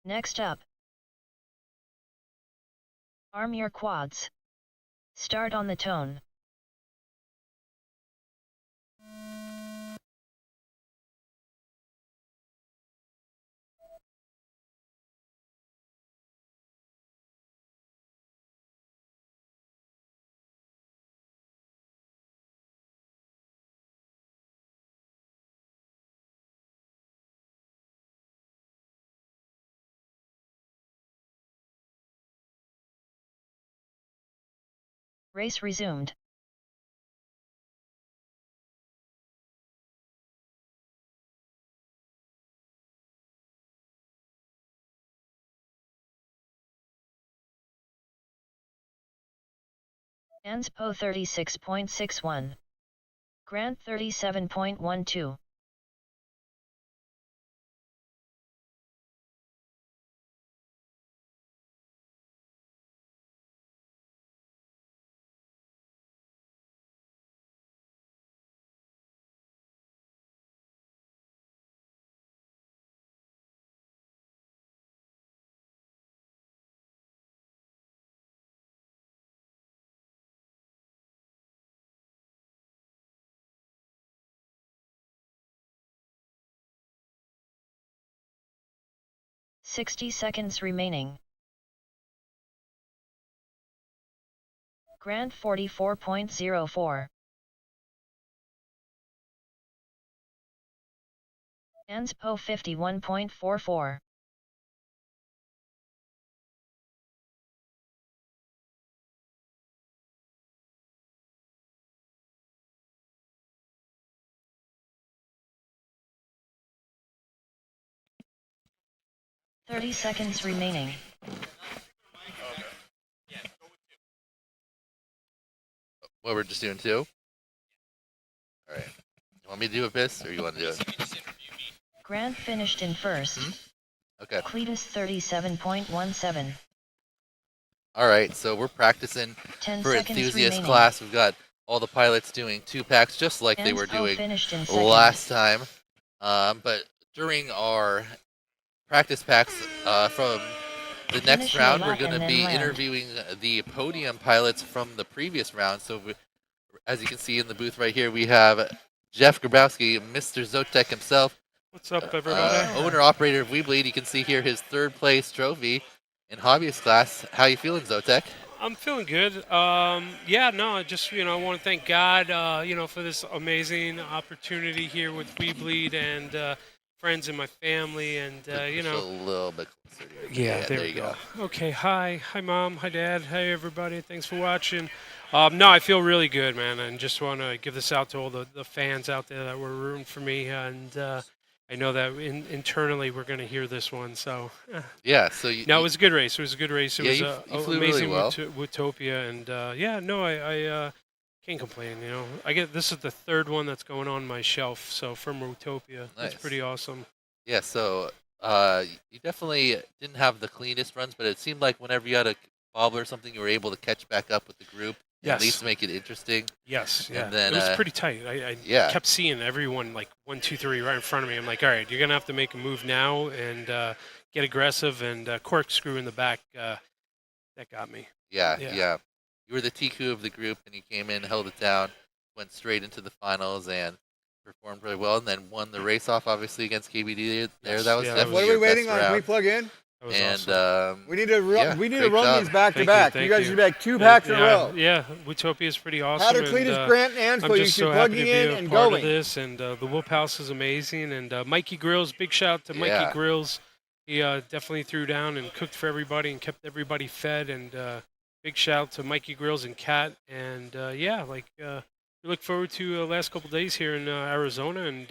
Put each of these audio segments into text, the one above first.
Next up. Arm your quads. Start on the tone. Race resumed. Ends Po 36.61. Grant 37.12. "60 seconds remaining. Grant 44.04. Ends Po 51.44. "30 seconds remaining. What, we're just doing 2? Alright. You want me to do a piss, or you want to do it? Grant finished in first. Okay. Cletus 37.17. Alright, so we're practicing 10 for seconds Enthusiast remaining. class. We've got all the pilots doing 2 packs just like they were doing last time. But during our practice packs from the next round, we're going to be interviewing the podium pilots from the previous round. So as you can see in the booth right here, we have Jeff Growski, Mr. Zotek himself. What's up, everybody? Owner-operator of WeBleed. You can see here his 3rd place trophy in Hobbyist class. How you feeling, Zotek? I'm feeling good. Yeah, no, just, I want to thank God, for this amazing opportunity here with WeBleed and friends and my family, and, Just a little bit closer to you. Yeah, there we go. Okay, hi, Mom, hi, Dad, hi, everybody. Thanks for watching. No, I feel really good, man, and just want to give this out to all the fans out there that were rooting for me, and I know that internally we're going to hear this one, so. Yeah, so it was a good race. It was a good race. It was you flew amazing really well. Whooptopia, and I can't complain. This is the 3rd one that's going on my shelf. So from Whooptopia, Nice. It's pretty awesome. Yeah, so you definitely didn't have the cleanest runs, but it seemed like whenever you had a bobble or something, you were able to catch back up with the group. Yes. At least make it interesting. Yes, yeah. And then, it was pretty tight. I kept seeing everyone like 1, 2, 3 right in front of me. I'm like, all right, you're gonna have to make a move now and get aggressive, and corkscrew in the back. That got me. Yeah. You were the Tiku of the group, and you came in, held it down, went straight into the finals, and performed really well, and then won the race off, obviously, against KBD there. Yes, that was definitely What are we your waiting best on? round. Can we plug in? That was And awesome. We need to great run job. these back to Thank back. you, You guys thank should you. make 2 packs in a row. Yeah, Whooptopia is pretty awesome. How to Cletus Grant and I'm Anspo, you just should so plug happy to in be and a part going. of this, and the Whoop House is amazing, and Mikey Grills, big shout out to Mikey Grills. He definitely threw down and cooked for everybody and kept everybody fed, and big shout out to Mikey Grills and Kat, and we look forward to the last couple days here in Arizona, and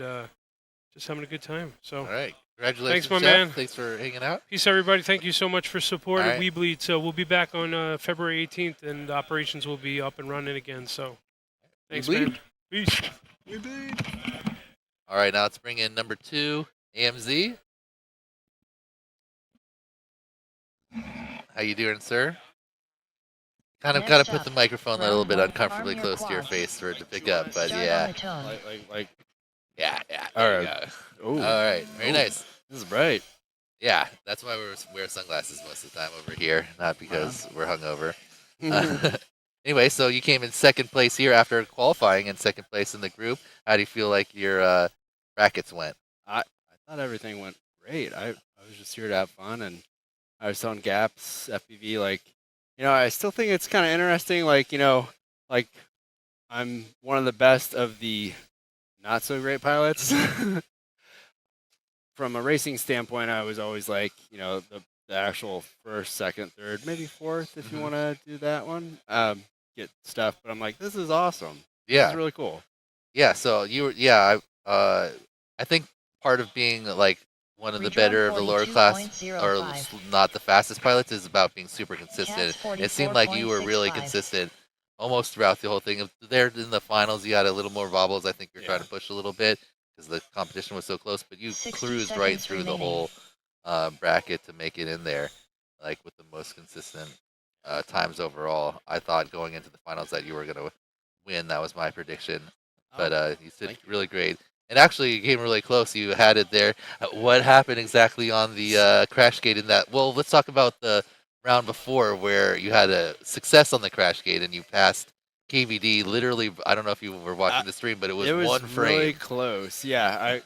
just having a good time. So. All right. Congratulations, Thanks, my Jeff. man. Thanks for hanging out. Peace, everybody. Thank you so much for supporting All right. WeBleed. So we'll be back on February 18th, and operations will be up and running again. So thanks, man. Peace. All right, now let's bring in number 2, AMZ. How you doing, sir? Kind of got to put the microphone a little bit uncomfortably close to your face for it to pick up, but yeah. Like. Yeah. All right. All right. Very nice. This is bright. Yeah, that's why we wear sunglasses most of the time over here, not because we're hungover. Anyway, so you came in second place here after qualifying in second place in the group. How do you feel like your brackets went? I thought everything went great. I was just here to have fun, and I was telling Gaps, FPV, like, I still think it's kind of interesting, like, like I'm one of the best of the not so great pilots. From a racing standpoint, I was always like, the actual first, second, third, maybe fourth if you want to do that one. Get stuff, but I'm like, this is awesome. Yeah, this is really cool. Yeah, so you were I think part of being like one of the better of the lower class or not the fastest pilots is about being super consistent. It seemed like you were really consistent almost throughout the whole thing. There in the finals, you had a little more wobbles. I think you're trying to push a little bit because the competition was so close, but you cruised right through the whole bracket to make it in there, like with the most consistent times overall. I thought going into the finals that you were going to win. That was my prediction. But you did really great. And actually, you came really close. You had it there. What happened exactly on the crash gate in that? Well, let's talk about the round before where you had a success on the crash gate and you passed KVD. Literally, I don't know if you were watching the stream, but it was one frame. Really close. Yeah,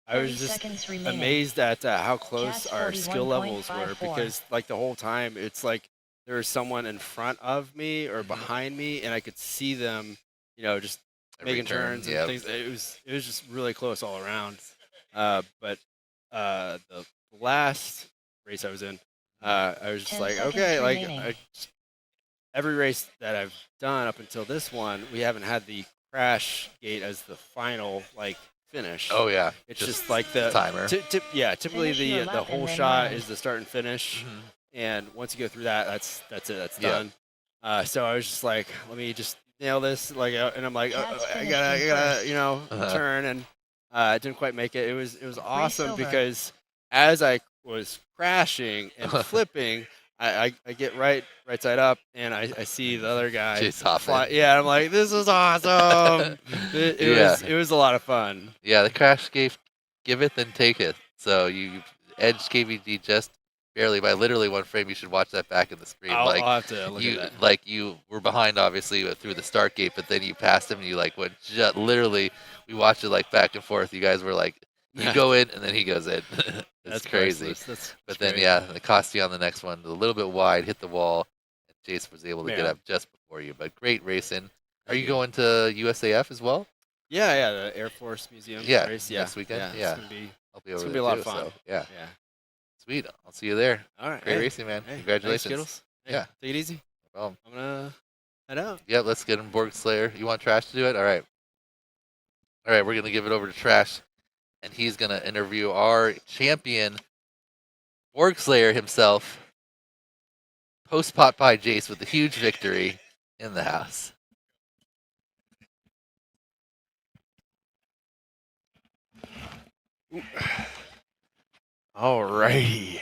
I was just amazed at how close our skill levels were because, like, the whole time it's like there was someone in front of me or behind me, and I could see them, just making turns and things. It was just really close all around. But the last race I was in, I was just like, okay, like every race that I've done up until this one, we haven't had the crash gate as the final finish. Oh yeah, it's just like the timer. Typically the whole shot is the start and finish, and once you go through that, that's it. That's done. So I was just like, let me just nail this, and I'm like, I gotta, turn, and I didn't quite make it. It was awesome because as I was crashing and flipping, I get right side up, and I see the other guy fly. Yeah, I'm like, this is awesome. It was a lot of fun. Yeah, the crash gave giveth and taketh. So you edged KVD just barely by literally one frame. You should watch that back in the screen. I'll have to look at that. Like you were behind obviously through the start gate, but then you passed him and you went literally. We watched it back and forth. You guys were like, you go in and then he goes in. That's crazy. But then it cost you on the next one. A little bit wide, hit the wall, and Jace was able to get up just before you. But great racing. Are you going to USAF as well? Yeah, the Air Force Museum race. Yeah, next weekend. Yeah, it's gonna be a lot of fun. So, yeah. Sweet. I'll see you there. All right. Great racing, man. Congratulations. Thanks, Take it easy. No problem. I'm gonna head out. Yep, let's get him Borg Slayer. You want Trash to do it? All right. All right, we're gonna give it over to Trash, and he's gonna interview our champion, Borg Slayer himself, post pot pie Jace with a huge victory in the house. Alrighty.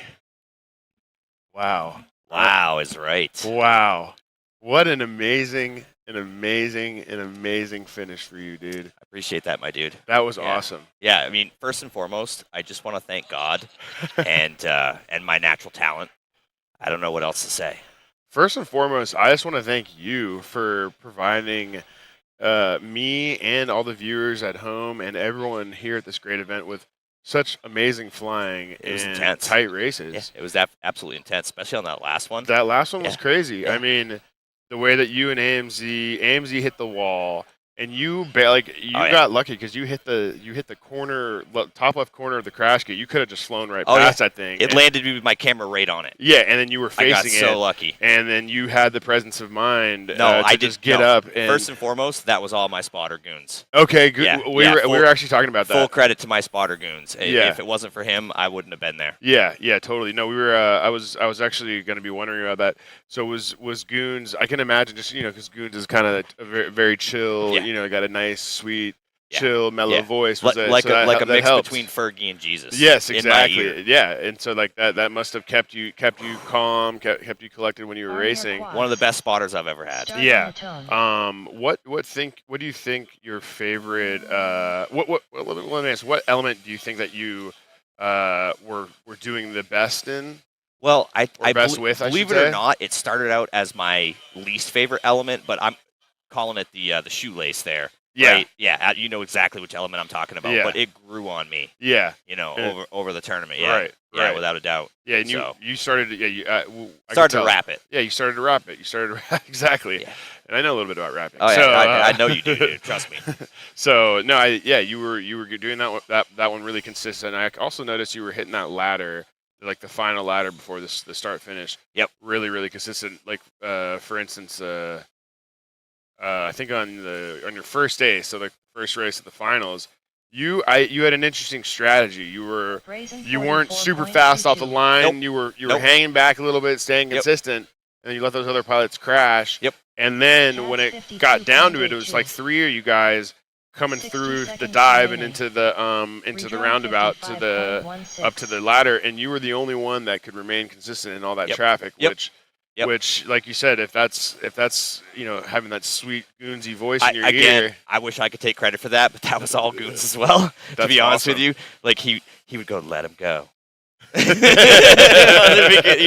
Wow. Wow is right. Wow. What an amazing finish for you, dude. I appreciate that, my dude. That was awesome. Yeah, I mean, first and foremost, I just want to thank God and my natural talent. I don't know what else to say. First and foremost, I just want to thank you for providing me and all the viewers at home and everyone here at this great event with such amazing flying and tight races. Yeah, it was absolutely intense, especially on that last one. That last one was crazy. Yeah. I mean, the way that you and AMZ hit the wall, and you got lucky because you hit the corner, top left corner of the crash gate. You could have just flown right past that thing. It landed with my camera right on it. Yeah, and then you were facing it. I got so lucky. And then you had the presence of mind. I just get up. And first and foremost, that was all my spotter goons. Okay, good. Yeah, we were actually talking about that. Full credit to my spotter goons. Yeah. If it wasn't for him, I wouldn't have been there. Yeah, totally. No, we were. I was actually going to be wondering about that. So was goons? I can imagine just because goons is kind of very, very chill. Yeah. Got a nice, sweet, chill, mellow voice. Like a mix between Fergie and Jesus. Yes, exactly. Yeah, and so that must have kept you calm, kept you collected when you were racing. One of the best spotters I've ever had. Yeah. What do you think your favorite? Let me ask. What element do you think that you were doing the best in? Well, Or best with, I believe should it or say? not, it started out as my least favorite element, but I'm calling it the shoelace there. Yeah. Right? Yeah, you know exactly which element I'm talking about, Yeah. but it grew on me, Yeah. you know, And- over the tournament. Yeah. Right. Yeah, Right. without a doubt. Yeah, and So- you started. Yeah, you I could Started to tell. wrap it. Yeah, you started to wrap it. You started to exactly. Yeah. And I know a little bit about rapping. Oh yeah, So, I know you do, dude. Trust me. So no, you were doing that one really consistent. I also noticed you were hitting that ladder, like the final ladder before the start finish. Yep. Really, really consistent. Like for instance, I think on your first day, so the first race at the finals, you had an interesting strategy. You weren't super fast off the line. Nope. You were Nope. hanging back a little bit, staying Yep. consistent, and then you let those other pilots crash. Yep. And then when it got down to it, it was like 3 of you guys coming through the dive and into the roundabout up to the ladder, and you were the only one that could remain consistent in all that Yep. traffic, Yep. Yep. which, like you said, if that's having that sweet goonsy voice in your ear. I wish I could take credit for that, but that was all Goons as well. To That's be honest with awesome. you, like he would go, let him go. You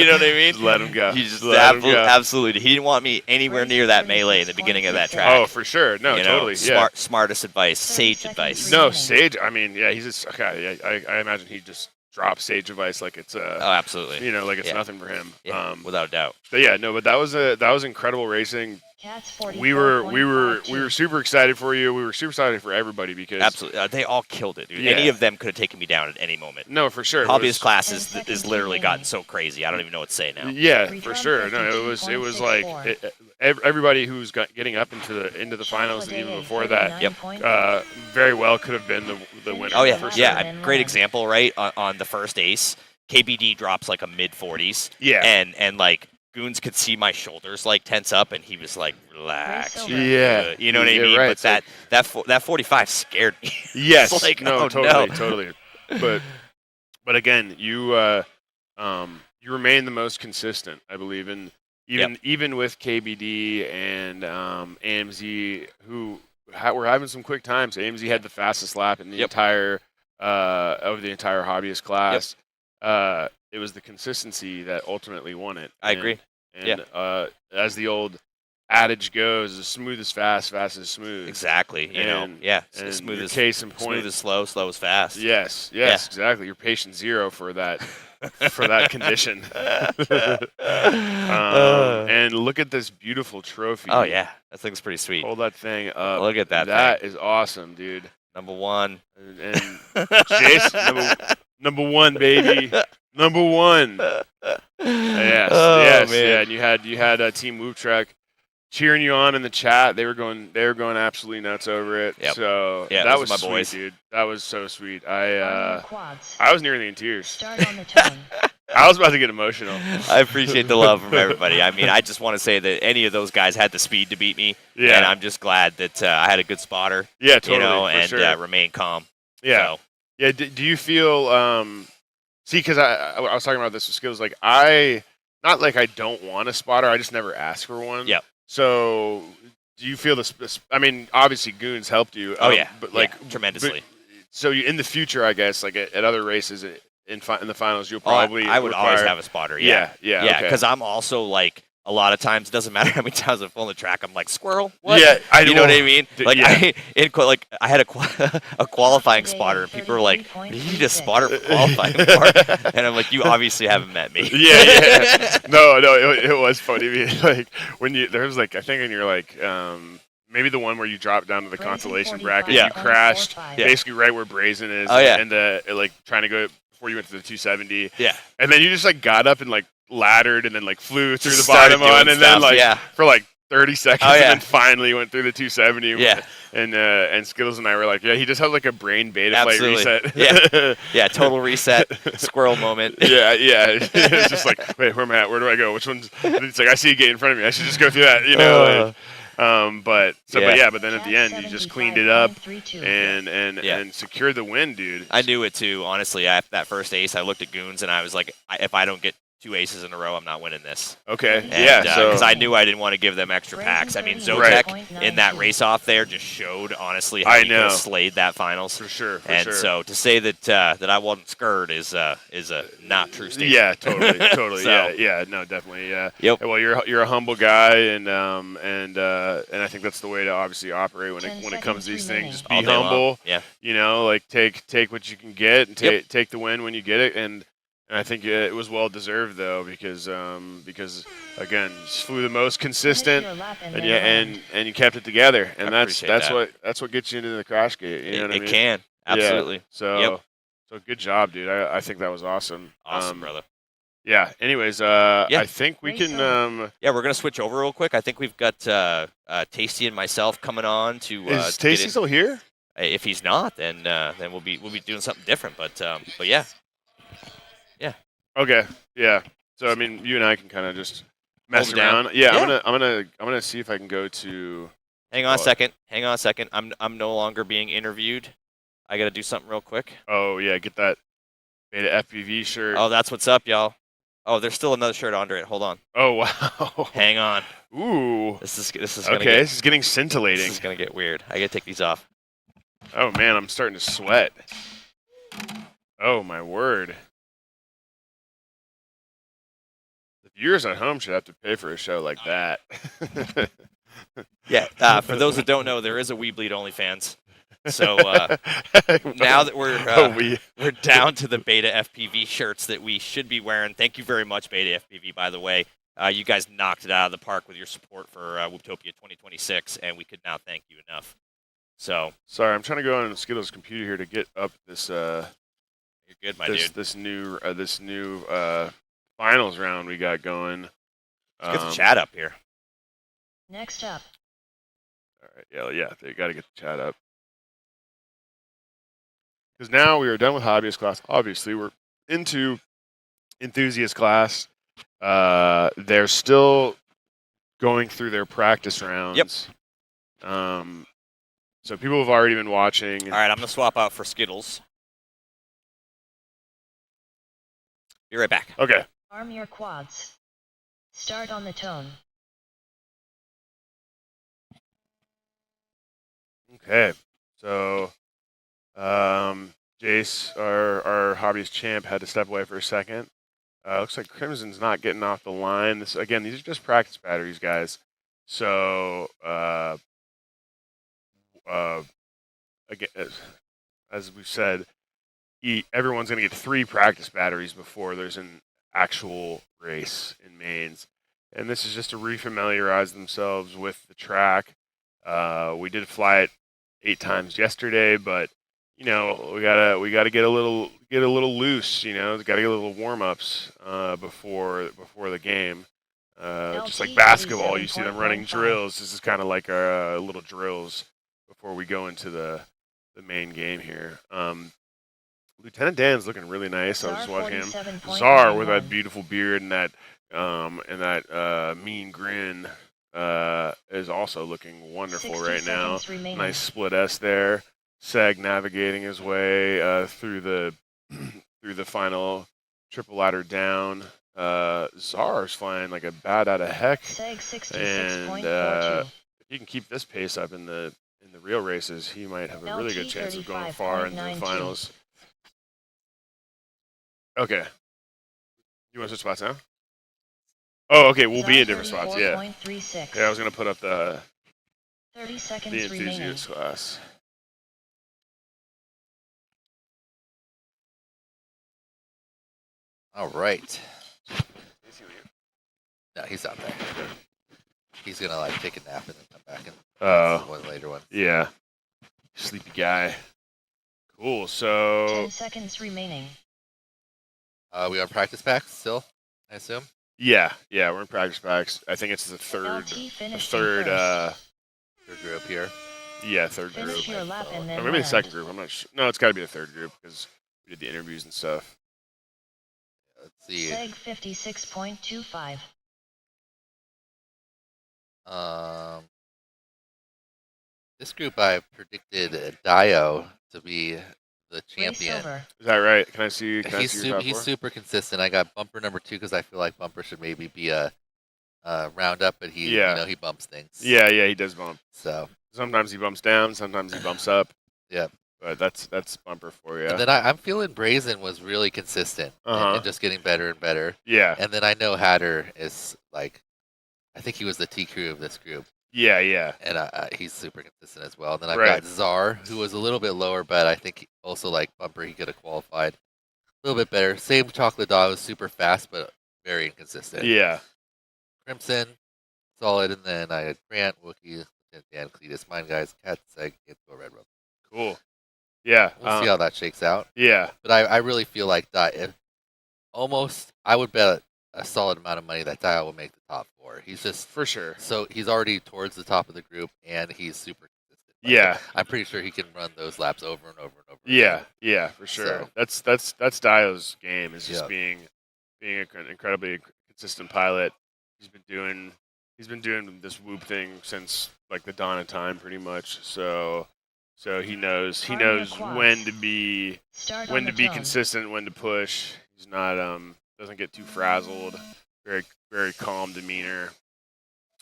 know what I mean? Just let him go. He just Let him go. absolutely. He didn't want me anywhere near that melee in the beginning of that track. Oh, for sure. No, You know, totally. Yeah. smartest advice, sage advice. No, Sage. I mean, yeah, he's just okay. Yeah, I imagine he just drops Sage advice like it's Oh, absolutely. like it's Yeah. nothing for him. Yeah, without a doubt. But yeah, no, but that was incredible racing. We were super excited for you. We were super excited for everybody because Absolutely. They all killed it, dude. Yeah. Any of them could have taken me down at any moment. No, for sure. It Hobbyist was- class is literally gotten so crazy. I don't even know what to say now. Yeah, for sure. No, it was like everybody who's getting up into the finals and even before that. Yep. Very well could have been the winner. Oh yeah, for sure. yeah. Great example, right? On the first ace, KBD drops like a mid 40s. Yeah. And like Goons could see my shoulders like tense up, and he was like, "Relax." you're Yeah. good." You know what I Yeah, mean? right. But that 45 scared me. Yes. It's like, no, oh, totally, no. totally. But again, you remain the most consistent, I believe, and even with KBD and AMZ, who were having some quick times. AMZ had the fastest lap in the entire hobbyist class. It was the consistency that ultimately won it. I agree. And as the old adage goes, smooth is fast, fast is smooth. Exactly. You know. And- Yeah. And Smooth your as case in point. smooth as slow, slow as fast. Yes, Yeah. exactly. You're patient zero for that condition. And look at this beautiful trophy. Oh yeah, that thing's pretty sweet. Hold that thing up. Look at that That is awesome, dude. Number one. And Jason, number one, baby. Number one. Yes, Oh, yes, man. yeah. And you had Team Whoop Trek cheering you on in the chat. They were going absolutely nuts over it. Yep. So Yeah, that those was are my sweet, boys. dude. That was so sweet. I Quads. was nearly in tears. Start on the tone. I was about to get emotional. I appreciate the love from everybody. I mean, I just want to say that any of those guys had the speed to beat me, Yeah. and I'm just glad that I had a good spotter, Yeah, totally. you know, for and sure. remain calm. Yeah. So, Yeah. Do you feel see, because I was talking about this with Skills, like not like I don't want a spotter, I just never ask for one. Yep. So do you feel this? I mean, obviously Goons helped you. oh yeah, but like yeah, tremendously. So you, in the future, I guess, like at other races in the finals, you'll probably I would always require- have a spotter. Yeah, Yeah. yeah, okay. because I'm also like a lot of times. It doesn't matter how many times I pull the track. I'm like squirrel. What? Yeah, you know what I mean? Like yeah. I had a qualifying spotter, and people were like, "What do you need a spotter for qualifying for?" And I'm like, "You obviously haven't met me." Yeah. No, it was funny. I mean, like when there was like, I think when you're like maybe the one where you dropped down to the Constellation bracket, Yeah. you crashed Yeah. basically right where Brazen is. Oh, yeah. And like trying to go before you went to the 270. Yeah. And then you just like got up and like laddered and then like flew through the Started bottom one doing and then stuff, like yeah. for like 30 seconds Oh, yeah. and then finally went through the 270. Yeah. And Skittles and I were like, yeah, he just has like a brain beta flight Absolutely. reset. Yeah. Yeah, total reset, squirrel moment. Yeah. It's just like, wait, where am I at? Where do I go? Which one's? It's like I see a gate in front of me. I should just go through that, you know. Like, but then at the end you just cleaned it up and secured the win, dude. I knew it too, honestly. After that first ace, I looked at Goons and I was like, if I don't get 2 aces in a row. I'm not winning this. Okay. And, Yeah. So because I knew I didn't want to give them extra packs. I mean, Zotek in that race off there just showed honestly how he could have slayed that finals. for sure. And so to say that that I wasn't scared is a not true statement. Yeah, totally, totally. So- yeah, no, definitely. Yeah. Yep. Well, you're a humble guy, and I think that's the way to obviously operate when it comes to these things. Just be All day long. humble. Yeah. You know, like take what you can get and Yep. take the win when you get it, and I think it was well deserved though because again, just flew the most consistent, and you kept it together, and that's what gets you into the crash gate. You know what I mean? It can absolutely. Yeah. So good job, dude. I think that was awesome. Awesome, brother. Yeah. Anyways, Yeah. I think we can. Yeah, we're gonna switch over real quick. I think we've got Tasty and myself coming on to. Is to get Tasty in. still here? If he's not, then we'll be doing something different. But yeah. Okay. Yeah. So I mean, you and I can kind of just mess Hold it down. around. Yeah. Yeah. I'm gonna see if I can go to. Hang on a second. Hang on a second. I'm no longer being interviewed. I gotta do something real quick. Oh yeah, get that Beta FPV shirt. Oh, that's what's up, y'all. Oh, there's still another shirt under it. Hold on. Oh wow. Hang on. Ooh. This is Okay. This is getting this scintillating. is gonna get weird. I gotta take these off. Oh man, I'm starting to sweat. Oh my word. The viewers at home should have to pay for a show like that. Yeah. For those that don't know, there is a We Bleed OnlyFans. So now that we're down to the Beta FPV shirts that we should be wearing. Thank you very much, Beta FPV. By the way, you guys knocked it out of the park with your support for Whooptopia 2026, and we could not thank you enough. So Sorry, I'm trying to go on Skittles' computer here to get up this you're good, my dude. this new finals round we got going. Let's get the chat up here. Next up, All right, yeah, they got to get the chat up. Because now we are done with Hobbyist class. Obviously, we're into Enthusiast class. They're still going through their practice rounds. Yep. So people have already been watching. All right, I'm gonna swap out for Skittles. Be right back. Okay. arm your quads. Start on the tone. Okay. So, Jace, our Hobbyist champ, had to step away for a second. Looks like Crimson's not getting off the line. These are just practice batteries, guys. So, again, as we've said, everyone's going to get 3 practice batteries before there's an actual race in mains. And this is just to refamiliarize themselves with the track. We did fly it 8 times yesterday, but we gotta get a little loose. We gotta get a little warm ups before the game. Just like basketball, you see them running drills. This is kind of like our little drills before we go into the main game here. Lieutenant Dan's looking really nice. I was just watching him. Czar with that beautiful beard and that mean grin is also looking wonderful right now. Nice split S there. Seg navigating his way through the final triple ladder down. Czar's flying like a bat out of heck, and if he can keep this pace up in the real races, he might have a really good chance of going far into the finals. Okay. You want to switch spots now? Oh, okay. We'll be in different spots. Yeah. Yeah, I was gonna put up the 30 seconds enthusiast class. All right. No, he's not there. He's gonna like take a nap and then come back and one later one. Yeah. Sleepy guy. Cool. So 10 seconds remaining. We are practice packs still, I assume. yeah, we're in practice packs. I think it's the third Group here. Yeah, third Finish group. your lap and then Or maybe the land. second group. I'm not sure. No, it's got to be the third group because we did the interviews and stuff. Let's see. Seg 56.25. This group I predicted Dio to be the champion. Is that right? Can I see? Can He's I see your top he's four? super consistent. I got bumper number 2 because I feel like bumper should maybe be a roundup, but he he bumps things. Yeah, he does bump. So sometimes he bumps down, sometimes he bumps up. Yep. But that's bumper for you. And then I'm feeling Brazen was really consistent and just getting better and better. Yeah. And then I know Hatter is like, I think he was the T crew of this group. Yeah. And he's super consistent as well. And then I've got Czar, who was a little bit lower, but I think also like bumper, he could have qualified a little bit better. Same Chocolate Dog was super fast, but very inconsistent. Yeah. Crimson, solid. And then I had Grant, Wookie, Dan, Cletus, Mine Guys, Cat, Seg, Go Red Rope. Cool. Yeah. We'll see how that shakes out. Yeah. But I really feel like that I would bet a solid amount of money that Dial will make the top 4. He's just for sure. So he's already towards the top of the group, and he's super consistent. Yeah. I'm pretty sure he can run those laps over and over and over. Yeah, for sure. So, that's Dio's game is just being an incredibly consistent pilot. He's been doing this Whoop thing since like the dawn of time, pretty much. So he knows when to be consistent, when to push. He's not doesn't get too frazzled. Very very calm demeanor.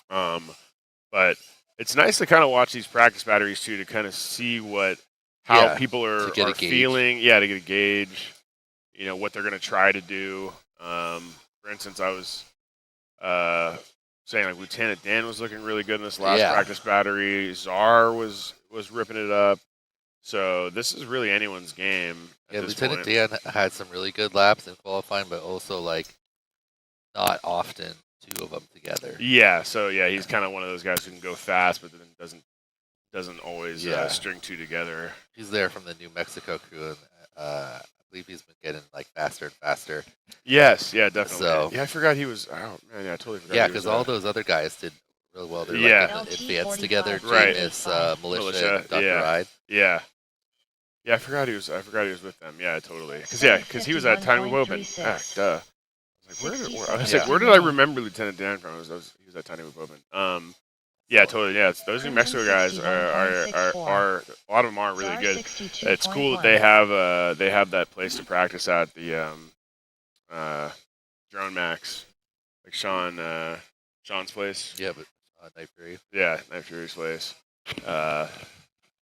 But it's nice to kind of watch these practice batteries too, to kind of see how people are feeling. Yeah, to get a gauge. You know what they're gonna try to do. For instance, I was saying like Lieutenant Dan was looking really good in this last practice battery. Czar was ripping it up. So this is really anyone's game. Yeah, Lieutenant Dan had some really good laps in qualifying, but also like not often 2 of them together. Yeah, so he's kind of one of those guys who can go fast, but then doesn't always string 2 together. He's there from the New Mexico crew, and I believe he's been getting like faster and faster. Yes, yeah, definitely. So, I forgot he was. Oh man, I totally forgot. Yeah, because all those other guys did really well. They're like in the advanced together. Right. James, Militia, and Dr. Ride. Yeah. Yeah, I forgot he was with them. Yeah, totally. Because he was at Tiny Whoop and duh. I was like, where did I remember Lieutenant Dan from? He was at Tiny Whoop. Yeah, totally. Yeah, those New Mexico guys are a lot of them are really good. It's cool that they have that place to practice at, the Drone Max, like Sean's place. Yeah, but Night Fury. Yeah, Night Fury's place.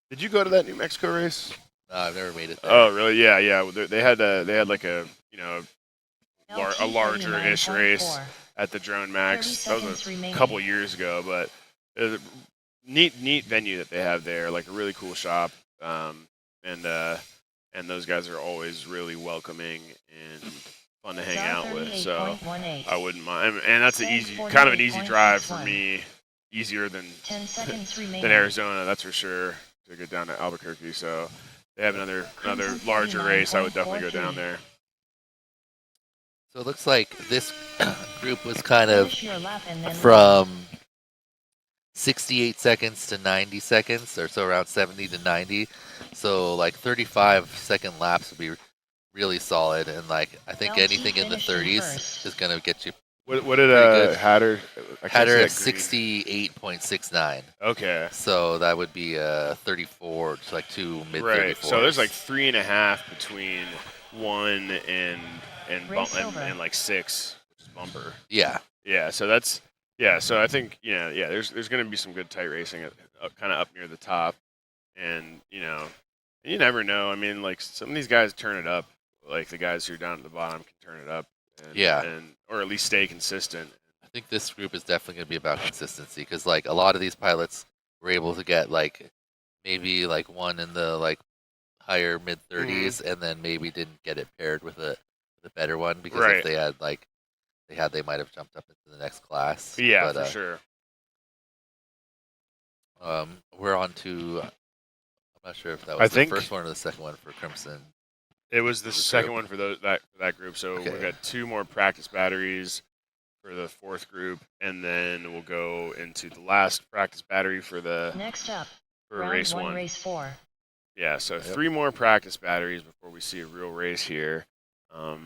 Did you go to that New Mexico race? No, I've never made it there. Oh, really? Yeah. They had like a a larger-ish race at the Drone Max. That was a couple years ago, but it was a neat venue that they have there, like a really cool shop. And those guys are always really welcoming and fun to hang out with. So I wouldn't mind. And that's an easy drive for me, easier than Arizona, that's for sure, to get down to Albuquerque. So they have another larger race. I would definitely go down there. So it looks like this group was kind of from 68 seconds to 90 seconds, or so around 70 to 90. So like 35-second laps would be really solid, and like I think anything in the 30s is gonna get you. What did Hatter? Hatter at 68.69. Okay. So that would be 34, just like 2 mid 34s. Right. So there's like 3.5 between 1 and like 6, which is bumper. Yeah. Yeah. So that's So I think there's going to be some good tight racing kind of up near the top, and you never know. I mean, like some of these guys turn it up. Like the guys who are down at the bottom can turn it up. Or at least stay consistent. I think this group is definitely going to be about consistency, because like a lot of these pilots were able to get like maybe like one in the like higher mid 30s, and then maybe didn't get it paired with a better one, because if they had they might have jumped up into the next class. Yeah, for sure. We're on to, I'm not sure if that was the first one or the second one for Crimson. It was the second one for that group. So we've got 2 more practice batteries for the 4th group, and then we'll go into the last practice battery for next up for race 1. Race 4. Yeah, so 3 more practice batteries before we see a real race here.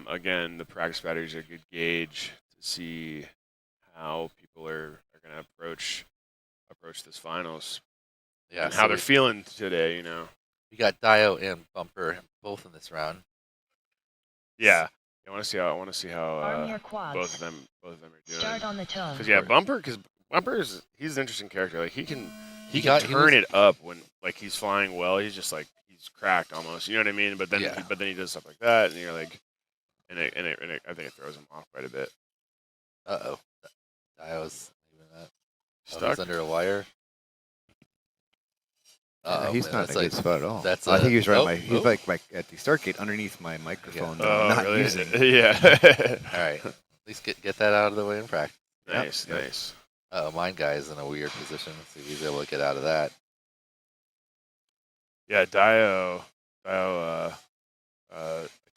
Again, the practice batteries are a good gauge to see how people are going to approach this finals. Yeah, and how they're feeling today, We got Dio and Bumper both in this round. Yeah. I want to see how Arm your quads. both of them are doing. Start on the tone. Because yeah, Bumper's he's an interesting character. Like he can He turn it up when like he's flying well. He's just like he's cracked almost. You know what I mean? But then Yeah. he does stuff like that, and you're like, and I think it throws him off quite a bit. Uh-oh. Dio's even that. Oh, Stuck. he's under a wire. Uh-oh, He's man, not in that's a like- good spot at all. that's I think a- he was right. oh, He's oh. like at the start gate underneath my microphone. that Oh, I'm not really? using. Yeah. All right. At least get that out of the way in practice. Nice, Yep. nice. Mine guy's in a weird position. Let's see if he's able to get out of that. Yeah, Dio,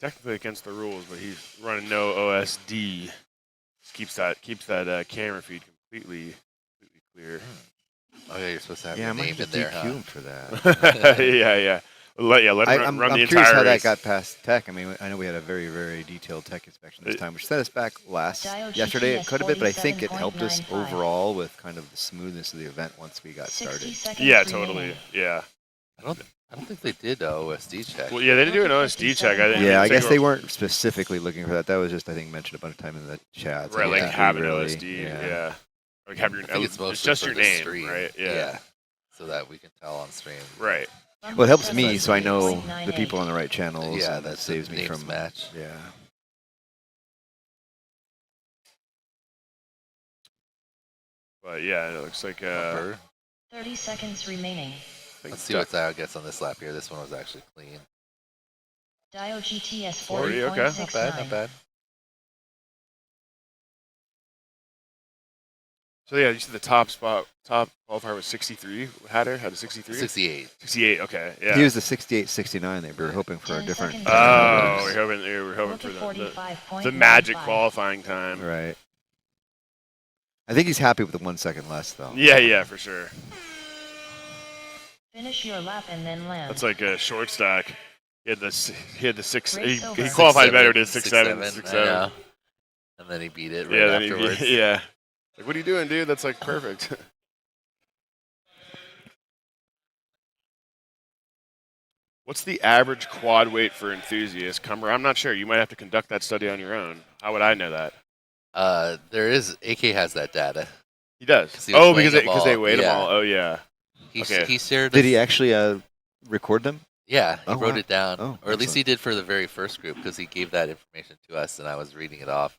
technically against the rules, but he's running no OSD. Keeps that camera feed completely clear. Oh yeah, you're supposed to have Yeah, I your might name have in to there, DQ huh? him for that. yeah. Let him I'm run the curious entire how race. that got past tech. I mean, I know we had a very, very detailed tech inspection this time, which set us back yesterday. It could have been, but I think it helped us 47.95. overall with kind of the smoothness of the event once we got 60 started. seconds Yeah, remaining. totally. Yeah. I don't think they did a OSD check. Well, yeah, they did do an OSD check. Yeah, I guess they weren't specifically looking for that. That was just, I think, mentioned a bunch of time in the chat. So Right, like Yeah. having really, OSD. Yeah. Like have your I think it's mostly just for your the name, stream. right? Yeah. So that we can tell on stream. Right. Well, it helps me, so I know 7.98. the people on the right channels. Yeah, and that that's saves the me names from match. Yeah. But yeah, it looks like Bumper. 30 seconds remaining. Let's see what Dio gets on this lap here. This one was actually clean. Dio GTS 40, okay. 40.69. Not bad, not bad. So yeah, you said the top qualifier was 63. Had a 63. 68. 68. Okay. Yeah. He was the 68-69. They were hoping for a 10 different. seconds Oh, remaining. we're hoping Look for at the 45.95. magic qualifying time. Right. I think he's happy with the 1 second less, though. Yeah, for sure. Finish your lap and then land. That's like a short stack. He had the six. Race He over. qualified better to 6-7, 6-7. I know. And then he beat it right Yeah, then afterwards. yeah. Like, what are you doing, dude? That's like perfect. What's the average quad weight for Enthusiast? Cumber, I'm not sure. You might have to conduct that study on your own. How would I know that? There is, AK has that data. He does. 'Cause he was Oh, weighing them because they all. weighed them Yeah. all. Oh, yeah. He, Okay. he shared. Did he actually record them? Yeah, he Oh, wrote wow. it down. Oh, or at least excellent. he did for the very first group because he gave that information to us and I was reading it off.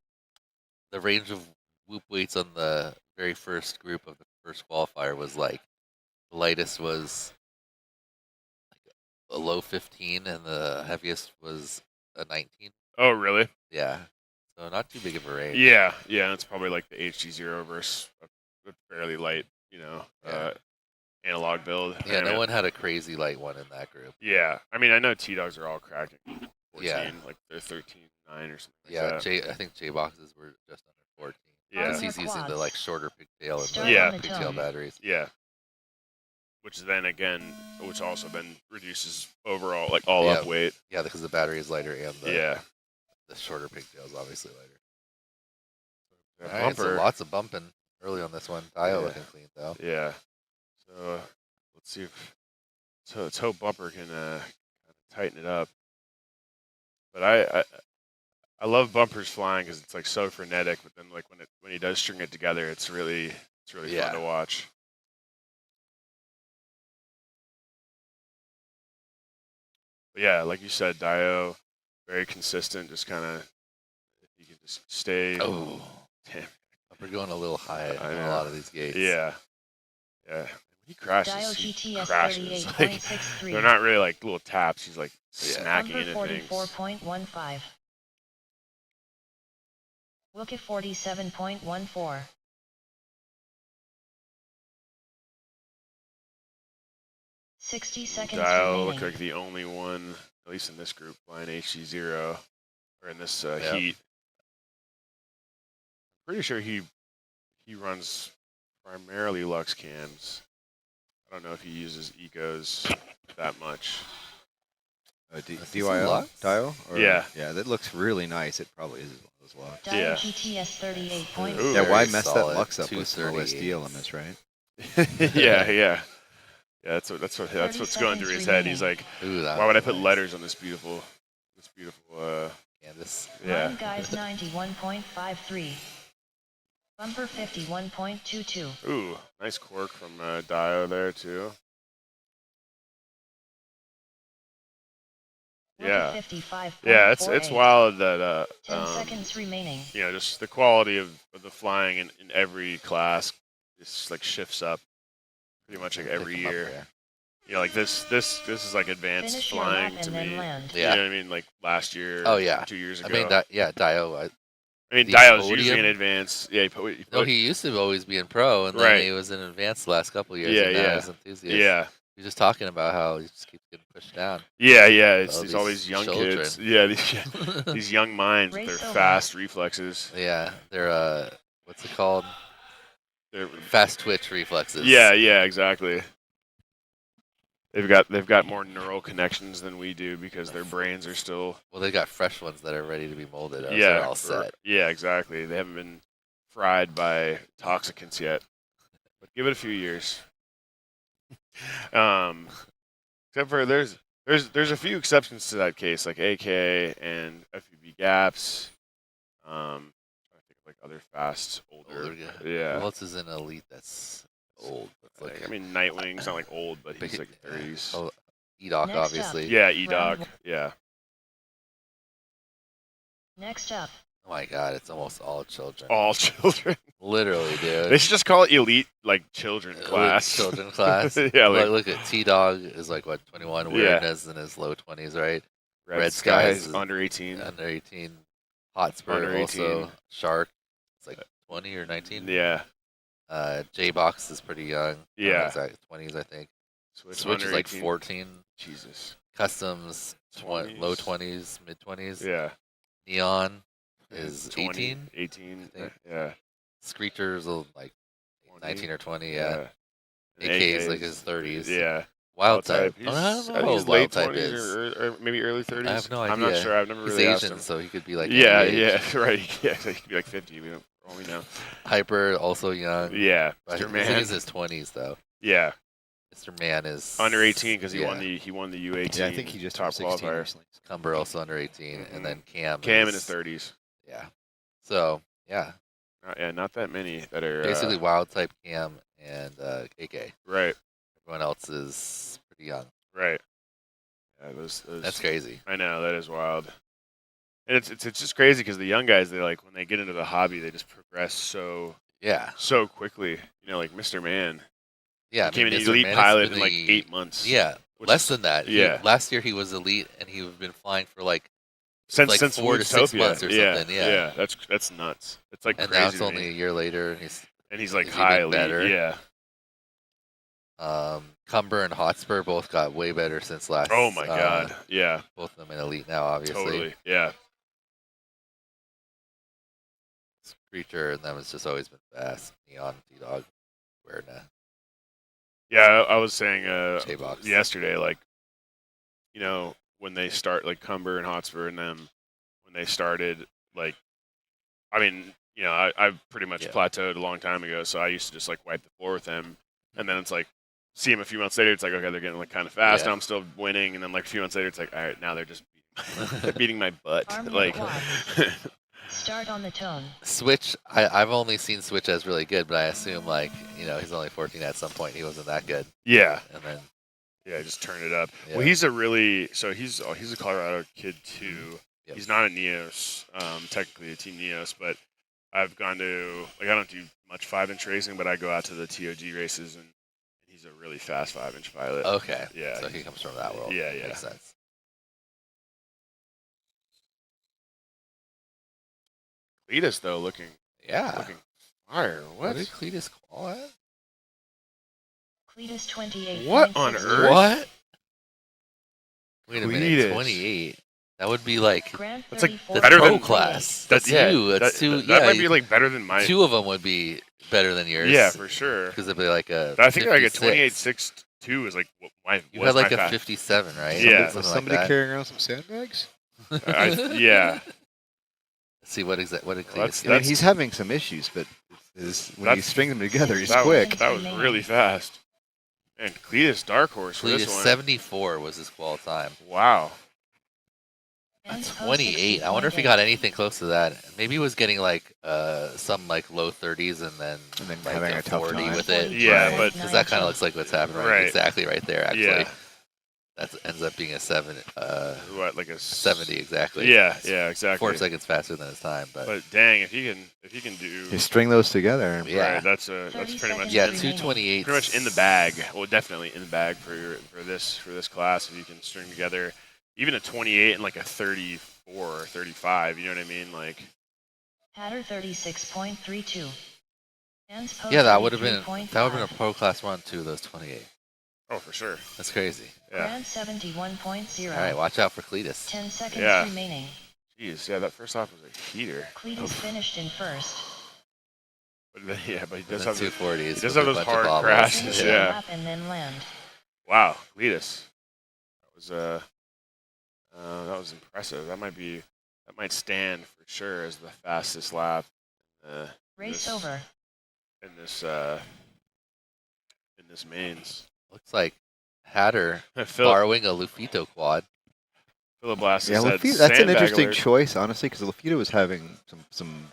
The range of whoop weights on the very first group of the first qualifier was like, the lightest was like a low 15 and the heaviest was a 19. Oh, really? Yeah. So not too big of a range. Yeah. It's probably like the HG0 versus a fairly light, Yeah. analog build. Yeah, I no mean, one had a crazy light one in that group. Yeah. I mean, I know T-Dogs are all cracking 14, Yeah. like they're 13.9 or something Yeah, like that. I think J boxes were just under 14. Yeah. Because he's using the like shorter pigtail and Start the on the pigtail tone. batteries. Yeah. Which also then reduces overall, like all up Yeah. weight. Yeah, because the battery is lighter and Yeah. the shorter pigtail is obviously lighter. Yeah, All right, so bumper. lots of bumping early on this one. Dio Yeah. looking clean though. Yeah. So let's see if let's hope Bumper can kind of tighten it up. But I love Bumper's flying because it's like so frenetic. But then like when he does string it together, it's really Yeah. fun to watch. But yeah, like you said, Dio, very consistent. Just kind of if you can just stay. Oh, Damn. we're going a little high I on a know. lot of these gates. Yeah. When he Dio crashes, he GTS crashes. Like, 38.63. they're not really like little taps. He's like Yeah. smacking Bumper into things. 44.15. Wilkie 47.14. Sixty seconds Dio remaining. looked like the only one, at least in this group, flying HG0 or in this Yeah. heat. Pretty sure he runs primarily Lux cams. I don't know if he uses ecos that much. Is this DYL Lux? Dio? Or, Yeah. Yeah, that looks really nice. It probably is one of those Lux. Dio Yeah. GTS 38. Ooh. Yeah, why Very mess that solid Lux up with 238. OSD elements, right? yeah. Yeah, that's what's going through his head. He's like, Ooh, why would I put nice. letters on this beautiful canvas? yeah. Line guys 91.53. Bumper 51.22. Ooh, nice cork from Dio there too. Yeah. 55. Yeah, it's wild that 10 seconds remaining. you know, just the quality of the flying in every class just like shifts up pretty much like every Pick 'em up year. there. You know, like this is like advanced Finish your flying lap to and then me. land. Yeah. You know what I mean? Like last year, Oh, yeah. 2 years I ago. mean, Dio. I mean, the Dio's usually podium? in advance. Yeah, No, he used to always be in pro, and then Right. he was in advanced the last couple of years. Yeah, and now yeah. he's enthusiast. yeah, He's just talking about how he just keeps getting pushed down. yeah. It's All all these these young children. kids. Yeah, these young minds with Race their over. fast reflexes. Yeah, they're what's it called? They're, Fast twitch reflexes. yeah, exactly. They've got more neural connections than we do because their brains are still Well, they got fresh ones that are ready to be molded. So yeah they're all set. Yeah, exactly. They haven't been fried by toxicants yet, but give it a few years. Except for there's a few exceptions to that case, like AK and FUV gaps. I think of like other fast older. Yeah. Who else is in elite that's old? That's Like, I mean, Nightwing's not like old, but he's like 30s. Oh, E-Doc, Next up. obviously. Yeah, E-Dog. Round Yeah. Next up. Oh my God, it's almost all children. All children. Literally, dude. They should just call it elite, like children Elite class. Children class. Yeah, Like, like look at T-Dog is like what 21. Yeah. Weirdness in his low 20s, right? Red Skies Skies is under 18. Under 18. Hotspur Under 18. also. Shark. It's like 20 or 19. Yeah. J-Box is pretty young. Yeah. Exactly 20s, I think. Switch under is like 18. 14. Jesus. Customs, 20s. low 20s, mid 20s. Yeah. Neon is 20, 18. 18. I think. Yeah. Screecher's like 20. 19 or 20, yeah. And AK is like his 30s. Yeah. Wild type. He's, I don't know I think what he's wild late type 20s is. or maybe early 30s. I have no idea. I'm not sure. I've never He's really asked Asian, him. so he could be like Yeah, any age. right. Yeah, he could be like 50. We don't only know. Hyper, also young. Yeah. But Mr. I think Man. he's in his 20s, though. Yeah. Mr. Man is Under 18 because he yeah. won the U18. Yeah, I think he just top turned 16 qualifier. recently. Cumber also under 18, and then Cam. Cam in is, his 30s. Yeah. So yeah, Not that many that are basically wild type Cam and AK. right. Everyone else is pretty young. Right. Yeah, those That's crazy. I know, that is wild. And it's just crazy because the young guys, they like when they get into the hobby, they just progress so quickly. You know, like Mr. Man. Yeah, Became an Mr. elite Man pilot has in like been 8 months. Yeah, which less is- than that. yeah. Last year he was elite, and he's been flying for like Since 4 to 6 Whooptopia. months or something. Yeah. That's nuts. It's like And crazy now it's to only me. a year later, and he's like he's high even elite. better. Yeah. Cumber and Hotspur both got way better since last. Oh my god. Yeah. Both of them in elite now, obviously. Totally. Yeah. Creature and them has just always been fast. Neon, T-Dog, Awareness, Yeah, I was saying J-Box. yesterday, like, you know, when they start, like Cumber and Hotspur and them, when they started, like, I mean, you know, I pretty much plateaued a long time ago, so I used to just like wipe the floor with them, and then it's like, see them a few months later, it's like, okay, they're getting like kind of fast, Yeah. and I'm still winning, and then like a few months later, it's like, all right, now they're just beating my butt, Army like. quad. Start on the tone. Switch, I've only seen Switch as really good, but I assume like, you know, he's only 14 at some point. He wasn't that good. Yeah. And then Just turn it up. Yeah. Well, he's a Colorado kid too. Yep. He's not a Neos, technically a Team Neos, but I've gone to, like, I don't do much 5-inch racing, but I go out to the TOG races, and he's a really fast 5-inch pilot. okay. Yeah. So he comes from that world. Yeah. Makes sense. Cletus, though, looking Yeah. fire. What What? did Cletus call it? Cletus 28. What on earth? What? Wait a minute. Cletus. 28. That would be like Grant That's like 34. that's better pro than- class. That's two. That's that, two. That yeah, might be like better than my. two of them would be better than yours. Yeah, for sure. Because it'd be like a. I think like a 56. 28.62 is like what my. You was had like my a fast. 57, right? Yeah. Something Was like somebody that. carrying around some sandbags? Yeah. Let's see what did Well, Cletus that's- get? I mean, he's having some issues, but when you That's- string them together, he's that quick. Was, that was really fast. And Cletus dark horse for this Cletus one. 74 was his qual time. Wow. Ends 28. I wonder if he got anything close to that. Maybe he was getting like some like low 30s and then like having a tough 40 time. with it. Yeah, right? but- because that kind of looks like what's happening right, Right. exactly right there. Actually, Yeah. that ends up being a 7. What, like a 70 exactly. Yeah, yeah, exactly. 4 seconds faster than his time, but dang, if he can do You string those together. yeah. right, that's pretty much Yeah, Remaining. 228. pretty much in the bag. Well, definitely in the bag for this class. If you can string together even a 28 and like a 34 or 35, you know what I mean? Like, Hatter 36.32. Ends post Yeah, that would have been a 33.5. pro class run too. Those 28. oh, for sure. That's crazy. Yeah. Grand 71.0. All right, watch out for Cletus. 10 seconds Yeah. remaining. Jeez, yeah, that first lap was a heater. Cletus finished in first. But then, yeah, but he And does then have the, 240s. he does with have a those bunch of hard bobbles. crashes, Finish yeah. the lap and then land. wow, Cletus. That was impressive. That might stand for sure as the fastest lap. Race This- over. In this mains. Looks like Hatter Phil borrowing a Lufito quad. Blast Yeah, said Lafita, that's an sandbag interesting alert. choice, honestly, because Lafita was having some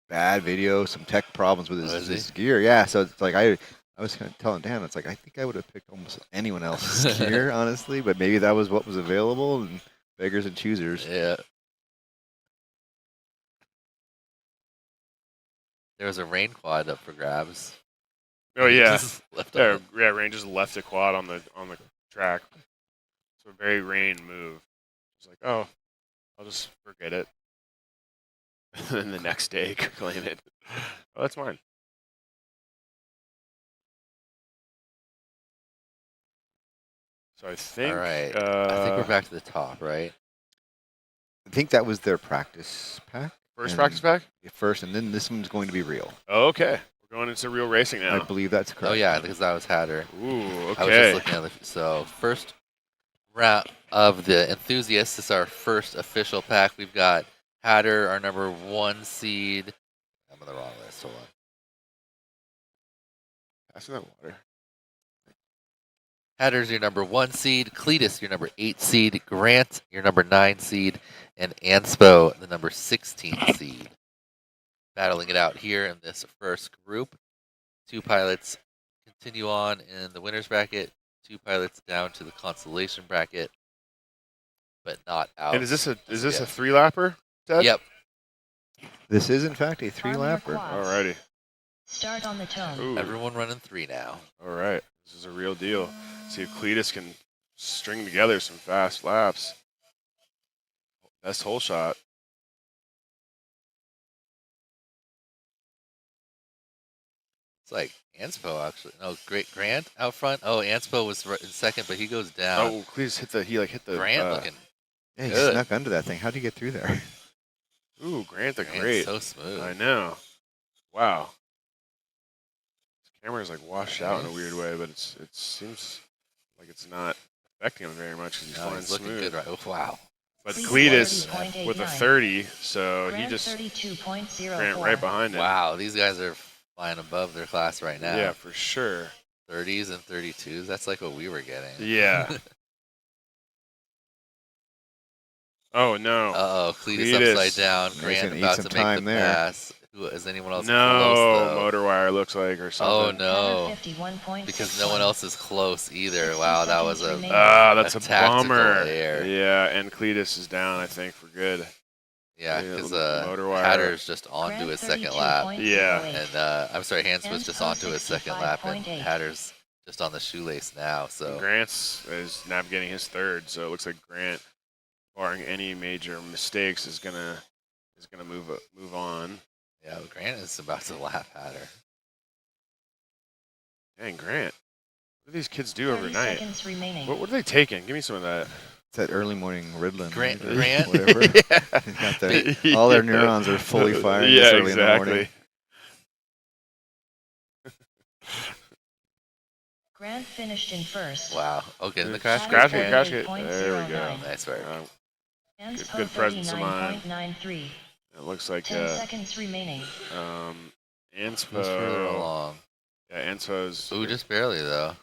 bad video, some tech problems with Was he? his gear. Yeah, so it's like I was kind of telling Dan, it's like I think I would have picked almost anyone else's gear, honestly, but maybe that was what was available, and beggars and choosers. Yeah. There was a rain quad up for grabs. Oh yeah, Just left on yeah. Rain just left a quad on the track. It's a very Rain move. It's like, oh, I'll just forget it, and then the next day claim it. Oh, that's mine. So I think. All right. I think we're back to the top, right? I think that was their practice pack. First and- practice pack. First, and then this one's going to be real. Oh, okay, we're going into real racing I now. believe that's correct. Oh yeah, because that was Hatter. Ooh, I was okay. just looking at the so first round of the Enthusiast. This is our first official pack. We've got Hatter, our number 1 seed. I'm on the wrong list. Hold on. Passing that water. Hatter's your number 1 seed. Cletus, your number 8 seed. Grant, your number 9 seed. And Anspo, the number 16 seed. Battling it out here in this first group. 2 pilots continue on in the winner's bracket. 2 pilots down to the Constellation bracket, but not out. And is this a Yeah. 3-lapper, Ted? Yep. This is, in fact, a Arm your 3-lapper. quads. Alrighty. Start on the tone. Ooh. Everyone running 3 now. All right. This is a real deal. See if Cletus can string together some fast laps. Best hole shot. It's like Anspo actually. No, great Grant out front. Oh, Anspo was in second, but he goes down. Oh, Cletus hit the Grant looking. Yeah, he Good. snuck under that thing. How'd he get through there? Ooh, Grant the Grant's great. so smooth. I know. Wow. This camera's like washed out in a weird way, but it seems like it's not affecting him very much because he's No, flying he's looking smooth. good, right? Oh, wow. But Cletus Cletus with a 30.89. 30, so he Grant just 32.04. Grant right behind him. Wow, these guys are flying above their class right now. Yeah, for sure. 30s and 32s. That's like what we were getting. Yeah. Oh no. Uh-oh, Cletus Cletus. upside down. He's Grant gonna eat about some to make time the there. pass. Who is anyone else No, close though? motor wire looks like or Oh something. no, 51.61. because no one else is close either. Wow, that was a seconds Ah, that's A a, tactical bummer. error. Yeah, and Cletus is down, I think, for good. yeah, Yeah, because motor wire. Hatter's just onto his second lap, Yeah. and I'm sorry, Hans was just onto his second lap, and 65.8. Hatter's just on the shoelace now. And So Grant's is navigating his third, so it looks like Grant, barring any major mistakes, is gonna move on. yeah, Grant is about to lap Hatter. Dang, Grant. What do these kids do 30 overnight? seconds remaining. What are they taking? Give me some of that. It's that early morning Ritalin. Grant- or Grant? whatever. He's got all their Yeah. neurons are fully firing Yeah, this early in the exactly. morning. Grant finished in first. Wow. Okay, in the crash Crash gate, it, Grant. crash it. There we go. 0.09. Nice work. Ends good po presence of mind. 39.93. It looks like 10 seconds remaining. Who's further Anspo. along? Yeah, Anspo's. Ooh, just barely though.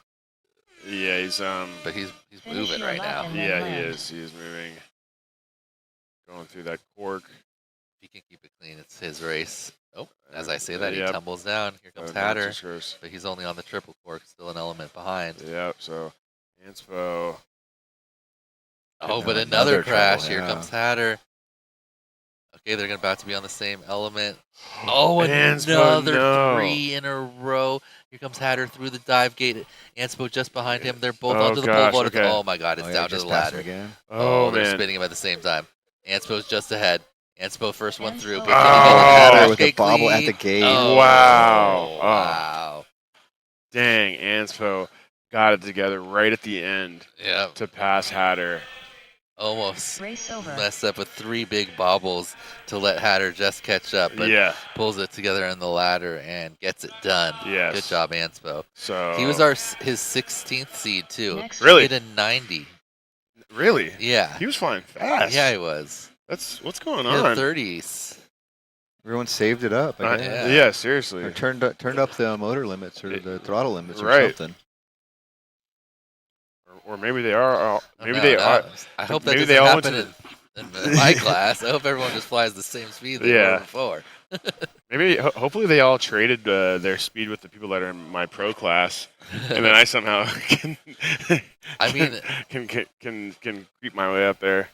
Yeah, but he's Finish moving your right lap now. and then yeah, he land. is. He is moving. Going through that cork. If he can keep it clean, it's his race. Oh, as I say that, he Yep. tumbles down. Here comes So Hatter, Nonsense curse. but he's only on the triple cork, still an element behind. Yep. So Anspo. Oh, but Another another trouble, crash. Here yeah. comes Hatter. Okay, they're about to be on the same element. Oh, Anspo, another no. 3 in a row. Here comes Hatter through the dive gate. Anspo just behind him. They're both Oh, onto the gosh, pole vault. okay. Oh my God, it's Oh, yeah, down to just the pass him ladder. again. Oh, They're man. spinning him at the same time. Anspo's just ahead. Anspo first one through. But Anspo. can he get the Oh. Hatter with the gate bobble at clean? the gate. Oh, Wow. Oh. Wow. Dang, Anspo got it together right at the end Yeah, to pass Hatter. almost Race over. messed up with 3 big bobbles to let Hatter just catch up, but Yeah. pulls it together in the ladder and gets it done. Yes. Good job, Anspo. So He was his 16th seed too. Next Really? Hit a 90. really. Yeah. He was flying fast. Yeah, he was. That's what's going Hit on. 30s. Everyone saved it up. I guess. Yeah. Yeah, seriously. Or turned up the motor limits or the throttle limits or Right. something. Or maybe they are. Maybe No, they no. are. I hope that maybe doesn't they all went happen to in my class. I hope everyone just flies the same speed they Yeah. were before. Maybe hopefully they all traded their speed with the people that are in my pro class, and then I somehow can. I mean, can creep my way up there.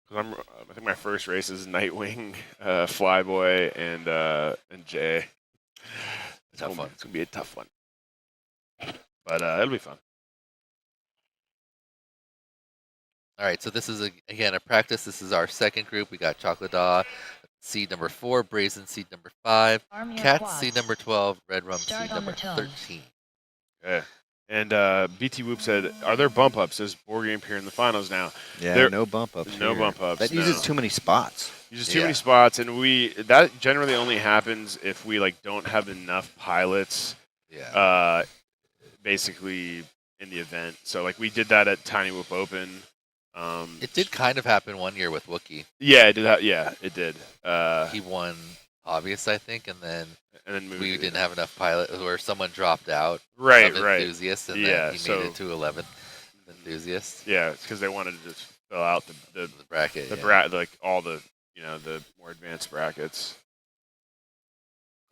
'Cause I think my first race is Nightwing, Flyboy, and Jay. Tough one. It's gonna be a tough one, but it'll be fun. All right, so this is, again, a practice. This is our second group. We got Chocolate Daw, seed number 4, Brazen, seed number 5, Arm your Cat, quads. seed number 12, Red Rum, Start seed on number the tone. 13. Yeah. And BT Whoop said, "Are there bump ups? Is Borg Game here in the finals now? Yeah, There- no bump ups. no here. bump ups, That no. uses too many spots. Uses too Yeah. many spots, and that generally only happens if we don't have enough pilots, Yeah. basically in the event. So we did that at Tiny Whoop Open. It did kind of happen one year with Wookie. Yeah, it did. Yeah, it did. He won Hobbyist, I think, and then And then moved we didn't have enough pilot, or someone dropped out Right, of right. Enthusiast, and Yeah, then he so- made it to 11th Enthusiast. Yeah, it's because they wanted to just fill out the The bracket. yeah. all the the more advanced brackets.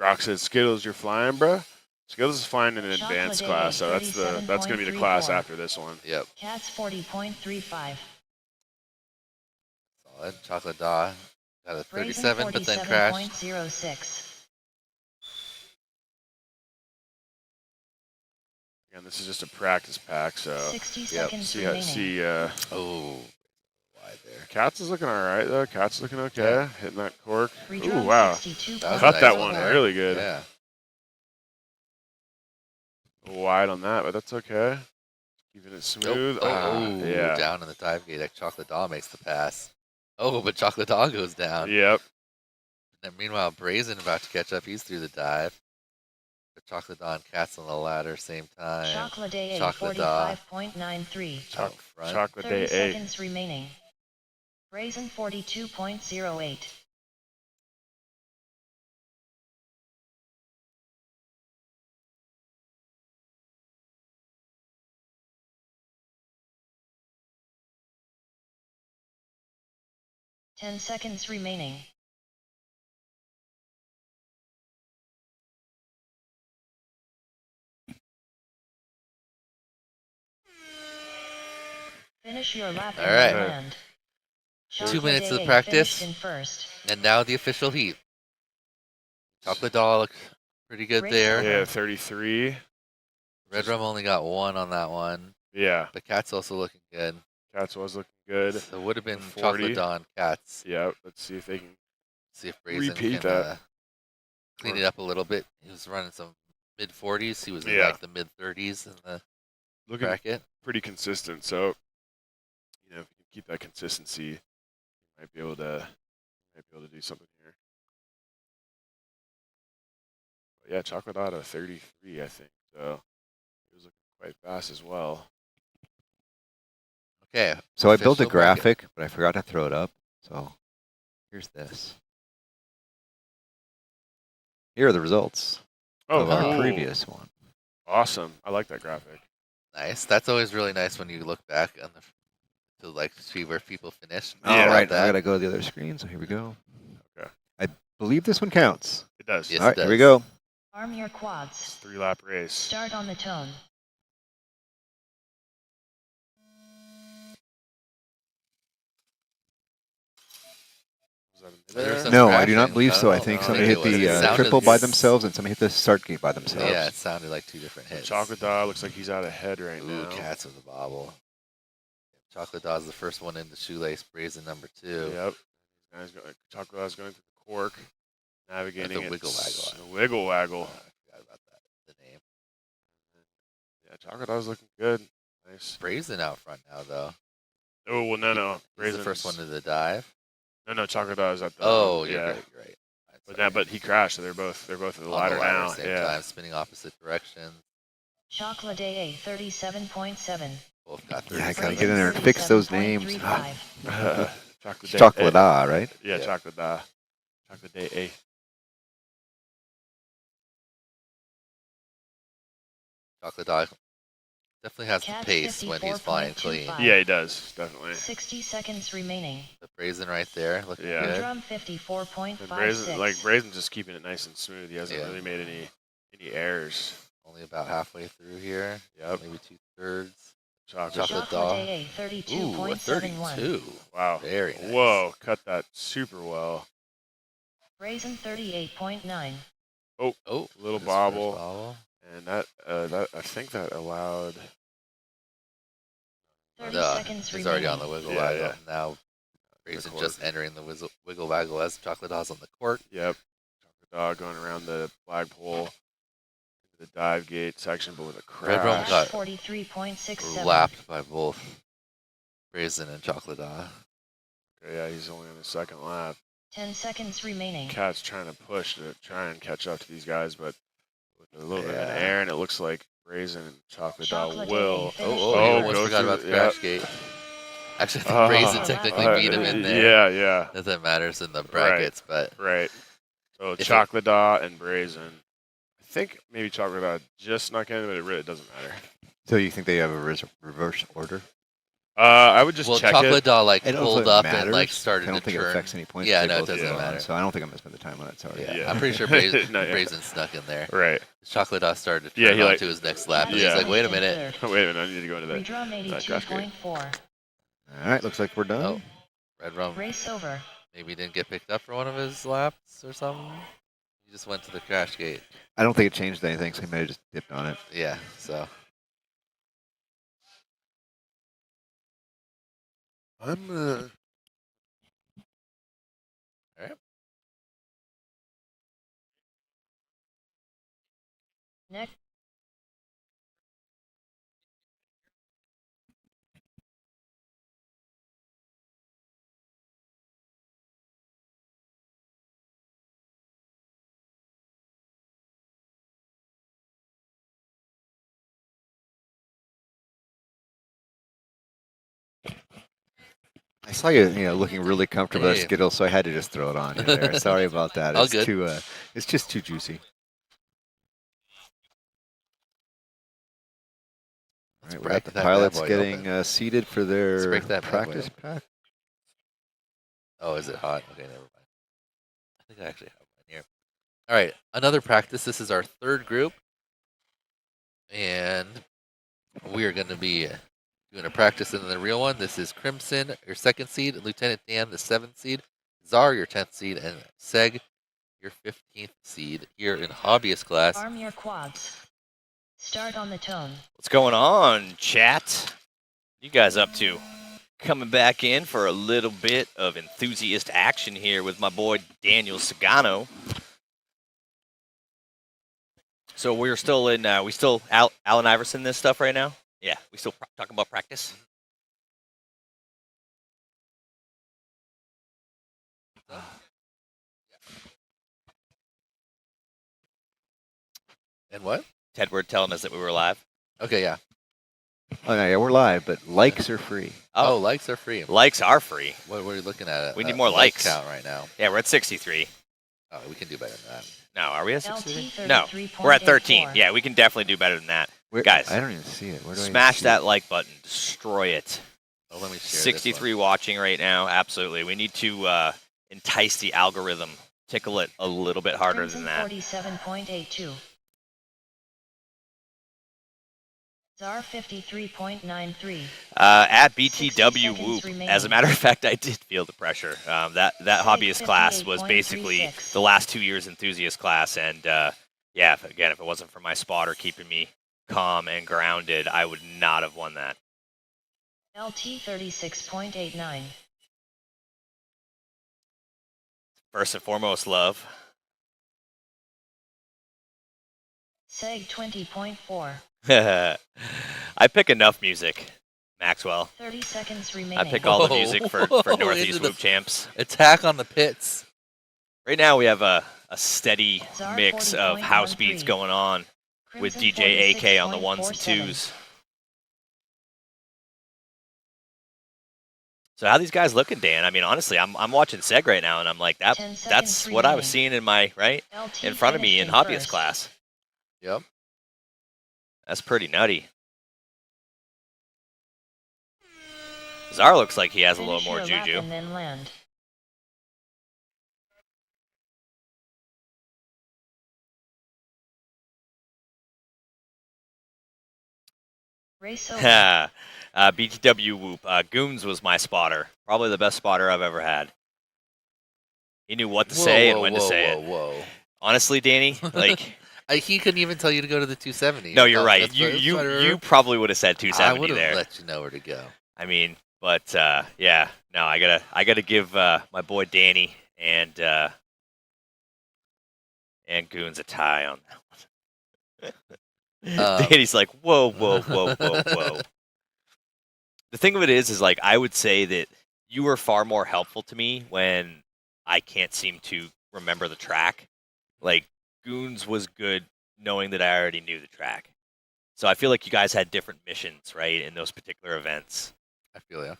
Grok says, "Skittles, you're flying, bro." Skittles is flying in an Chocolate advanced Day, class, so that's gonna be the class 37.34. after this one. Yep. Cats 40.35. Solid. Chocolate Daw got a Brazen 37, but then crashed. 47.06. Again, this is just a practice pack, so 60 yep, seconds see remaining. Oh, wide there. Cats is looking all right though. Cats is looking okay. Hitting that cork. Ooh, Redrone wow. 62. That was Cut nice that one one there. really good. Yeah. A little wide on that, but that's okay. Keeping it smooth. Yeah. Down in the dive gate. Chocolate Daw makes the pass. Oh, but Chocolate Daw goes down. Yep. And meanwhile, Brazen about to catch up. He's through the dive. But Chocolate Daw and Cat's on the ladder, same time. Chocolate Day 8, Chocolate Daw. 45.93. Out front. Chocolate 30 Day 8. seconds remaining. Brazen 42.08. Ten seconds remaining. Finish your lap All and right. then land. 2 minutes of Day 8 practice. finished in first. And now the official heat. Chocolate Daw looks pretty good Race there. over. Yeah, 33. Red Rum only got 1 on that one. Yeah. But Cat's also looking good. Cats was looking good. So it would have been 40. Chocolate Daw and Cat's. Yeah, let's see if they can. See if Brazen Repeat can that. clean it up a little bit. He was running some mid-40s. He was in Yeah. like the mid-30s in the Looking bracket. pretty consistent. So, if you can keep that consistency, you might be able to do something here. But yeah, Chocolate out of 33, I think. So he was looking quite fast as well. Okay. So I built a Official bracket. graphic, but I forgot to throw it up. So here's this. Here are the results of our cool. previous one. Awesome. I like that graphic. Nice. That's always really nice when you look back on to like see where people finish. Yeah. All right, That. I gotta go to the other screen. So here we go. Okay. I believe this one counts. It does. Yes. All right, it here we does. go. Arm your quads. 3-lap race. Start on the tone. Was that a There was midair? some No, I do not crashing. believe so. I don't think know. somebody I hit think it the was- it sounded- triple by themselves and somebody hit the start gate by themselves. Yeah, it sounded like 2 different hits. Chocolate Dog looks like he's out ahead right Ooh, now. Cats with a bobble. Chocolate Dog's the first one in the shoelace. Brazen number 2. Yep. Chocolate Dog's going through the cork, navigating the it. wiggle waggle. The wiggle waggle. I forgot about that. The name. Yeah, Chocolate Dog's looking good. Nice. Brazen out front now, though. Oh well, no. He's the Brazen's- first one to the dive. No, Chocolate Dog's at the. Oh, yeah. you're right. But he crashed, so they're both at the On ladder now. same Yeah. time, spinning opposite directions. Chocolate AA 37.7. Both got Yeah, I 30 gotta get in there and fix those names. 37.35. Chocolate Day. Chocolate right? Yeah, Yeah. Chocolate Day. Chocolate Day A. Chocolate Dog definitely has the Catch pace when he's flying 54.25. clean. Yeah, he does definitely. 60 seconds remaining. The Brazen right there, looking Yeah. good. Drum And 54.56. Brazen's just keeping it nice and smooth. He hasn't Yeah. really made any errors. Only about halfway through here. Yep. Maybe 2/3. Chocolate. Chocolate Chocolate Dog. AA Ooh, a 32.71. 32. Wow. Very nice. Whoa, cut that super well. Brazen 38.9. Oh, Little his first bobble. And that I think that allowed. 30 Duh, seconds he's remaining. already on the wiggle Yeah, waggle. yeah. Now Brazen cork. just entering the wiggle waggle as Chocolate Dog's on the court. Yep. Chocolate Dog going around the flagpole into the dive gate section, but with a Red Rum crash. got 43.67. lapped by both Brazen and Chocolate Dog. Okay, yeah, he's only on his second lap. 10 seconds remaining. Cat's trying to push to try and catch up to these guys, but with a little bit of Yeah. air, and it looks like Brazen and Chocolate Dog Chocolate will. AA finished Oh, third. you almost go forgot through about the the- crash gate. Actually, I think Brazen technically beat him in there. Yeah. Not that it matters in the brackets, but Right. So If it- Chocolate Dog and Brazen. I think maybe Chocolate Dog just snuck in, but it really doesn't matter. So you think they have a reverse order? I would just well, check Chocolate it. Dog like I don't pulled think it up matters. and like I started don't to think it turn. affects any points. Yeah, They no, it both doesn't do. matter. So I don't think I'm gonna spend the time on it. Sorry. Yeah, Yeah. I'm pretty sure Brazen, No, yeah. Brazen snuck in there. Right. Chocolate Dog started to Yeah, turn he on like- to his next lap. And Yeah. he's like, wait a Finished in minute. third. Wait a minute, I need to go into that. Redrum crash gate. 82.4. All right, looks like we're done. Oh, Red Rum Race over. maybe didn't get picked up for one of his laps or something. He just went to the crash gate. I don't think it changed anything, so he may have just dipped on it. Yeah, so. I'm Next. I saw you, looking really comfortable at Hey. Skittles, so I had to just throw it on you there. Sorry about that. All It's good. too, it's just too juicy. All right, we break got the that bad pilots boy getting open. seated for their break that bad boy practice open. pack. Oh, is it hot? Okay, never mind. I think I actually have one here. All right, another practice. This is our third group. And we are going to be doing a practice in the real one. This is Crimson, your 2nd seed, Lieutenant Dan, the 7th seed, Czar, your 10th seed, and Seg, your 15th seed here in Hobbyist class. Arm your quads. Start on the tone. What's going on, chat? You guys up to? Coming back in for a little bit of enthusiast action here with my boy Daniel Sagano. So we're still in, we still Allen Iverson this stuff right now? Yeah, we still talking about practice? And what? Ted were telling us that we were live. Okay, yeah. Oh, no, yeah, we're live, but likes are free. Oh, likes are free. Likes are free. What are you looking at? We need more likes. Count right now. Yeah, we're at 63. Oh, we can do better than that. No, are we at 63? LT No, we're at 13. 33.84. Yeah, we can definitely do better than that. Where, Guys, I don't even see it. Where do I smash see that it? like button. Destroy it. Oh, let me share 63 watching right now. Absolutely. We need to entice the algorithm. Tickle it a little bit harder Crimson than that. 47.82. Czar 53.93. At 60 BTW seconds Whoop. remaining. As a matter of fact, I did feel the pressure. That hobbyist class was basically 58.36. the last 2 years enthusiast class, and yeah, if it wasn't for my spotter keeping me calm and grounded, I would not have won that. LT 36.89. First and foremost, love. Seg 20.4. I pick enough music, Maxwell. 30 seconds remaining. I pick all the Whoa, music for whoa, Northeast into the- Whoop Champs. Attack on the pits. Right now, we have a steady Czar mix of house 40.13. beats going on with Crimson DJ AK on the ones and 46.47. twos. So how these guys looking, Dan? I mean, honestly, I'm watching Seg right now, and I'm like, 10 that's seconds what I was remaining. seeing in my LT in front of me in finished hobbyist first. class. Yep. That's pretty nutty. Czar looks like he has a little Finish more your lap juju. and then land. Race over. BTW Whoop. Goons was my spotter. Probably the best spotter I've ever had. He knew what to say and when to say it. Whoa. Honestly, Danny, like, He couldn't even tell you to go to the 270. no, you're right. That's what- that's what I You remember. probably would have said I 270 would have there. let you know where to go. I mean, but yeah, no, I gotta give my boy Danny and Goons a tie on that one. Danny's like, whoa. The thing of it is like I would say that you were far more helpful to me when I can't seem to remember the track. Like Goons was good knowing that I already knew the track. So I feel like you guys had different missions, right, in those particular events. I feel ya.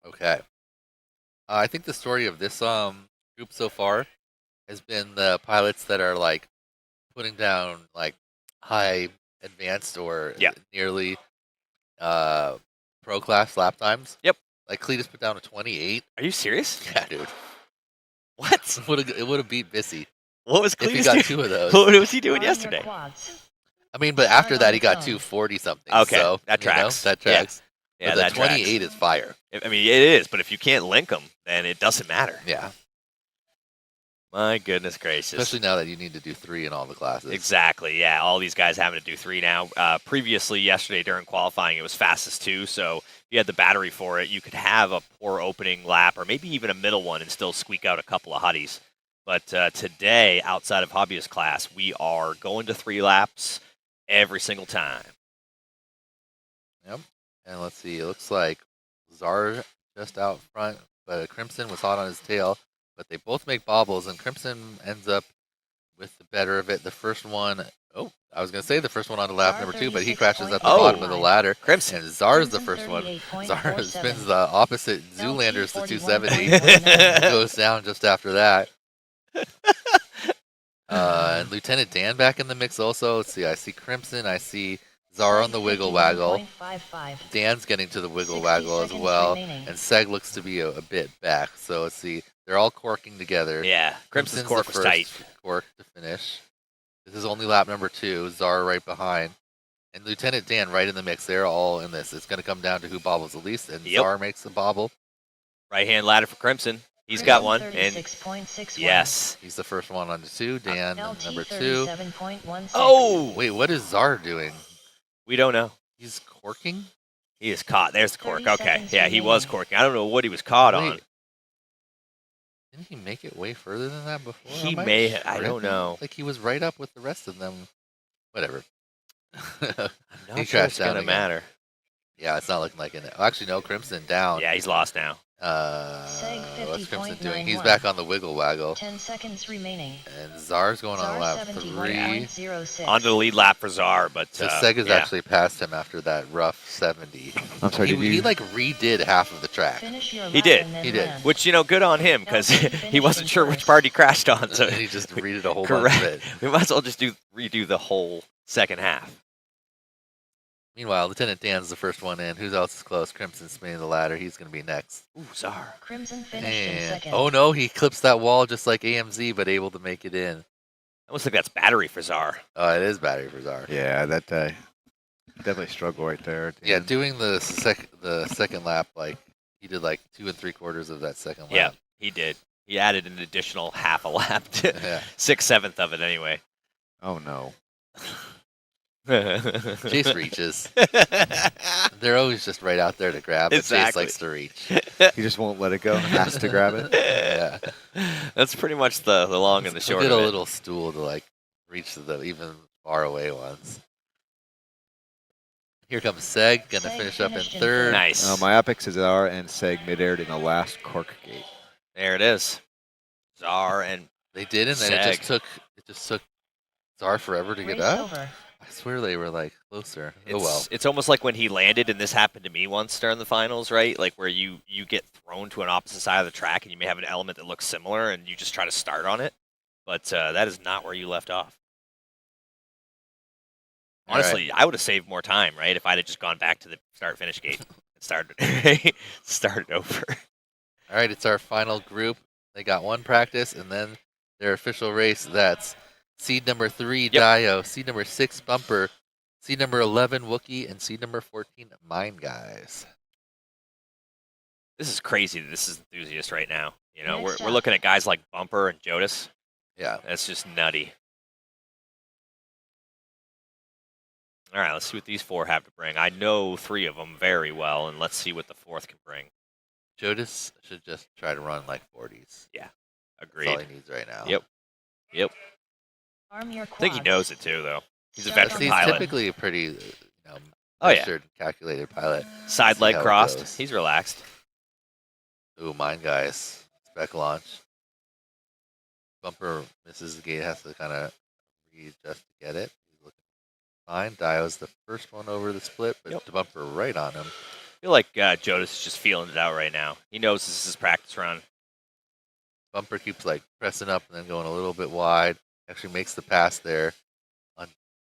Okay. I think the story of this group so far has been the pilots that are like putting down like high advanced or Yeah. nearly pro class lap times. Yep. Like Cletus put down a 28. Are you serious? Yeah, dude. What? It would have beat Bissy What was if he Cletus got doing? 2 of those. What was he doing On your yesterday? quads. I mean, but after that he got Zone. 240 something. Okay, so, that you know, tracks. that Yeah. tracks. Yeah, but the that tracks. 28 is fire. I mean, it is, but if you can't link them, then it doesn't matter. Yeah. My goodness gracious. Especially now that you need to do 3 in all the classes. Exactly, yeah. All these guys having to do 3 now. Previously, yesterday during qualifying, it was fastest 2, so if you had the battery for it, you could have a poor opening lap or maybe even a middle one and still squeak out a couple of hotties. But today, outside of hobbyist class, we are going to 3 laps every single time. Yep. And let's see, it looks like Czar just out front, but Crimson was hot on his tail. But they both make bobbles, and Crimson ends up with the better of it. The first one, I was going to say the first one onto lap Czar number 2, but he 36.49. crashes at the bottom of the ladder. Crimson. And Czar's the Crimson first one. 38.47. Czar spins the opposite Zoolander's to 41.49. 270. Goes down just after that. And Lieutenant Dan back in the mix also. Let's see, I see Crimson, I see Czar on the wiggle waggle. 51.55. Dan's getting to the wiggle 60 waggle as seconds well. remaining. And Seg looks to be a bit back. So let's see, they're all corking together. Yeah, Crimson's the cork was first tight. cork to finish. This is only lap number 2. Czar right behind. And Lieutenant Dan right in the mix. They're all in this. It's going to come down to who bobbles the least. And Yep. Czar makes the bobble. Right-hand ladder for Crimson. He's got one. And 36.61. yes. He's the first one on the 2. Dan LT number 2. 37.16. Oh! Wait, what is Czar doing? We don't know. He's corking? He is caught. There's the cork. 30 Okay. seconds Yeah, he was remaining. corking. I don't know what he was caught on. Wait. Didn't he make it way further than that before? He Am I may I don't tripping? know. Like he was right up with the rest of them. Whatever. I'm not He sure crashed it's down going to again. matter. Yeah, it's not looking like it. Actually, no, Crimson down. Yeah, he's lost now. Seg what's Crimson doing? He's back on the wiggle waggle. 10 seconds remaining. And Czar's going on lap 3. 71.06. On the lead lap for Czar, but So Sega's yeah. actually passed him after that rough 70. I'm sorry, He like redid half of the track. Finish your He lap did. and then He did. land. Which, you know, good on him, because he Finished wasn't in sure which first. part he crashed on. So He just redid a whole bunch of it. correct. We might as well just redo the whole second half. Meanwhile, Lieutenant Dan's the first one in. Who else is close? Crimson's spinning the ladder. He's going to be next. Ooh, Czar. Crimson finished in And, second. oh no, he clips that wall just like AMZ, but able to make it in. I almost think that's battery for Czar. Oh, it is battery for Czar. Yeah, that definitely struggle right there. at the Yeah, end. doing the second lap, like he did like 2 3/4 of that second Yeah, lap. he did. He added an additional half a lap to Yeah. 6/7 of it anyway. Oh no. Chase reaches. They're always just right out there to grab, but Chase Exactly. likes to reach. He just won't let it go. Has to grab it. Yeah. That's pretty much the long and the short Get of a it. little stool to like reach to the even far away ones. Here comes Seg, gonna Seg finish up in finished in third. Nice. My Apex Czar and Seg mid-aired in the last cork gate. There it is. Czar and They did, and then it just took Czar forever to get Race up. over. I swear they were like closer. Oh well. it's almost like when he landed, and this happened to me once during the finals, right? Like where you get thrown to an opposite side of the track, and you may have an element that looks similar, and you just try to start on it, but that is not where you left off. All right. Honestly, I would have saved more time, right? If I'd have just gone back to the start-finish gate and started over. All right, it's our final group. They got one practice, and then their official race. That's seed number 3, Yep. Dio, seed number 6, Bumper, seed number 11, Wookie, and seed number 14, Mind Guys. This is crazy that this is Enthusiast right now. You know, Next we're up. looking at guys like Bumper and Jodis. Yeah. That's just nutty. All right, let's see what these 4 have to bring. I know 3 of them very well, and let's see what the 4th can bring. Jodis should just try to run like 40s. Agreed. That's all he needs right now. Yep. Arm your I think he quads. knows it too, though. He's a Start veteran on He's pilot. typically a pretty Oh, yeah. measured, calculated pilot. Side see leg how it crossed. goes. He's relaxed. Ooh, Mind Guys. Spec launch. Bumper misses the gate, has to kind of readjust to get it. He's looking fine. Dio's the first one over the split, but Yep. the Bumper right on him. I feel like Jodis is just feeling it out right now. He knows this is his practice run. Bumper keeps like pressing up and then going a little bit wide. Actually makes the pass there on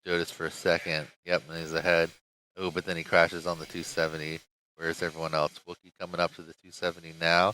Jodis for a second. Yep, and he's ahead. Oh, but then he crashes on the 270. Where's everyone else? Wookie coming up to the 270 now.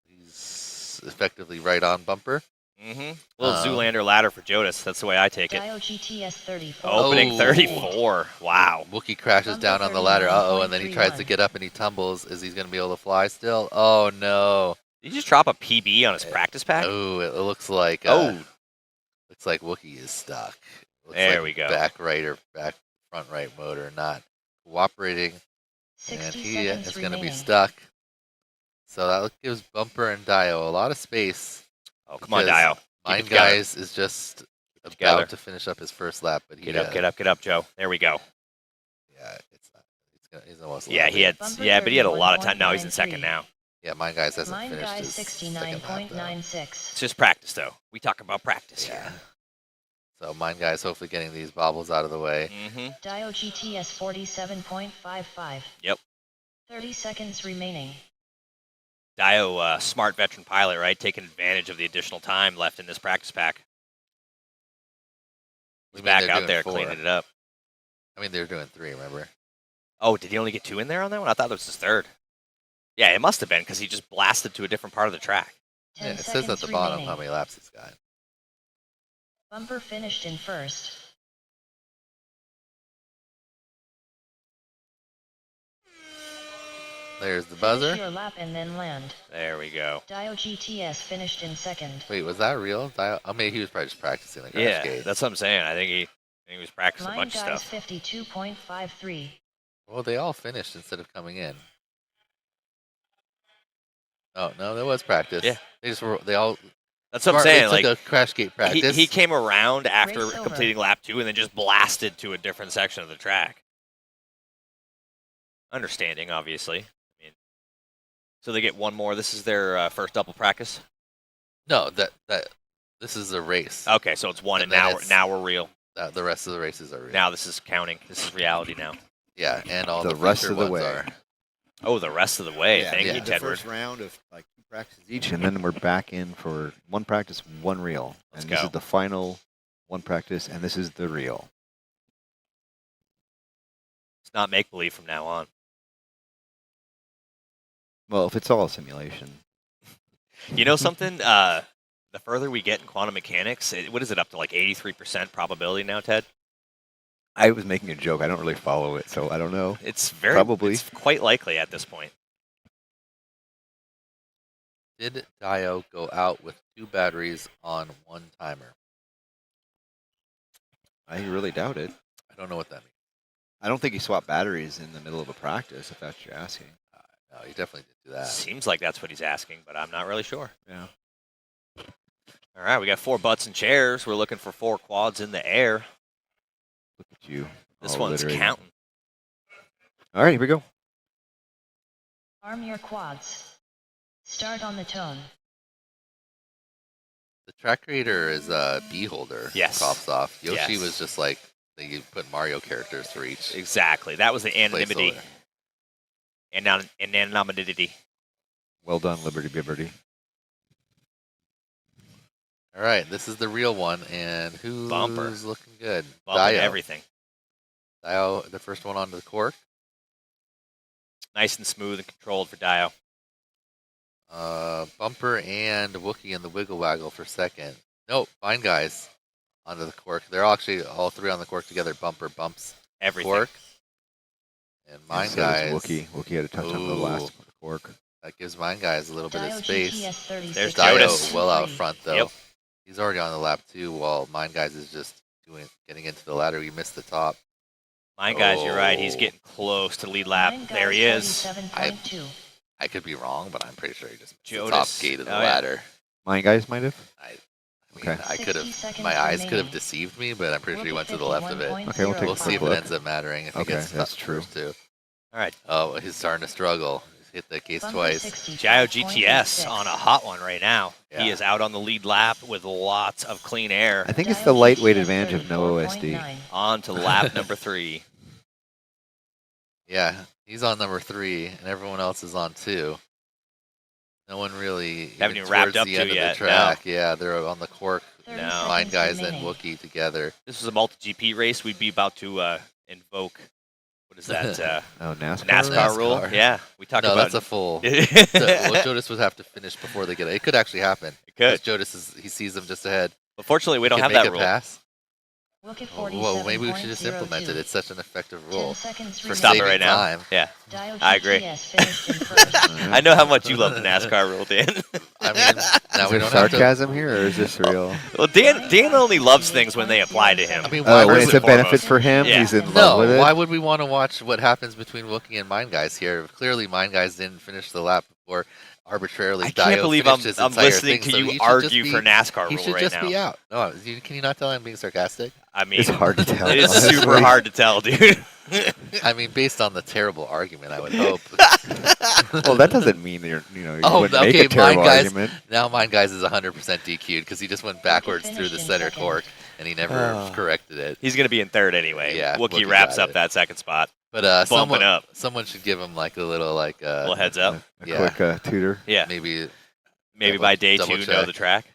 He's effectively right on Bumper. Mm-hmm. Little Zoolander ladder for Jodis. That's the way I take it. Dio GTS 34. Opening Oh. 34. Wow. Wookie crashes Bumper down on the ladder. Uh-oh, and then he tries to 39.31. get up and he tumbles. Is he going to be able to fly still? Oh, no. Did he just drop a PB on his practice pack? Oh, it looks like looks like Wookie is stuck. Looks There like we go. Back right or back front right motor not cooperating, 60 and he seconds is going to be remaining. stuck. So that gives Bumper and Dio a lot of space. Oh, come on, because Dio. Keep it Mind together. Guys is just together. about to finish up his first lap, but he Get up, Joe. There we go. Yeah, it's not. He's almost. Yeah, he had. Bumper Yeah, but he had a lot of time. Now he's in 31.93. second now. Yeah, Mind Guys hasn't Mind finished Guys his second lap, though. 69.96. It's just practice, though. We talk about practice Yeah. here. So Mind Guys hopefully getting these bobbles out of the way. Mm-hmm. Dio GTS 47.55. Yep. 30 seconds remaining. Dio, smart veteran pilot, right? Taking advantage of the additional time left in this practice pack. We He's mean back they're out doing there 4. cleaning it up. I mean, they're doing 3. Remember? Oh, did he only get 2 in there on that one? I thought it was his 3rd. Yeah, it must have been because he just blasted to a different part of the track. 10 Yeah, it says seconds at the bottom remaining. how many laps he's got. Bumper finished in first. There's the Finish buzzer. your lap and then land. There we go. Dio GTS finished in second. Wait, was that real? I mean, he was probably just practicing the crash Yeah, gate. that's what I'm saying. I think he was practicing a Mind bunch of Guys stuff. 52.53. Well, they all finished instead of coming in. Oh no, there was practice. Yeah. They just were. They all. That's what I'm smartly saying. Like took a crash gate practice. he came around after Race over. completing lap 2 and then just blasted to a different section of the track. Understanding, obviously. I mean, So they get one more. This is their first double practice? No, this is a race. Okay, so it's one, and now we're real. The rest of the races are real. Now this is counting. This is reality now. Yeah, and all The the rest future of the ones way. are. Oh, the rest of the way. Yeah, Thank we you, did the Tedward. first round of like 2 practices each, and then we're back in for 1 practice, 1 reel. Let's And this go. is the final 1 practice, and this is the reel. It's not make-believe from now on. Well, if it's all a simulation. You know something? The further we get in quantum mechanics, what is it up to, like 83% probability now, Ted? I was making a joke. I don't really follow it, so I don't know. It's very Probably. It's quite likely at this point. Did Dio go out with 2 batteries on 1 timer? I really doubt it. I don't know what that means. I don't think he swapped batteries in the middle of a practice, if that's what you're asking. No, he definitely did do that. Seems like that's what he's asking, but I'm not really sure. Yeah. All right, we got 4 butts and chairs. We're looking for 4 quads in the air. Look at you. This all one's alliterated. counting. All right, here we go. Arm your quads. Start on the tone. The track creator is a Beholder. Yes. Pops off. Yoshi Yes. was just like, you put Mario characters for each. Exactly. That was the anonymity. placeholder. Anonymity. Well done, Liberty Biberty. All right, this is the real one, and who's Bumper. looking good? Bumping Dio. everything. Dio, the first one onto the cork. Nice and smooth and controlled for Dio. Bumper and Wookiee in the Wiggle Waggle for second. Nope, fine guys onto the cork. They're actually all 3 on the cork together. Bumper bumps Everything. cork. And mine And so does guys. Wookiee. Wookiee had a touch on the last Ooh. cork. That gives mine guys a little bit Dio of space. GTS 36. There's Dio Jonas. well out front though. Yep. He's already on the lap too, while mine guys is just getting into the ladder. We missed the top. Mine guys, you're right. He's Oh. getting close to lead lap. Nine There he guys, is. 47.2. I could be wrong, but I'm pretty sure he just missed the Jonas. top gate of the Oh, yeah. ladder. Mine guys might have. I mean, Okay. I could 60 seconds have, my eyes could have remaining. deceived me, but I'm pretty sure he Look went at to the left of it. 51.05. Okay, we'll take We'll a see if quick it look. ends up mattering if he Okay, gets that's stuck true. first too. All right. Oh, he's starting to struggle. He's hit the case Bumper twice. 65.86. Gio GTS on a hot one right now. He Yeah. is out on the lead lap with lots of clean air. I think it's Dio the lightweight GTS advantage of no OSD. 34.9. On to lap number 3. Yeah, he's on number 3, and everyone else is on 2. No one really Haven't even wrapped towards up the to end yet, of the track. Yeah, they're on the cork. 30 No. seconds Mine guys and remaining. Wookiee together. This was a multi-GP race. We'd be about to invoke, what is that, Oh, NASCAR. NASCAR rule? NASCAR. Yeah, we talked No, about that's a full. it. Well, Jonas would have to finish before they get it. It could actually happen. could. Jonas he sees them just ahead. But fortunately, we don't Can have make that a rule. pass. Wookiee Well, maybe we should just 47.02. implement it. It's such an effective 10 rule seconds for Stop it saving right now. time. Yeah, Dio I agree. GTS finished in first. I know how much you love the NASCAR rule, Dan. I mean, now Is we there don't have to. sarcasm here, or is this real? Well, Dan only loves things when they apply to him. I mean, why Oh, when would it's we, a benefit foremost. for him, Yeah. he's in love no, with it. why would we want to watch what happens between Wookiee and Mine Guys here? Clearly, Mine Guys didn't finish the lap before arbitrarily. I can't Dio believe I'm finished his I'm entire listening thing, to so he you should argue just for be- NASCAR He rule should right just now. be out. No, can you not tell I'm being sarcastic? I mean, It's hard to tell. it is honestly. super hard to tell, dude. I mean, based on the terrible argument, I would hope. Well, that doesn't mean that you Oh, wouldn't make okay, a terrible Mine Guys- argument. Now Mine Guys is 100% DQ'd because he just went backwards through the finished in center second. cork and he never Oh. corrected it. He's going to be in third anyway. Yeah, Wookiee Wookiee wraps got up it. that second spot. But Bumping up. someone should give him like a little Little heads up. A Yeah. quick tutor. Yeah. maybe. Maybe double- by day double 2, know check. the track.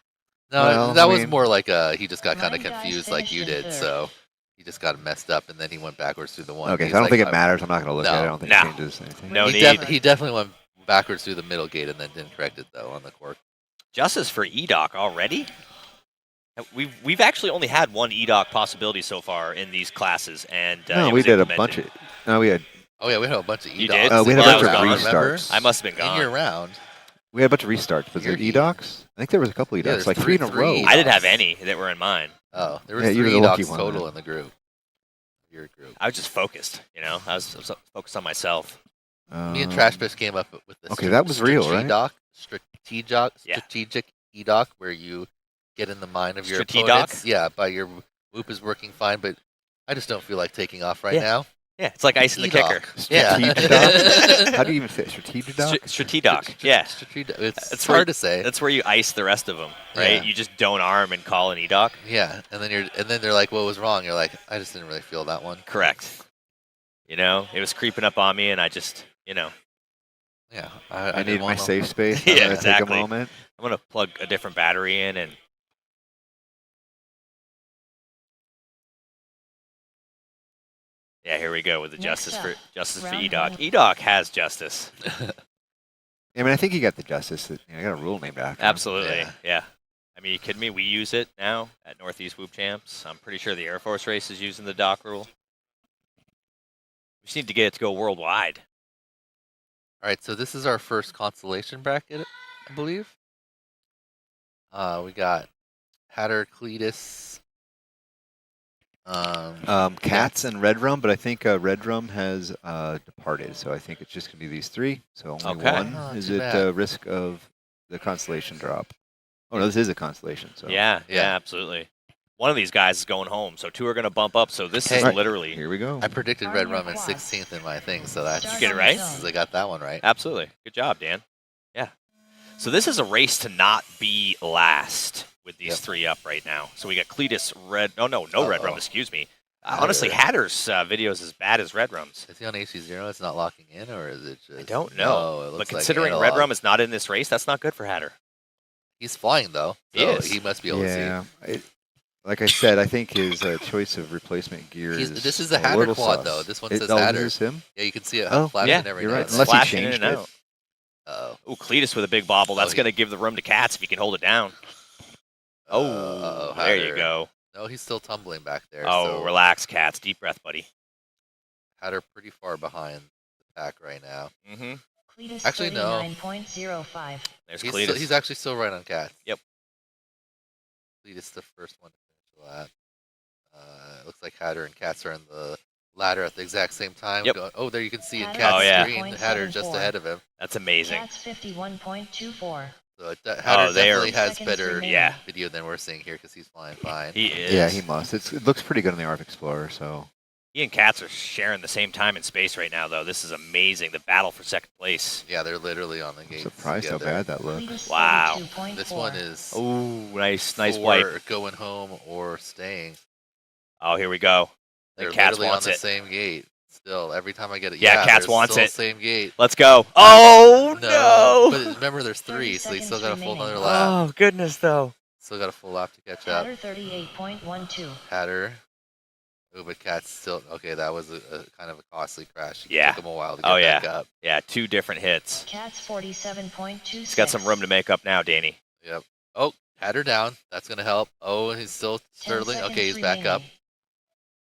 No, Well, that I was mean- more like he just got kind of Mine Guys confused like you finished in did, third. so he just got messed up and then he went backwards through the one. Okay, He's so I don't like, think it matters. I'm not going to look at it. I No. don't think No. it changes anything. No he, need. he definitely went backwards through the middle gate and then didn't correct it though on the cork. Justice for EDOC already? We've actually only had one EDOC possibility so far in these classes, and No, it we was did a implemented. bunch of. No, we had Oh yeah, we had a bunch of You E-docs. did? we had a Well, bunch I of was gone. remember? restarts. I must have been In your gone. round. We had a bunch of restarts. Was there You're- eDocs? I think there was a couple Yeah, eDocs, there's like three in a row. three I didn't have E-docs. any that were in mine. Oh, there was Yeah, you were 3 the lucky E-docs one, total then. in the group. Your group. I was just focused, I was focused on myself. Me and Trash Fish came up with the okay, that was real, right? Strategic E-doc, where you get in the mind of your Stratedoc? opponents. Yeah, by your whoop is working fine, but I just don't feel like taking off right Yeah. now. Yeah, it's like icing the kicker. Yeah. Strategic. How do you even say it? Strategic dock? Strategic. Yeah. It's hard to say. That's where you ice the rest of them, right? Yeah. You just don't arm and call an e-dock. Yeah, and then they're like, "What was wrong?" You're like, "I just didn't really feel that one." Correct. You know, it was creeping up on me, and I just, you know. Yeah, I need my safe space. Yeah, I'm gonna exactly. Take a moment. I'm gonna plug a different battery in and. Yeah, here we go with the justice for E-Dock. E-Dock has justice. I mean, I think you got the justice. I got a rule named after him. Absolutely, yeah. I mean, you kidding me? We use it now at Northeast Whoop Champs. I'm pretty sure the Air Force race is using the dock rule. We just need to get it to go worldwide. All right, so this is our first Constellation bracket, I believe. We got Hatter, Cletus, Cats and Red Rum, but I think Red Rum has departed, so I think it's just going to be these three. So only one is at risk of the Constellation drop. Oh, no, this is a Constellation. So Yeah, absolutely. One of these guys is going home, so two are going to bump up, so this is literally... Here we go. I predicted Red Rum in 16th in my thing, so that's... Did you get it right? I got that one right. Absolutely. Good job, Dan. Yeah. So this is a race to not be last with these three up right now. So we got Cletus, Red... Oh, no Red Rum, excuse me. Honestly, Hatter's video is as bad as Red Rum's. Is he on HC0? It's not locking in, or is it just... I don't know. No, but considering Red Rum is not in this race, that's not good for Hatter. He's flying, though. So he must be able to see. Like I said, I think his choice of replacement gear is this is a Hatter quad, though. This one says Hatter. This is him? Yeah, you can see it flashing every you're now right. and Unless then. he changed it. Oh, Cletus with a big bobble. That's going to give the room to Cats if he can hold it down. There you go. No, he's still tumbling back there. Oh, so relax, Cats. Deep breath, buddy. Hatter pretty far behind the pack right now. Mm-hmm. Cletus Actually, no. 39.05. There's He's, Cletus. he's actually still right on Cats. Yep. Cletus the first one to finish the lap. It looks like Hatter and Cats are in the ladder at the exact same time. Yep. Oh, there you can see in Hatter Cat's screen, Hatter just ahead of him. That's amazing. Cats 51.24. So Hatter definitely has Seconds better remaining. video than we're seeing here because he's flying fine. He is. Yeah, he must. It looks pretty good on the ARF Explorer, so... He and Cats are sharing the same time and space right now, though. This is amazing. The battle for second place. Yeah, they're literally on the gates. Surprised together. how bad that looked. Cletus Wow. 32.4. This one is Oh, nice for wipe. going home or staying. Oh, here we go. They're Cats literally on wants the it. same gate. Still, every time I get it, Yeah, Cats there's wants still it. Same gate. Let's go. Oh, No, no. but remember, there's 3, so you still got a full 30 another seconds lap. Oh, goodness, though. Still got a full lap to catch up. Hatter 38.12. Hatter. Oh, but Cat's still okay. That was a kind of a costly crash. It Yeah. took him a while to get back up. Yeah, 2 different hits. Cats 47.26. He's got some room to make up now, Danny. Yep. Oh, Hatter down. That's gonna help. Oh, he's still 10 Sterling. Okay, seconds he's back up.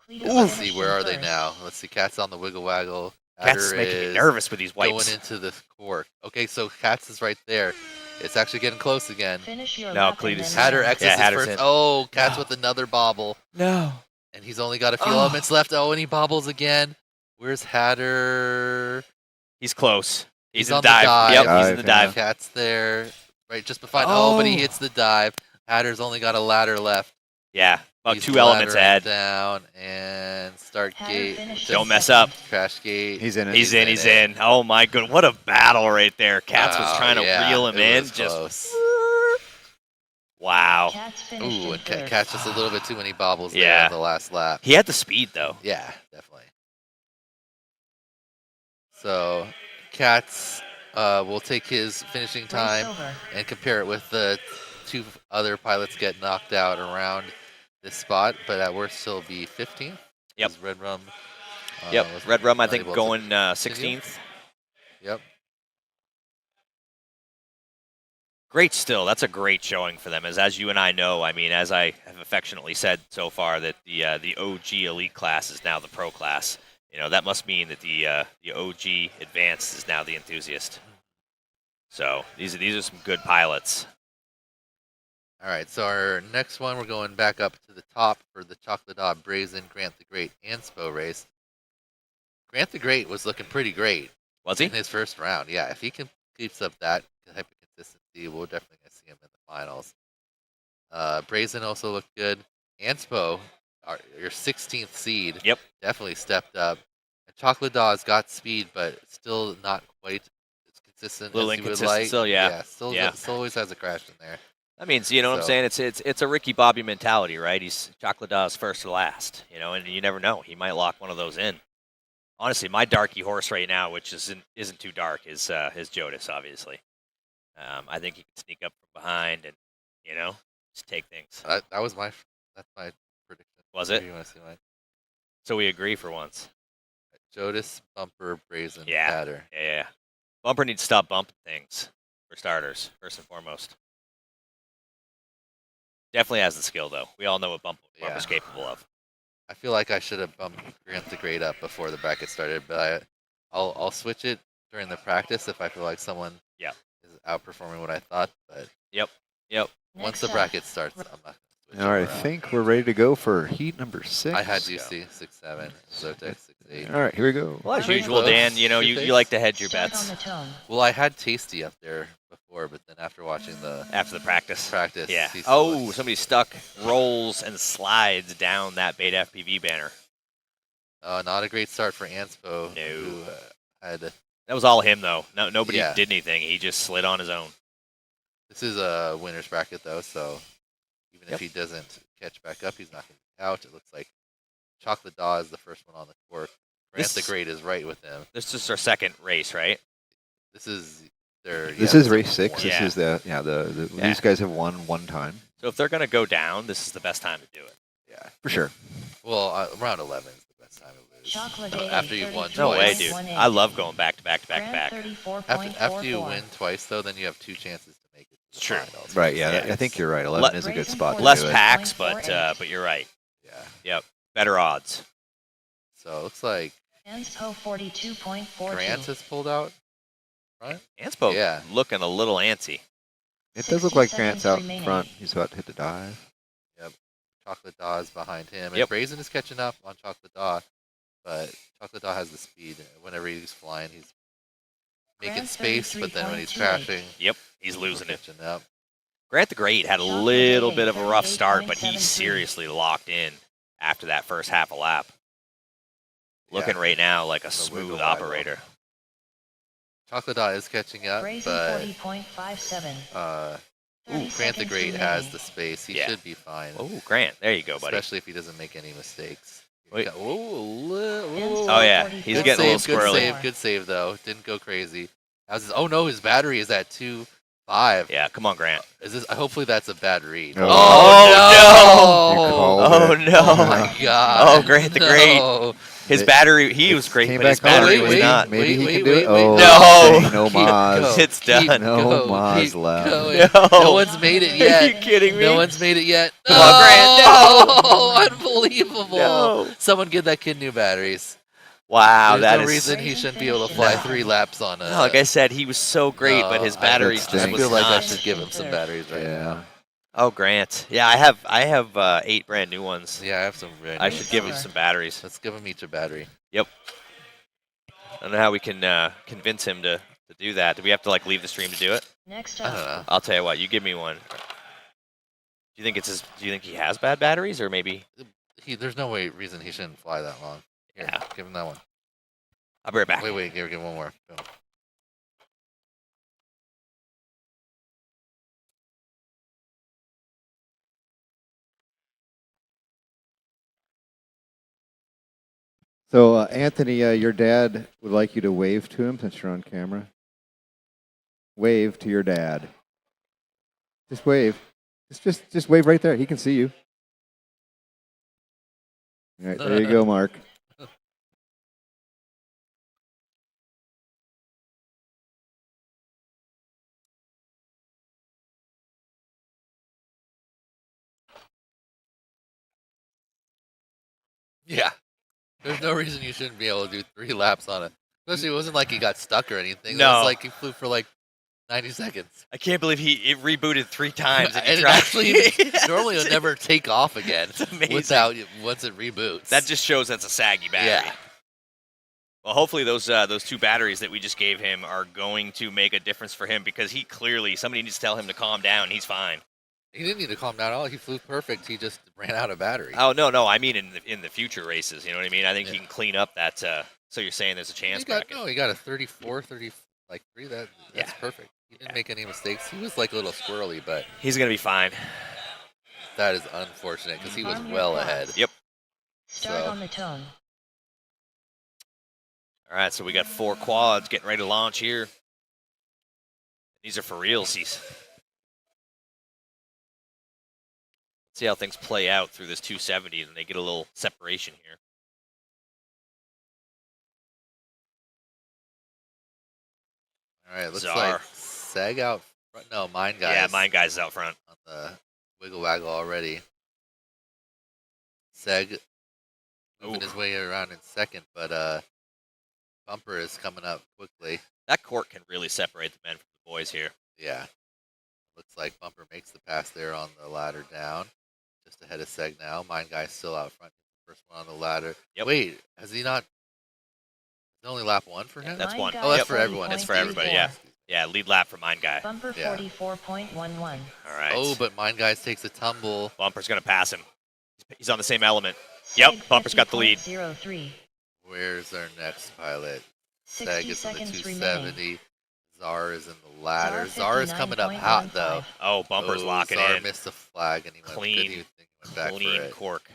remaining. Cletus Let's see, finished where in are they first. now? Let's see. Cat's on the wiggle waggle. Cats is Hatter making me is nervous with these wipes. going into the cork. Okay, so Cats is right there. It's actually getting close again. Finish your No, lap and Cletus. then Hatter run. exits Hatter's first. in. Oh, Cat's No. with another bobble. No. And he's only got a few elements left. Oh, and he bobbles again. Where's Hatter? He's close. He's in on the dive. Yep, Dive, he's in the dive. Cat's there. Right, just behind. Oh, but he Oh. hits the dive. Hatter's only got a ladder left. Yeah, about He's 2 elements laddering ahead. down and start Hatter gate. finished Don't in mess second. up. Crash gate. He's in it. He's in in, he's it. in. Oh, my good. What a battle right there. Cats was Oh, trying to yeah, reel him it in. was Just close. wow. Cats finished Ooh, in and third. Cat's just a little bit too many bobbles there Yeah. on the last lap. He had the speed, though. Yeah, definitely. So, Cats will take his finishing Race time over. and compare it with the 2 other pilots get knocked out around this spot, but at worst he'll be 15th. Yep. 'Cause Red Rum. Yep. was Red Rum, I not think, able to going continue. 16th. Yep. Great still. That's a great showing for them. As you and I know, I mean, as I have affectionately said so far, that the OG Elite class is now the Pro class. You know, that must mean that the OG Advanced is now the Enthusiast. So these are some good pilots. All right, so our next one, we're going back up to the top for the Chocolate Dog Brazen Grant the Great Anspo race. Grant the Great was looking pretty great Was in he? his first round. Yeah, if he keeps up that type of consistency, we're definitely going to see him in the finals. Brazen also looked good. Anspo, your 16th seed, Yep. definitely stepped up. Chocolate Daw's got speed, but still not quite as consistent Little as you would inconsistent like. still, yeah. Yeah, still, Yeah. still always has a crash in there. That means, you know what I'm So- saying? It's a Ricky Bobby mentality, right? He's Chocolate Daw's first or last, you know, and you never know. He might lock one of those in. Honestly, my darky horse right now, which isn't too dark, is Jodis, obviously. I think he can sneak up from behind and, you know, just take things. That's my prediction. Was it? You want to see mine? So we agree for once. Jodis, Bumper, Brazen, Yeah. Batter. Yeah. Bumper needs to stop bumping things, for starters, first and foremost. Definitely has the skill, though. We all know what Bumper's capable of. I feel like I should have bumped Grant the Great up before the bracket started, but I'll switch it during the practice if I feel like someone is outperforming what I thought. But Yep. once the bracket starts, I'm not going to switch All right, it I around. think we're ready to go for heat number 6. I had UC 6-7, Zotex 6-8. All right, here we go. Well, as Pretty usual, close. Dan, you know, Two you picks. like to hedge your Start bets on the tone. Well, I had Tasty up there before, but then after watching the after the practice. practice, Yeah. he Oh, looked- somebody stuck, rolls, and slides down that Beta FPV banner. not a great start for Anspo. No. Who had That was all him, though. Nobody Yeah. did anything. He just slid on his own. this is a winner's bracket though, so even Yep. if he doesn't catch back up, he's not going to be out. It looks like Chocolate Daw is the first one on the court. Grant This- the Great is right with him. This is our second race, right? This is their. This yeah, is race 6. Yeah. This is the Yeah. these guys have won one time So if they're going to go down, this is the best time to do it. Yeah. for sure. Well, round 11 is the best time to lose. Chocolate After you've won No way, twice. dude. I love going back to back to back to back. After you win twice, though, then you have 2 chances to make it to the True. finals. Right, yeah, Yeah. I think you're right. 11 is a good Brazen spot to for Less do it. packs, 0.48. but you're right. Yeah. Better odds. So it looks like Anspo 42.42. Grant has pulled out. Right? Anspo Yeah. looking a little antsy. It does look like 60 Grant's seconds out in remaining. front. He's about to hit the dive. Chocolate Daw is behind him. And Yep. Brazen is catching up on Chocolate Daw. But Chocolate Daw has the speed. Whenever he's flying, he's making Grant space. But then when he's 33.28. crashing, Yep, he's losing it. catching up. Grant the Great had a Chocolate little Day, bit of a rough start, but he 38.73. seriously locked in after that first half a lap. Looking right now like a The smooth wiggle operator. Chocolate Daw is catching up, Brazen but 40.57. 30 Grant the seconds Great remaining. has the space. He Yeah. should be fine. Oh, Grant. There you go, buddy. Especially if he doesn't make any mistakes. Wait. Oh, yeah, he's Good getting a little save, squirrely. good save though. Didn't go crazy. Oh no, his battery is at 2.5. Yeah, come on, Grant. Is this? Hopefully that's a bad read. Oh. Oh, You no! called Oh, it. no. Oh my god! Oh, Grant the Great. No. His It- battery, he was it great, came but his back on. battery Wait, was wait, not. Maybe he wait, can do wait, it. wait. Oh, No. dang, no Keep Maz. going. It's done. Keep No going. Maz Keep left. going. No. No one's made it yet. Are you kidding me? No one's made it yet. Come on, Grant, No! Unbelievable. No. Someone give that kid new batteries. Wow, There's that no is. reason he shouldn't be able to fly No. 3 laps on a. No, like I said, he was so great, but his No, battery That's just I was feel like I not. should give him some batteries right Yeah. now. Oh, Grant. Yeah, I have 8 brand new ones. Yeah, I have some. I should give him some batteries. Let's give him each a battery. I don't know how we can convince him to do that. Do we have to like leave the stream to do it? Next I don't up, know. I'll tell you what. You give me one. Do you think it's his? Do you think he has bad batteries, or maybe? There's no reason he shouldn't fly that long. Here, Yeah. give him that one. I'll be right back. Wait, give him one more. Boom. So, Anthony, your dad would like you to wave to him since you're on camera. Wave to your dad. Just wave. Just wave right there. He can see you. All right, there you go, Mark. Yeah. There's no reason you shouldn't be able to do 3 laps on it. Especially, it wasn't like he got stuck or anything. It No. was like he flew for like 90 seconds. I can't believe it rebooted 3 times. And it actually normally it'll never take off again It's amazing. once it reboots. That just shows that's a saggy battery. Yeah. Well, hopefully those 2 batteries that we just gave him are going to make a difference for him because he clearly somebody needs to tell him to calm down. He's fine. He didn't need to calm down at all. He flew perfect. He just ran out of battery. Oh no, I mean in the future races. You know what I mean? I think he Yeah. can clean up that So you're saying there's a chance, He got, bracket? no, he got a 34, 30, like 3. That's Yeah. perfect. He didn't make any mistakes. He was like a little squirrely, but He's going to be fine. that is unfortunate because he was Arm your well quads. ahead. Yep. Start So- on the tone. All right, so we got 4 quads getting ready to launch here. These are for realsies. See how things play out through this 270, and they get a little separation here. All right, looks Czar. like Seg out front. No, Mine Guys. Yeah, mine guys is out front. On the wiggle waggle already. Seg moving his way around in second, but Bumper is coming up quickly. That court can really separate the men from the boys here. Yeah. Looks like Bumper makes the pass there on the ladder down. Just ahead of Seg now. Mine Guy's still out front. First one on the ladder. Yep. Wait, has he not? Is it only lap 1 for him? That's Mine one. guy Oh, that's Yep. for everyone. That's for everybody, yeah. Yeah, lead lap for mine guy. Bumper Yeah. 44.11. All right. Oh, but Mine Guys takes a tumble. Bumper's going to pass him. He's on the same element. Yep, Bumper's got the lead. 50.03. Where's our next pilot? 60 Seg is in the seconds 270. Czar is in the ladder. Czar Czar is coming up hot, though. 59.15. Oh, Bumper's Oh, locking Czar in. missed the flag, and he went, Clean. good, he went back for Clean it. cork.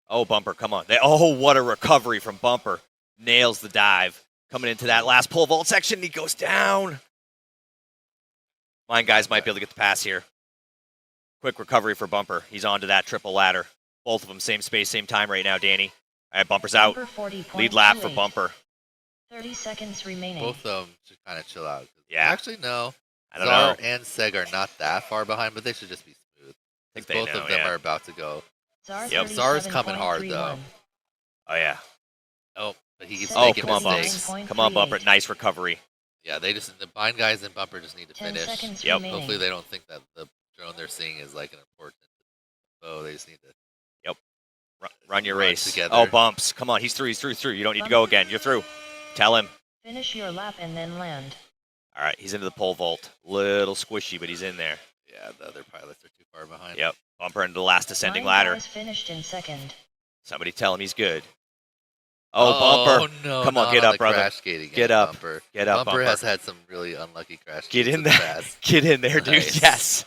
Oh, Bumper, come on. Oh, what a recovery from Bumper. Nails the dive. Coming into that last pole vault section, he goes down. Mine guys might be able to get the pass here. Quick recovery for Bumper. He's onto that triple ladder. Both of them same space, same time right now, Danny. All right, Bumper's out. Bumper 40.28. Lead lap for Bumper. 30 seconds remaining. Both of them should kind of chill out. Yeah. Actually, no. I don't Czar know. and Seg are not that far behind, but they should just be smooth. I think 'Cause they both know, of them yeah. are about to go. Czar Yep. Czar's coming hard, though. 37.31. Oh, yeah. Oh, but he keeps Oh, making come on, mistakes. Bumps. Come on, Bumper. Nice recovery. Yeah, the Mine Guys and Bumper just need to 10 finish. seconds Yep. remaining. Hopefully they don't think that the drone they're seeing is like an important foe. They just need to. Run your Run race. together. Oh, Bumps. Come on. He's through. He's through. He's through. You don't need to go again. You're through. Tell him. Finish your lap and then land. All right. He's into the pole vault. Little squishy, but he's in there. Yeah, the other pilots are too far behind. Yep. Bumper into the last descending Mine ladder. guys finished in second. Somebody tell him he's good. Oh, Bumper. No, Come on, not get up, the brother. Crash gate again, Get up. Bumper. Get up, Bumper Bumper. has had some really unlucky crash Get gates in the there. past. Get in there, dude. Nice. Yes.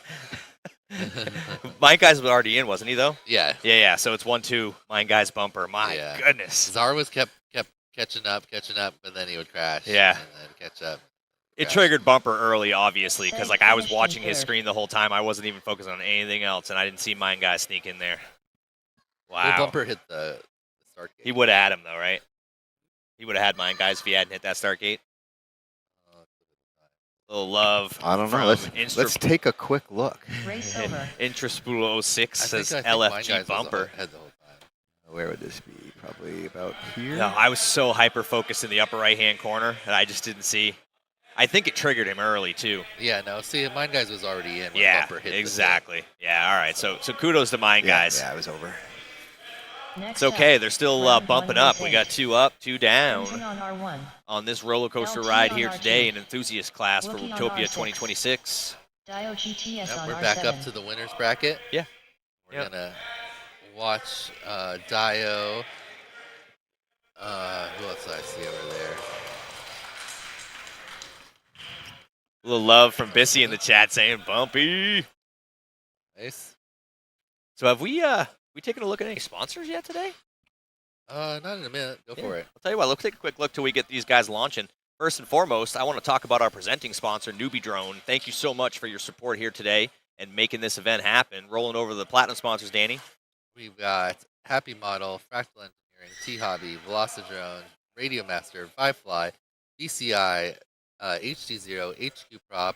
Mine guys was already in, wasn't he, though? Yeah. Yeah. So it's 1-2. Mine guys Bumper. My Yeah. goodness. Czar was kept catching up, but then he would crash. Yeah. And then catch up. It Crash. triggered Bumper early, obviously, because Seg I was finished in watching his third. screen the whole time. I wasn't even focused on anything else, and I didn't see Mine guy sneak in there. Well, Wow. Bumper hit the start gate. He would have had him, though, right? He would have had Mine guys if he hadn't hit that start gate. Little love. I don't know. from Let's take a quick look. Race over. Intraspool 06 I says think Mine LFG Guys was Bumper. ahead the whole time. Where would this be? Probably about here. No, I was so hyper focused in the upper right hand corner that I just didn't see. I think it triggered him early too. Yeah, no. See, Mine Guys was already in when Yeah, Bumper hit the exactly. Yeah, all right. So kudos to Mine guys. Yeah, it was over. Next It's okay. up, They're still round bumping one up. race We eight. got 2 up, 2 down Cruising on R1. on this roller coaster LT ride on here R2. today in Enthusiast class for Wookie on Whooptopia R6. 2026. Dio GTS Yep, on we're R7. back up to the winners bracket. Yeah. We're Yep. gonna watch Dio. Who else do I see over there? A little love from Bissy in the chat saying bumpy. Nice. So have we taken a look at any sponsors yet today? Not in a minute. Go for it. I'll tell you what, let's take a quick look till we get these guys launching. First and foremost, I want to talk about our presenting sponsor, NewBeeDrone. Thank you so much for your support here today and making this event happen. Rolling over to the platinum sponsors, Danny. We've got Happy Model, Fractal Engineering, T-Hobby, VelociDrone, Radio Master, Firefly, BCI, HD0, HQ Prop,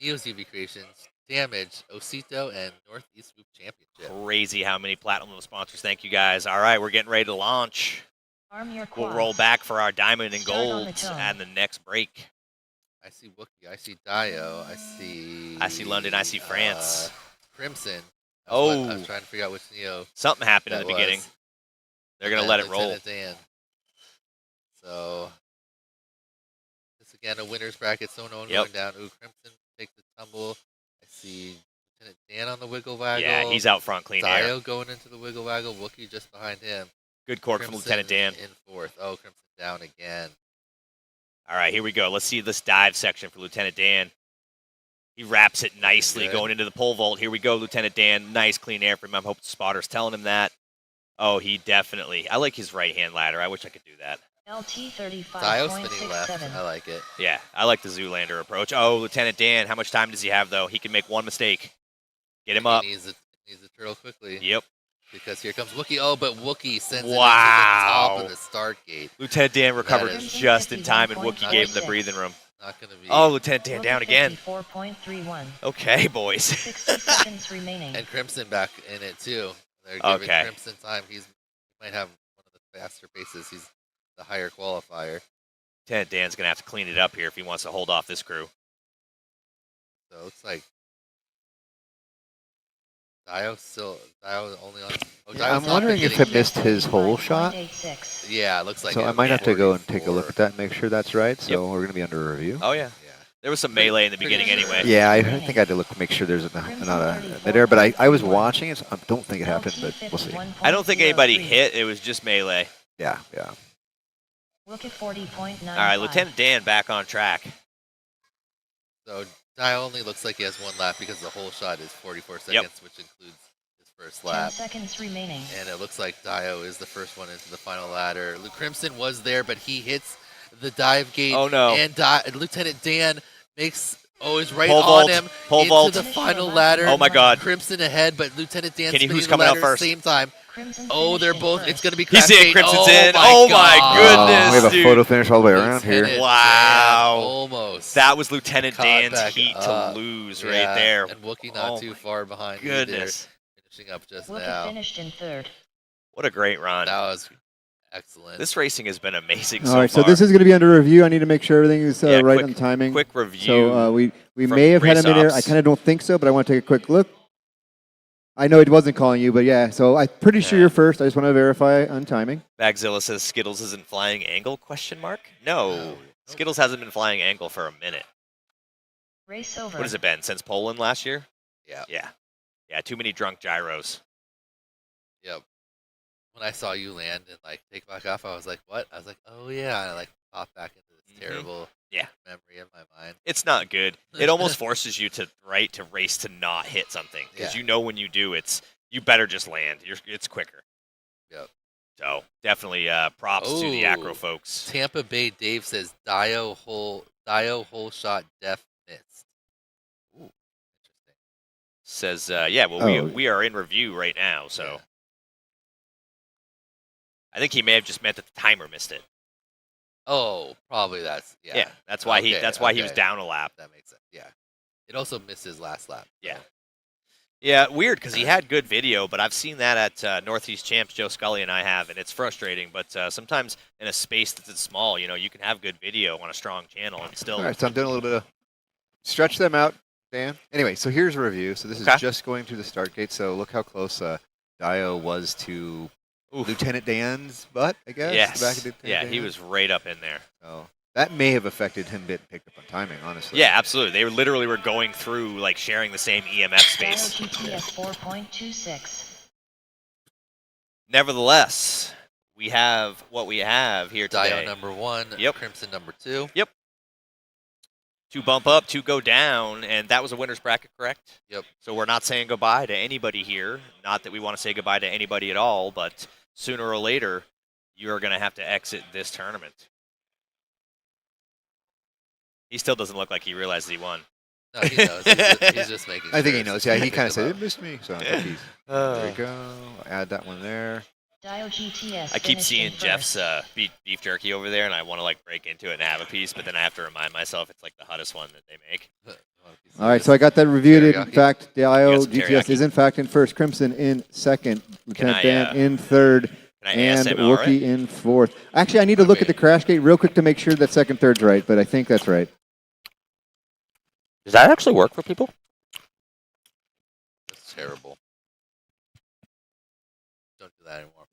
Neo's UV Creations, Damage, Osito, and Northeast Swoop Championship. Crazy how many platinum sponsors. Thank you, guys. All right, we're getting ready to launch. Arm your We'll quads. roll back for our diamond and Start on the gold tone. and the next break. I see Wookie, I see Dio, I see London, I see France. Crimson. That's Oh. what I was trying to figure out which Neo Something happened in that the beginning. was. They're going to And let it roll. Lieutenant Dan. So, this again a winner's bracket, so no one Yep. going down. Ooh, Crimson take the tumble. I see Lieutenant Dan on the wiggle waggle. Yeah, he's out front clean air. Dio going into the wiggle waggle. Wookie just behind him. Good cork from Lieutenant Dan. In fourth. Oh, Crimson down again. All right, here we go. Let's see this dive section for Lieutenant Dan. He wraps it nicely going into the pole vault. Here we go, Lieutenant Dan. Nice clean air from him. I hope the spotter's telling him that. Oh, he definitely. I like his right-hand ladder. I wish I could do that. LT 35.67. Dio spinning left. I like it. Yeah, I like the Zoolander approach. Oh, Lieutenant Dan, how much time does he have, though? He can make one mistake. Get him up. He needs the turtle quickly. Yep. Because here comes Wookie. Oh, but Wookie sends it into the top of the start gate. Lieutenant Dan recovered just in time, and Wookie gave him the breathing room. Not gonna be. Oh, Lieutenant Dan down again. 4.31. Okay, boys. 60 seconds remaining. And Crimson back in it too. They're giving Crimson time. He might have one of the faster paces. He's the higher qualifier. Lieutenant Dan's gonna have to clean it up here if he wants to hold off this crew. So it looks like Dio only on. I'm wondering if it missed his hole shot. Yeah, it looks like. So I might have to go and take a look at that and make sure that's right. So we're going to be under review. Oh yeah. There was some melee in the beginning anyway. Yeah, I think I had to look to make sure there's not a mid-air, but I was watching it. So I don't think it happened, but we'll see. I don't think anybody hit. It was just melee. Yeah. Look at 40.9. All right, Lieutenant Dan back on track. So Dio only looks like he has one lap because the whole shot is 44 seconds, which includes his first lap. 10 seconds remaining. And it looks like Dio is the first one into the final ladder. Crimson was there, but he hits the dive gate. Oh no! And Lieutenant Dan is right pole on vault. him Pole into vault. the final ladder. Oh my God! Crimson ahead, but Lieutenant Dan spinning who's the coming ladder out first? at the same time. Oh, they're both. It's going to be. He's in. Crimson's in. Oh my goodness, we have a dude. photo finish all the way around here. Wow! Almost. That was Lieutenant Caught Dan's back heat up. to lose Yeah, right there. And Wookie not too far behind. Goodness. Either, finishing up just Wookie now. finished in third. What a great run. That was excellent. This racing has been amazing All right, so so this is going to be under review. I need to make sure everything is right quick, on timing. Quick review. So we from may have had a mid-air. I race kind of don't think so, but I want to take a quick look. I know it wasn't calling you, but yeah. So I'm pretty sure you're first. I just want to verify on timing. Bagzilla says Skittles isn't flying angle? No. Skittles hasn't been flying angle for a minute. Race over. What has it been since Poland last year? Yeah. Yeah. Too many drunk gyros. Yep. When I saw you land and take back off, I was like, "What?" I was like, "Oh yeah," and I popped back into this terrible memory in my mind. It's not good. It almost forces you to race to not hit something because when you do, you better just land. It's quicker. Yep. So definitely props to the acro folks. Tampa Bay Dave says Dio hole shot def missed. Ooh, interesting. Says we are in review right now, so. Yeah. I think he may have just meant that the timer missed it. Oh, probably that's that's why he was down a lap. That makes sense. Yeah. It also missed his last lap. Yeah. Yeah, weird because he had good video, but I've seen that at Northeast Champs. Joe Scully and I have, and it's frustrating. But sometimes in a space that's small, you can have good video on a strong channel and still. All right, so I'm doing a little bit of stretch them out, Dan. Anyway, so here's a review. So this is just going through the start gate. So look how close Dio was to Lieutenant Dan's butt, I guess. Yes. The back of Lieutenant Dan. He was right up in there. So that may have affected him getting picked up on timing, honestly. Yeah, absolutely. They literally were going through sharing the same EMF space. 4.26. Nevertheless, we have what we have here today. Dio number 1. Yep. Crimson number 2. Yep. 2 bump up, 2 go down, and that was a winner's bracket, correct? Yep. So we're not saying goodbye to anybody here. Not that we want to say goodbye to anybody at all, but sooner or later, you're going to have to exit this tournament. He still doesn't look like he realizes he won. No, he knows. He's just making I think he sure. knows. Yeah, he kind of said, it missed me. So I think he's, there we go. Add that one there. Dio GTS I keep finished seeing in Jeff's first. beef jerky over there, and I want to break into it and have a piece, but then I have to remind myself it's the hottest one that they make. All right, so I got that reviewed. In Teriyaki. fact, Dio You got some GTS teriyaki? is in fact in first. Crimson in second. Lieutenant I, Dan in third. Can I And ASMR Wookie it? in fourth. Actually, I need to look at the crash gate real quick to make sure that second, third's right, but I think that's right. Does that actually work for people? That's terrible. Don't do that anymore.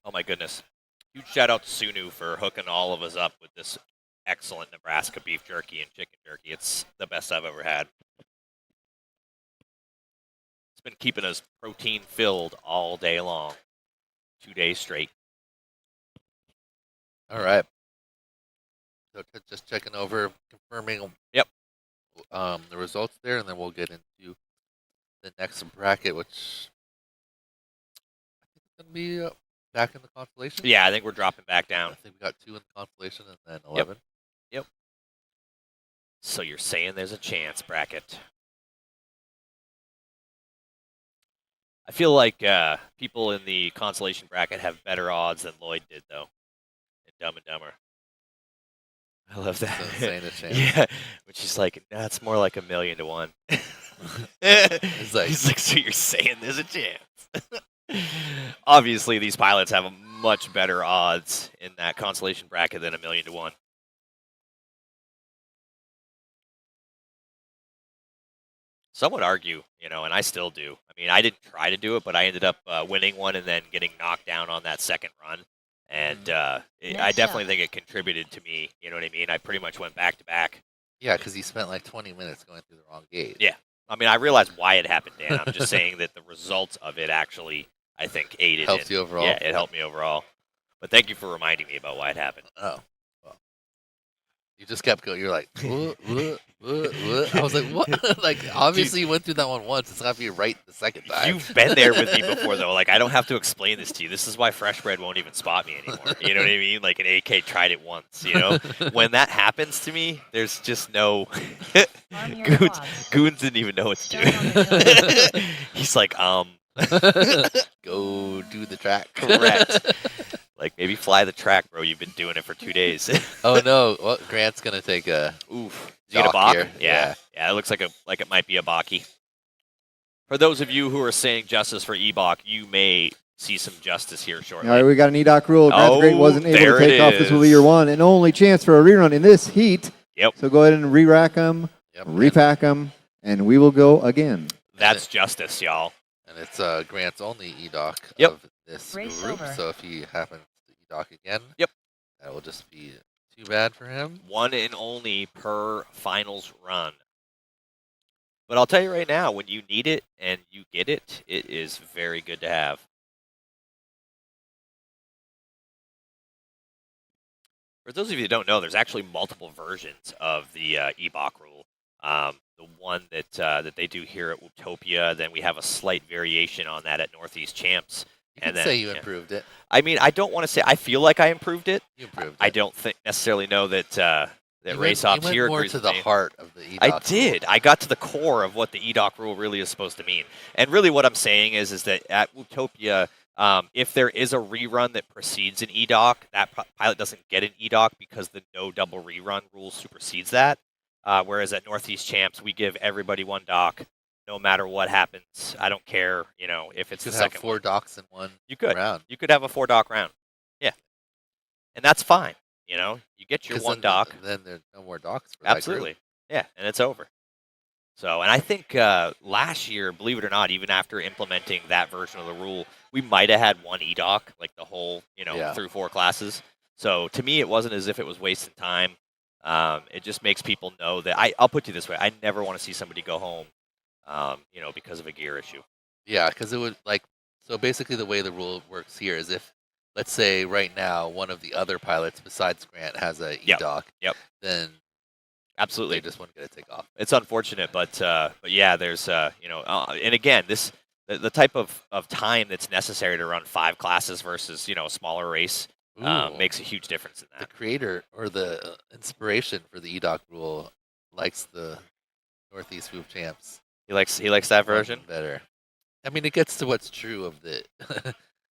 Oh my goodness. Huge shout out to Sunu for hooking all of us up with this excellent Nebraska beef jerky and chicken jerky. It's the best I've ever had. It's been keeping us protein filled all day long. 2 days straight. All right. So just checking over, confirming. Yep. The results there, and then we'll get into the next bracket, which I think is going to be back in the Constellation. Yeah, I think we're dropping back I down. think we got 2 in the Constellation and then 11. Yep. So you're saying there's a chance, bracket. I feel like people in the Constellation bracket have better odds than Lloyd did, though, in Dumb and Dumber. I love that. Insane a chance. Yeah, but she's like, nah, it's more like 1,000,000 to 1. He's like, so you're saying there's a chance. Obviously, these pilots have a much better odds in that Constellation bracket than 1,000,000 to 1. Some would argue, and I still do. I mean, I didn't try to do it, but I ended up winning one and then getting knocked down on that second run. And I definitely think it contributed to me. You know what I mean? I pretty much went back to back. yeah, because he spent like 20 minutes going through the wrong gate. Yeah. I mean, I realize why it happened, Dan. I'm just saying that the results of it actually, I think, aided. Helped you overall? Yeah, it helped me overall. But thank you for reminding me about why it happened. Oh. Well. You just kept going. You're like, what? I was like, what? Like, obviously you went through that one once. It's got to be right the second time. You've been there with me before, though. Like, I don't have to explain this to you. This is why Fresh Bread won't even spot me anymore. You know what I mean? Like, an AK tried it once, When that happens to me, there's just no... Goons didn't even know what to do. He's like, Go do the track. Correct. Like, maybe fly the track, bro. You've been doing it for 2 days. Oh, no. Well, Grant's going to take a... Oof. Is he get a Bach? Here. Yeah. It looks like it might be a Baki. For those of you who are saying justice for Ebach, you may see some justice here shortly. All right, we got an EDOC rule. Grant the Great wasn't able to take off. This will be your one and only chance for a rerun in this heat. Yep. So go ahead and re-rack them, repack them, and we will go again. That's justice, y'all. And it's Grant's only EDOC of this Race group, over. so if he happens to EDOC again, Yep. that will just be too bad for him. One and only per finals run. But I'll tell you right now, when you need it and you get it, it is very good to have. For those of you that don't know, there's actually multiple versions of the Ebach rule. The one that they do here at Whooptopia, then we have a slight variation on that at Northeast Champs. You can say you improved it. I mean, I don't want to say I feel like I improved it. You improved it. I don't necessarily know that Race Ops here more agrees to with the me. heart of the EDOC I did. I got to the core of what the EDOC rule really is supposed to mean. And really what I'm saying is that at Whooptopia, if there is a rerun that precedes an EDOC, that pilot doesn't get an EDOC because the no double rerun rule supersedes that. Whereas at Northeast Champs, we give everybody one doc, no matter what happens. I don't care, if it's you the could have second 4 one. docs in one You could. round. You could have a 4-doc round. Yeah. And that's fine. You get your 'Cause one then doc. Then there's no more docs for Absolutely. Yeah, and it's over. So, and I think last year, believe it or not, even after implementing that version of the rule, we might have had one EDOC, like the whole, through 4 classes. So to me, it wasn't as if it was wasting time. It just makes people know that I'll put you this way: I never want to see somebody go home, because of a gear issue. Yeah, because it would so basically the way the rule works here is if, let's say right now, one of the other pilots besides Grant has a EDOC, then absolutely they just wouldn't get to take off. It's unfortunate, but yeah, there's and again, the type of time that's necessary to run 5 classes versus a smaller race makes a huge difference in The that. creator or the inspiration for the EDOC rule likes the Northeast Whoop Champs He likes that version. better. I mean, it gets to what's true of the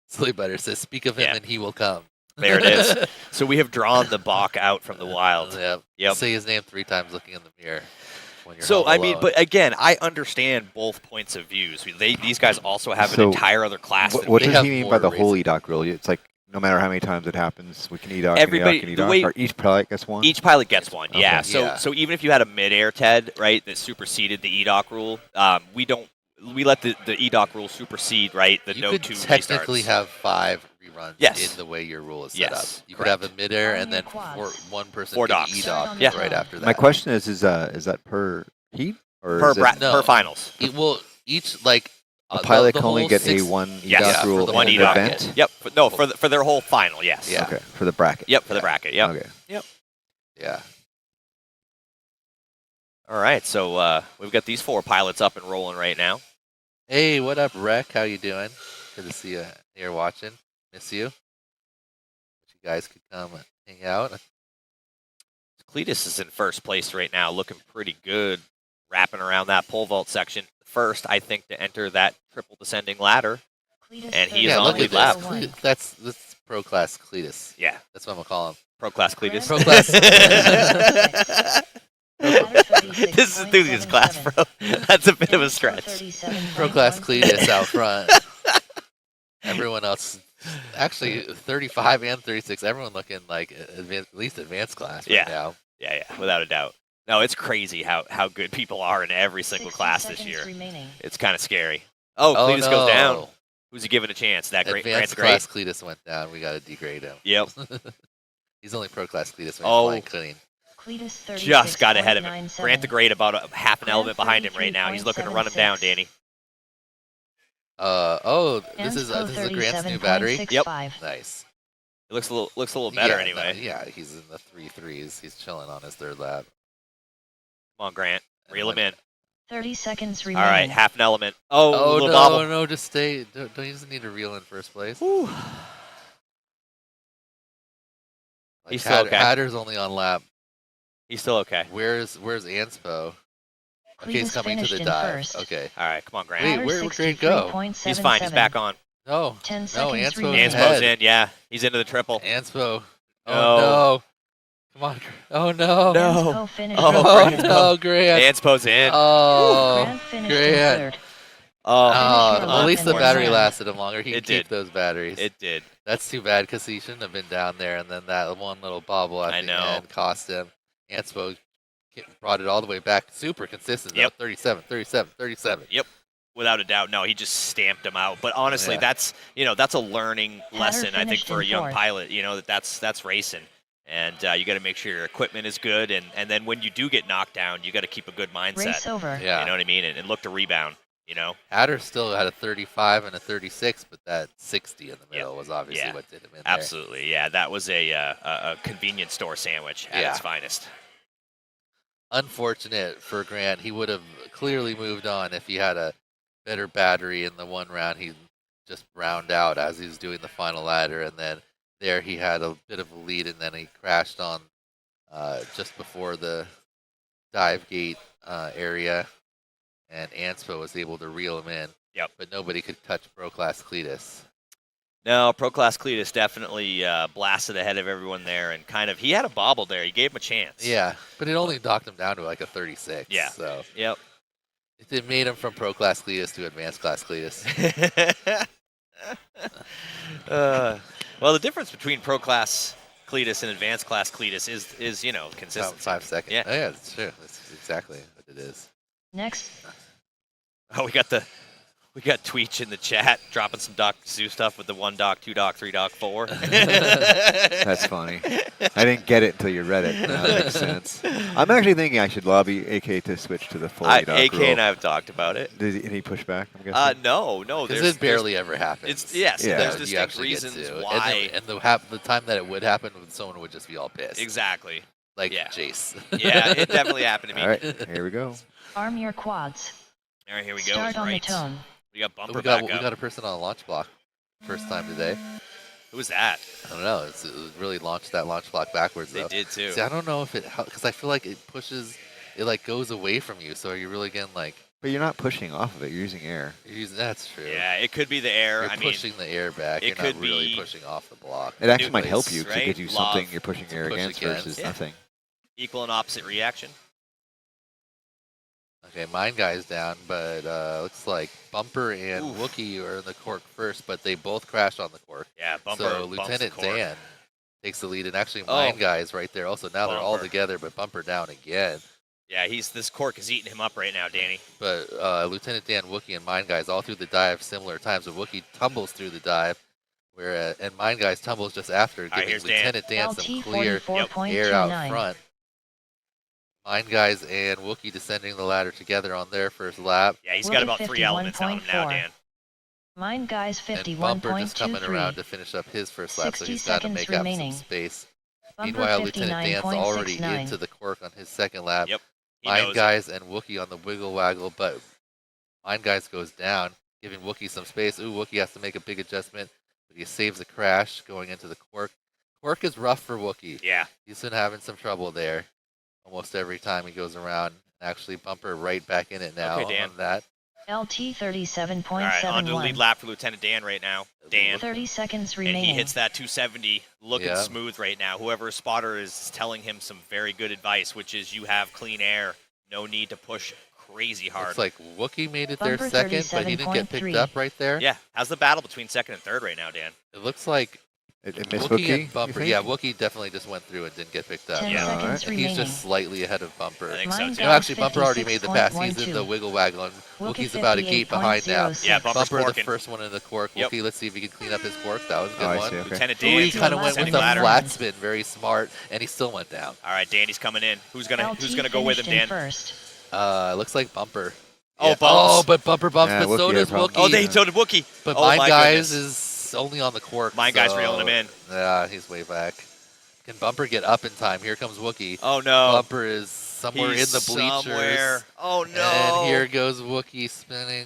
Silly Butter says, "Speak of him, and he will come." There it is. So we have drawn the Bach out from the wild. Yep. Say his name 3 times looking in the mirror. When you're So home I mean, alone. but again, I understand both points of views. These guys also have an So, entire other class. What, than what we does have. he mean by the whole EDOC rule? It's like no matter how many times it happens, we can EDOC, Everybody- can the EDOC, way- or each pilot gets one? Each pilot gets one, yeah. Okay. So even if you had a mid-air TED, right, that superseded the EDOC rule, we let the EDOC rule supersede, right, the you no could 2 technically restarts. have 5 runs Yes. in the way your rule is set Yes, up. You could have a midair On and your then quads. one person 4 can docks. E-dock Yeah. right after that. My question is that per heat or Per is it No. per finals. It will each like a pilot the can only whole get six, a one Yes. EDOC Yeah, for rule the in one an EDOC. event? Yep. No, for their whole final. Yes. Yeah. Okay, for the bracket. Yep. For the bracket. Yep. Okay. Yeah. All right. So we've got these 4 pilots up and rolling right now. Hey, what up, Rec? How you doing? Good to see you here watching. Miss you. Wish you guys could come hang out. Cletus is in first place right now, looking pretty good, wrapping around that pole vault section. First, I think, to enter that triple descending ladder. And he is Yeah, on look lead at lap. this. That's pro class Cletus. Yeah, That's what I'm gonna call him. pro class Cletus. Pro class. This is enthusiast class, bro. That's a bit of a stretch. Pro class Cletus out front. Everyone else, actually 35 and 36. Everyone looking like at least advanced class right now. Yeah, without a doubt. No, it's crazy how good people are in every single class this year. It's kind of scary. Oh, Cletus no. goes down. Who's he giving a chance? That great Advanced Grant's class Cletus went down. We got to degrade him. Yep. He's only pro class Cletus. Oh. Flying clean. Just got ahead of him. Grant the Great about a half an element behind him right now. He's looking to run him down, Danny. This is a Grant's new battery. Yep. Nice. It looks a little better anyway. Yeah, he's in the 3.3s. He's chilling on his third lap. Come on, Grant. Reel him in. 30 seconds All remaining. right, half an element. Oh, Oh little no, bobble. no, just stay. Don't you just need to reel in first place? Whew. Like He's still okay. Hatter's only on lap. He's still okay. Where's Anspo? Okay, he's Cletus coming to finished the in dive. first. Okay. All right, come on, Grant. Wait, where'd Grant go? He's fine. He's back on. No, 10 no, seconds Anspo's remaining. Anspo's ahead. in. Yeah, he's into the triple. Anspo. Oh No. no. Come on. Oh no. No. Finished Oh, in Oh third. no, Grant. Anspo's in. Oh. Grant finished Grant. in third. Oh, Oh, your well, at least the lap battery and lasted him longer. He It could keep did. those batteries. it did. That's too bad because he shouldn't have been down there, and then that one little bobble at I the know. end cost him. Anspo brought it all the way back. Super consistent, though. Yep. 37, 37, 37. Without a doubt, no, he just stamped him out. But honestly, Yeah. that's a learning lesson, I think, finished for a in young fourth. pilot. That's racing, and you got to make sure your equipment is good, and then when you do get knocked down, you got to keep a good mindset. Race over. Yeah. You know what I mean, and look to rebound. Hatter still had a 35 and a 36, but that 60 in the middle was obviously Yeah. what did him in Absolutely, yeah, that was a convenience store sandwich at its finest. there. Unfortunate for Grant. He would have clearly moved on if he had a better battery in the one round. He just browned out as he was doing the final ladder, and then there he had a bit of a lead, and then he crashed on just before the dive gate area, and Anspo was able to reel him in. Yep. But nobody could touch Pro Class Cletus. No, Pro Class Cletus definitely blasted ahead of everyone there, and he had a bobble there. He gave him a chance. Yeah, but it only knocked him down to like a 36. Yeah. So Yep. it made him from Pro Class Cletus to Advanced Class Cletus. Well, the difference between Pro Class Cletus and Advanced Class Cletus is About consistency. 5 seconds. Yeah. Oh, yeah, that's true. That's exactly what it is. Next, Oh, we got Tweech in the chat dropping some Doc Zoo stuff with the 1 doc, 2 doc, 3 doc, 4. That's funny. I didn't get it until you read it. Now that makes sense. I'm actually thinking I should lobby AK to switch to the full EDOC AK rule. and I have talked about it. Did he push back? I'm guessing. No. Because There's it barely ever happens. It's yes. Yeah. There's You distinct actually get reasons to. why. And the time that it would happen, someone would just be all pissed. Exactly. Like Yeah. Jace. Yeah, it definitely happened to me. All right, here we go. arm your quads. All right, here we go. Start He's on the right. tone. We got Bumper we got back we up. got a person on a launch block. First time today. Who was that? I don't know. It really launched that launch block backwards. They though. did too. See, I don't know if it because I feel like it pushes. It like goes away from you. So are you really getting like? But you're not pushing off of it. You're using air. That's true. Yeah, it could be the air. You're I mean, pushing the air back. it You're could not really be pushing off the block. It actually might help Nucleus, you because it right? gives you something Love you're pushing air push against against. versus Yeah. nothing. equal and opposite reaction. Okay, mine guy's down, but looks like Bumper and Oof. Wookie are in the cork first, but they both crashed on the cork. Yeah, Bumper. So bumps Lieutenant the cork. Dan takes the lead, and actually Oh. mine guy is right there also. Now they're all Bumper. together, but Bumper down again. Yeah, this cork is eating him up right now, Danny. But Lieutenant Dan, Wookie, and mine guys all through the dive similar times. So Wookie tumbles through the dive And Mind Guys tumbles just after, right, giving here's Dan. Lieutenant Dan some LT clear 44.29. air out front. Mind Guys and Wookiee descending the ladder together on their first lap. Yeah, he's got about 3 elements out of him now, 51.4. Dan. Mind Guys And Bumper just coming around 51.23. to finish up his first lap, so 60 he's got to seconds make up remaining. some space. Bumper Meanwhile, Lieutenant Dan's already 59.69. into the cork on his second lap. Yep. He Mind knows it. Guys and Wookiee on the wiggle waggle, but Mind Guys goes down, giving Wookiee some space. Ooh, Wookiee has to make a big adjustment, but he saves a crash going into the cork. Cork is rough for Wookiee. Yeah. He's been having some trouble there almost every time he goes around. Actually, Bumper right back in it now Okay, Dan. on that. LT All right, on to the lead 37.71. lap for Lieutenant Dan right now. Dan. 30 seconds And remaining. he hits that 270 looking Yeah. smooth right now. Whoever spotter is telling him some very good advice, which is you have clean air. No need to push crazy hard. Looks like Wookiee made it there Bumper second, but he didn't get picked 37.3. up right there. Yeah. How's the battle between second and third right now, Dan? It looks like It missed Wookiee Wookiee, and you Bumper. think? Yeah, Wookiee definitely just went through and didn't get picked up. 10 Yeah. seconds Alright. And remaining. he's just slightly ahead of Bumper. I think so, Mind too. No, actually, Bumper already made the pass. He's in the 56.12. wiggle waggle, and Wookiee Wookiee's about a gate behind now. 58.06. Yeah, Bumper's Bumper, the corking. first one in the cork. Yep. Wookiee, let's see if he can clean up his cork. That was a good Oh, I one. see. Okay. Lieutenant Ooh, Dan he Kind of went with descending the ladder. flat spin, very smart, and he still went down. All right, Danny's coming in. Who's gonna LT go with him, finished in Dan? First. Looks like Bumper. Oh, Yeah. bumps. Oh, but Bumper bumps, Yeah, but so Wookiee does had problems. Wookiee. Oh, they so did Wookiee. But oh, Mind my Guys goodness. is only on the cork. Mind Guys so- reeling him in. Yeah, he's way back. Can Bumper get up in time? Here comes Wookiee. Oh no. Bumper is somewhere He's in the bleachers. Somewhere. Oh no. And here goes Wookiee spinning.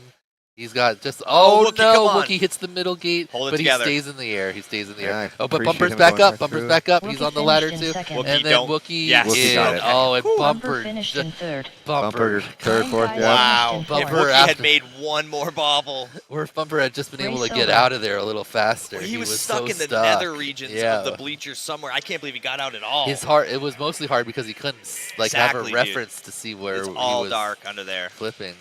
He's got just Oh, oh, Wookiee, no! come on. Wookiee hits the middle gate, Hold it but together. he stays in the air. He stays in the Yeah, air. I Oh, but appreciate Bumper's him back going up. right Bumper's through. back up. He's Wookiee on the ladder finished in too. second. Wookiee And then don't- Wookiee Yes. Wookiee is got it. oh, and Bumper finished in third. Bumper third, Mind fourth. Guys Yeah. Wow. finished in If Bumper fourth. Wookiee after- had made one more bobble, Or if Bumper had just been able to Race get over. out of there a little faster. he was so stuck in the stuck. nether regions Yeah. of the bleachers somewhere. I can't believe he got out at all. His heart. It was mostly hard because he couldn't have Exactly, a dude. reference to see where It's he all was dark under there. flipping.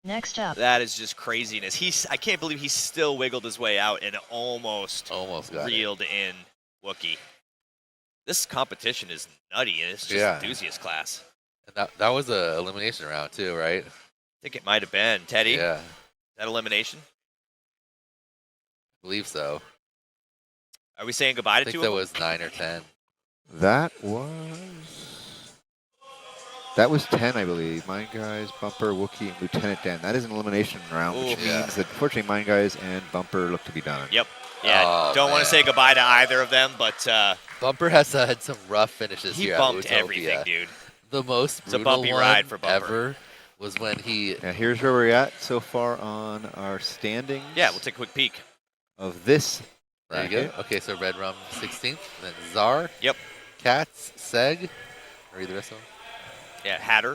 Next up, That is just craziness. I can't believe he still wiggled his way out and almost Almost got it. reeled in Wookiee. This competition is nutty, and it's just Yeah. enthusiast class. And that was a elimination round too, right? I think it might have been Teddy. Yeah, That elimination. I believe so. Are we saying goodbye I to think two that of them? was 9 or 10. That was 10, I believe. Mind Guys, Bumper, Wookiee, and Lieutenant Dan. That is an elimination round, which Ooh. Yeah. means that unfortunately Mind Guys and Bumper look to be done. Yep. Yeah. Oh, don't want man. to say goodbye to either of them, but Bumper has had some rough finishes he here bumped at Whooptopia. everything, dude. The most It's a brutal bumpy one ride for Bumper. ever was when he Now here's where we're at so far on our standings Yeah, we'll take a quick peek. of this There you go. bracket. Okay, so Red Rum 16th, then Czar. Yep. Cats, Seg. Read the rest of them. Yeah, Hatter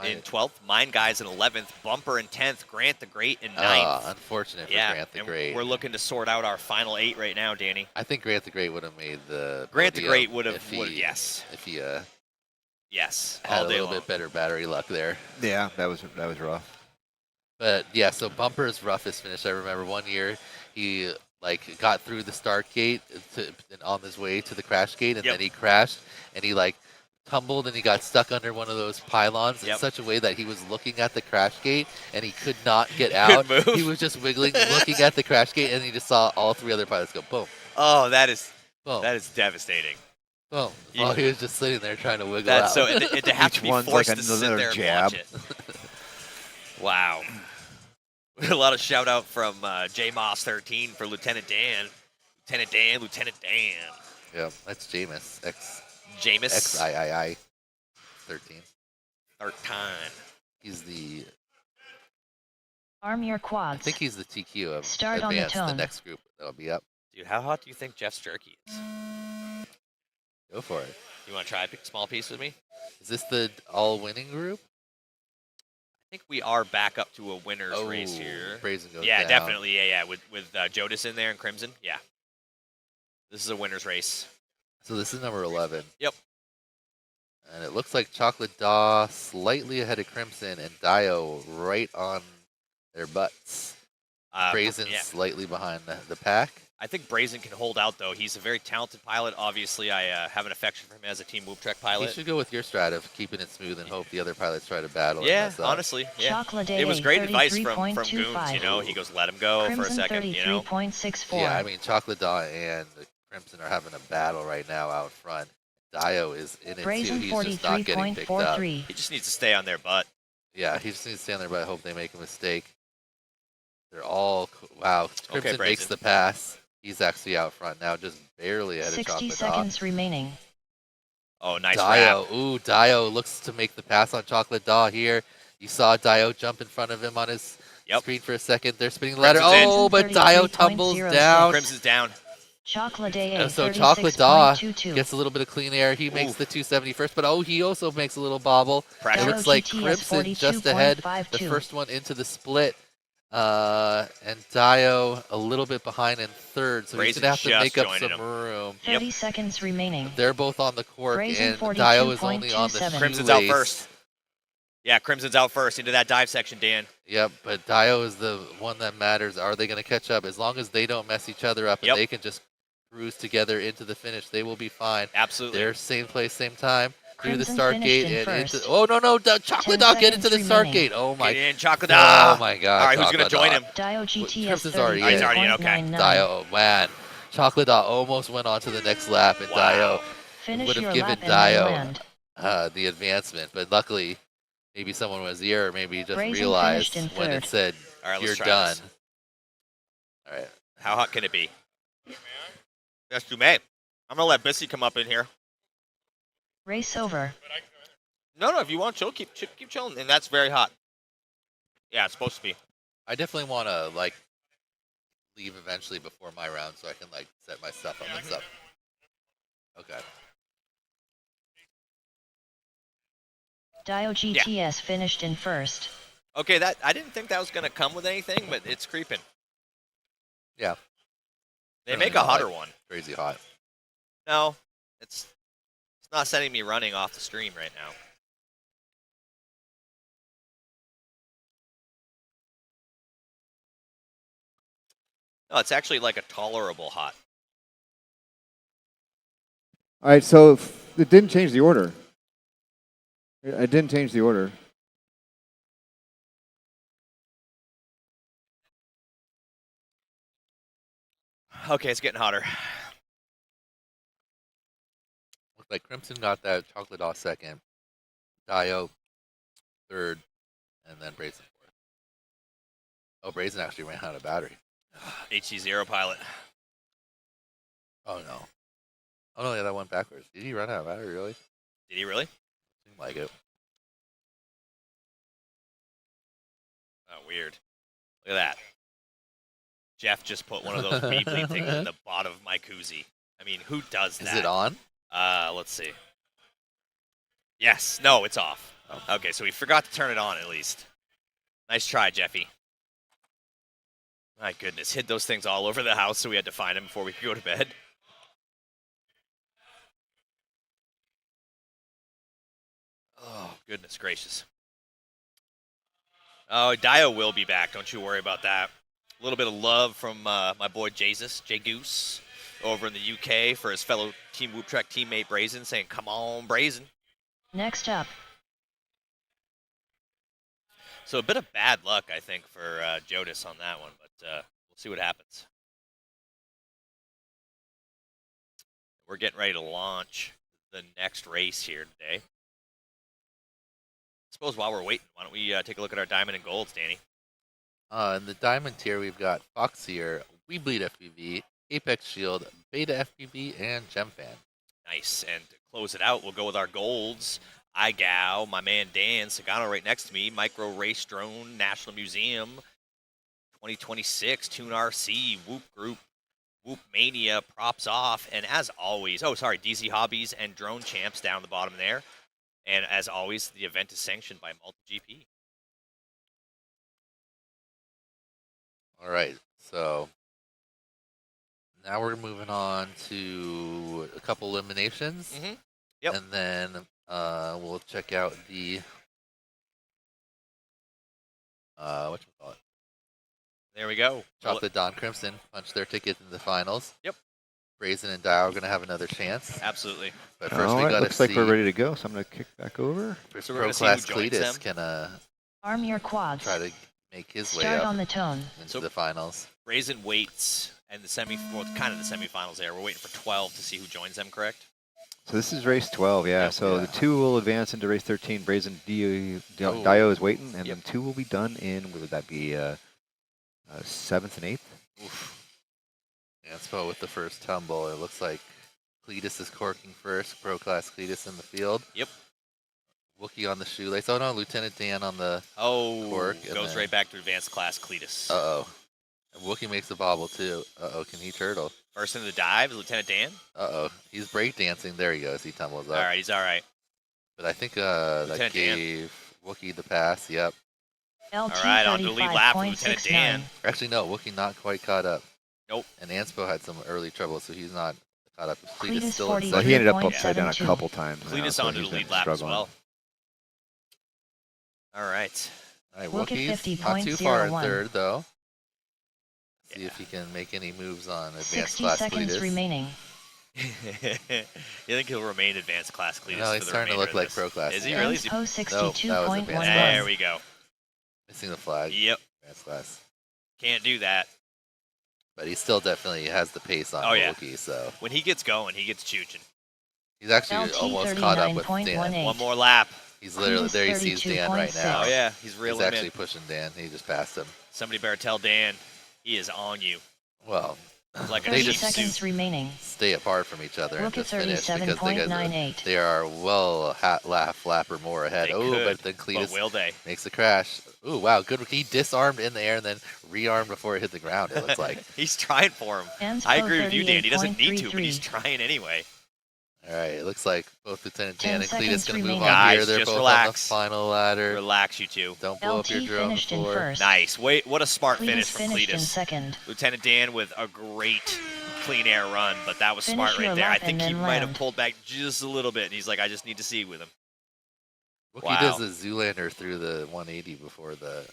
in Mine- 12th, Mind Guys in 11th, Bumper in 10th, Grant the Great in 9th. Unfortunate for Yeah, Grant the and Great. we're looking to sort out our final 8 right now, Danny. I think Grant the Great would have made the Grant the podium Great would have, if he, yes, if he yes, had all a day little long. bit better battery luck there. Yeah, that was rough. But yeah, so Bumper's roughest finish. I remember one year he got through the start gate and on his way to the crash gate, and Yep. then he crashed and he tumbled and he got stuck under one of those pylons in Yep. such a way that he was looking at the crash gate and he could not get out. Couldn't move. He was just wiggling, looking at the crash gate, and he just saw all 3 other pilots go boom, Oh, that is boom, devastating. boom. You- While he was just sitting there trying to wiggle That's out. so, and to have to Each be one's forced like to sit another there and jab. watch it. Wow. A lot of shout out from J Moss 13 for Lieutenant Dan. Lieutenant Dan, Lieutenant Dan. Yeah, that's Jameis. Jameis XIII 13. 13. He's the arm your I quads. think he's the TQ of Start on the Advanced, the tone. next group that'll be up. Dude, how hot do you think Jeff's jerky is? Go for it. You want to try a small piece with me? Is this the all-winning group? I think we are back up to a winner's race here. Brazen goes Yeah, down. definitely. Yeah. With Jodis in there and Crimson. Yeah. This is a winner's race. So this is number 11. Yep. And it looks like Chocolate Daw slightly ahead of Crimson and Dio right on their butts. Brazen yeah. slightly behind the pack. I think Brazen can hold out, though. He's a very talented pilot. Obviously, I have an affection for him as a Team Whoop Trek You pilot. should go with your strat of keeping it smooth and hope the other pilots try to battle. Yeah, and mess up. honestly, yeah. Chocolate It was great advice from Goons, 33.25. you know. He goes, let him go for a Crimson second, you know. 33.64. Yeah, I mean, Chocolate Dawn and the Crimson are having a battle right now out front. Dio is in it Brazen too. He's just not getting picked up. 43.43. He just needs to stay on their butt. Yeah, he just needs to stand there, but I hope they make a mistake. They're all wow. Crimson Brazen. makes the pass. He's actually out front now, just barely ahead of 60 Chocolate seconds remaining. Oh, nice Dio, wrap. ooh, Dio looks to make the pass on Chocolate Daw here. You saw Dio jump in front of him on his screen for a second. They're spinning the ladder. Crimson's in. Oh, but Dio tumbles 33.06. down. Crimson's down. Chocolate And AA so Chocolate Daw 36.22. gets a little bit of clean air. He makes Ooh. the 270 first, but oh, he also makes a little bobble. Pressure. It Dio looks like GTS Crimson just ahead, the 42.52. first one into the split. And Dio a little bit behind in third, so Brazen he's going to have to make just up joining some him. room. 30 seconds remaining. They're both on the cork, Brazen and Dio is only on the 42.27. shoelace. Crimson's out first. Yeah, Crimson's out first into that dive section, Dan. Yep, but Dio is the one that matters. Are they going to catch up? As long as they don't mess each other up and they can just cruise together into the finish, they will be fine. Absolutely. They're same place, same time. Through the Crimson start finished gate in and into. first. Oh no! Chocolate 10 Dog get into the seconds start remaining. gate. Oh my! Get in, Chocolate Oh Dog. my God! All right, who's going to Chocolate join Dog. him? Dio GTS Crimson's already in. He's already in, okay. 33.99. Dio, man, Chocolate Dog almost went on to the next lap, and Wow. Finish would have your given lap and then Dio land. the advancement, but luckily, maybe someone was here, or maybe just Brazen realized finished in when third. it said All right, you're let's try done. this. All right. How hot can it be? Yes, you may. I'm going to let Bissy come up in here. Race over. No, if you want chill, keep chilling. And that's very hot. Yeah, it's supposed to be. I definitely want to leave eventually before my round so I can set my stuff up and stuff. Okay. Dio GTS finished in first. Okay, that I didn't think that was going to come with anything, but it's creeping. Yeah. They Certainly make a not, hotter one. Crazy hot. No, it's not sending me running off the stream right now. No, it's actually like a tolerable hot. All right, so it didn't change the order. It didn't change the order. Okay, it's getting hotter. Looks like Crimson got that, Chocolate Dog second, Dio third, and then Brazen fourth. Oh, Brazen actually ran out of battery. HC0 pilot. Oh no. Oh no, yeah, that went backwards. Did he run out of battery, really? Did he really? Seemed like it. Oh, weird. Look at that. Jeff just put one of those Weebly things in the bottom of my koozie. I mean, who does that? Is it on? Let's see. Yes. No, it's off. Oh. Okay, so we forgot to turn it on at least. Nice try, Jeffy. My goodness, hid those things all over the house, so we had to find them before we could go to bed. Oh, goodness gracious. Oh, Dio will be back. Don't you worry about that. A little bit of love from my boy Jesus, Jay Goose, over in the UK for his fellow Team Whoop Trek teammate Brazen, saying, come on, Brazen. Next up. So a bit of bad luck, I think, for Jodis on that one, but we'll see what happens. We're getting ready to launch the next race here today. I suppose while we're waiting, why don't we take a look at our diamond and golds, Danny? In the diamond tier, we've got Foxier, WeBleed FPV, Apex Shield, Beta FPV, and GemFan. Nice. And to close it out, we'll go with our golds. iGow, my man Dan Sagano right next to me, Micro Race Drone, National Museum, 2026, Tune RC, Whoop Group, Whoop Mania, Props Off, and as always, DZ Hobbies and Drone Champs down the bottom there. And as always, the event is sanctioned by MultiGP. All right, so now we're moving on to a couple eliminations. Mm-hmm. Yep. And then we'll check out the whatchamacallit? There we go. Chocolate Dawn Crimson punch their ticket in the finals. Yep. Brazen and Dial are going to have another chance. Absolutely. But first All we right, got to looks see like we're ready to go, so I'm going to kick back over. if So we're Pro gonna see Class who joins Cletus them. can Arm your quads. try to make his way Start up on the tone. into So- the finals. Brazen waits and kind of the semifinals there. We're waiting for 12 to see who joins them, correct? So this is race 12, yeah. Yep. So Yeah. the 2 will advance into race 13. Brazen Oh. Dio is waiting, and Yep. then 2 will be done in, what would that be, 7th and 8th? Anspo with the first tumble. It looks like Cletus is corking first. Pro Class Cletus in the field. Yep. Wookie on the shoelace. Oh no, Lieutenant Dan on the Oh, Cork, and goes then- right back to advanced class Cletus. uh-oh. And Wookie makes the bobble too. Uh-oh, can he turtle? First into the dive, Lieutenant Dan. Uh-oh. He's breakdancing. There he goes. He tumbles up. All right, he's all right. But I think that Lieutenant Dan. gave Wookie the pass. Yep. LT All right, on to the lead lap for Lieutenant Dan. 35.69. Actually, no. Wookie not quite caught up. Nope. And Anspo had some early trouble, so he's not caught up. Cletus Cletus still in 40. Well, second. he ended up 3.72. upside down a couple times. now, Cletus so onto he's the lead been lap as struggling. well. All right. All right, Look at Wookie not too far in 50.01. third, though. See Yeah. if he can make any moves on advanced 60 class seconds Cletus. remaining. You think he'll remain advanced class Cletus? No, he's for the starting to look remainder of like this? pro class. Is he again. really? Is he- Anspo advanced 62.11. There we go. Missing the flag. Yep. Advanced class. Can't do that. But he still definitely has the pace on Oh, yeah. Wookie, so When he gets going, he gets chooching. he's actually LT almost caught up with 39.18. Dan. One more lap. He's literally Cletus there. He sees Dan right 32.6. now. Oh yeah, he's He's reeling him actually in. pushing Dan. He just passed him. Somebody better tell Dan he is on you. Well, Like a they 30 cheap just seconds suit. remaining. stay apart from each other and Look at just finish because they, guys 37.98. they are well lap or more ahead. They Oh, could, but then But Cletus will they? makes a crash. Ooh, wow, good. He disarmed in the air and then rearmed before it hit the ground, it looks like. He's trying for him. Anspo I agree with you, Dan. He doesn't need to, but 38.33. he's trying anyway. All right, it looks like both Lieutenant 10 Dan and Cletus seconds going to move remaining. on here. Guys, They're just both relax. on the final ladder. Relax, you two. Don't blow up your LT drone finished in before. first. Nice. Wait, what a smart finish Cletus from finished in Cletus. second. Lieutenant Dan with a great clean air run, but that was Finish smart your right there. I lap think and he then might have land. pulled back just a little bit, and he's like, I just need to see with him. Wookie Wow. does the Zoolander through the 180 before the...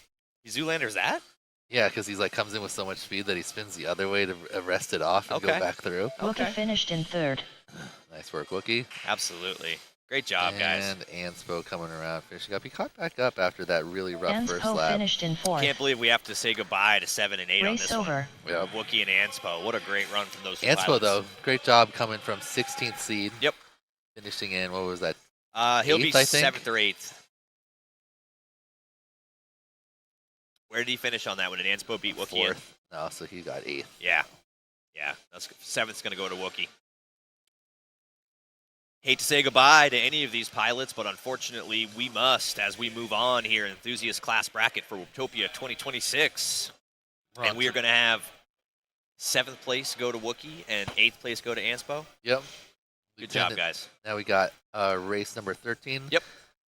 Zoolander's that? Yeah, because he's like comes in with so much speed that he spins the other way to arrest it off and go Okay. back through. Wookie finished in third. Nice work, Wookie. Absolutely. Great job, guys. And Anspo coming around, finishing up. He caught back up after that really rough first Anspo lap. finished in fourth. Can't believe we have to say goodbye to 7 and 8 on Race this over. Yeah. one. Wookie and Anspo. What a great run from those two Anspo, pilots. though, great job coming from 16th seed. Yep. Finishing in, what was that? He'll be 8th, I think? 7th or 8th. Where did he finish on that one? Did Anspo beat Wookie? in? 4th. No, so he got 8th. Yeah. Yeah. That's 7th's going to go to Wookie. Hate to say goodbye to any of these pilots, but unfortunately we must as we move on here in Enthusiast class bracket for Whooptopia 2026. And we are going to have 7th place go to Wookie and 8th place go to Anspo. Yep. Good job, Lieutenant- guys. Now we got race number 13. Yep.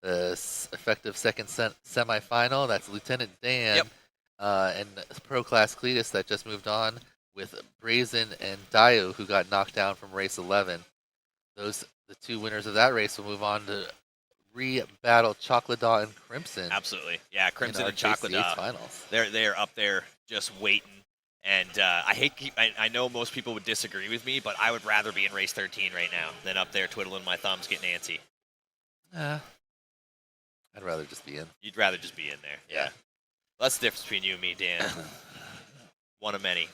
The effective second semifinal. That's Lieutenant Dan Yep. and Pro Class Cletus that just moved on with Brazen and Dio, who got knocked down from race 11. The two winners of that race will move on to re-battle Chocolate Daw and Crimson. Absolutely. Yeah, Crimson in our and Chocolate JCH Dog. finals. They're up there just waiting. And I know most people would disagree with me, but I would rather be in race 13 right now than up there twiddling my thumbs getting antsy. I'd rather just be in. You'd rather just be in there. Yeah. That's the difference between you and me, Dan. One of many.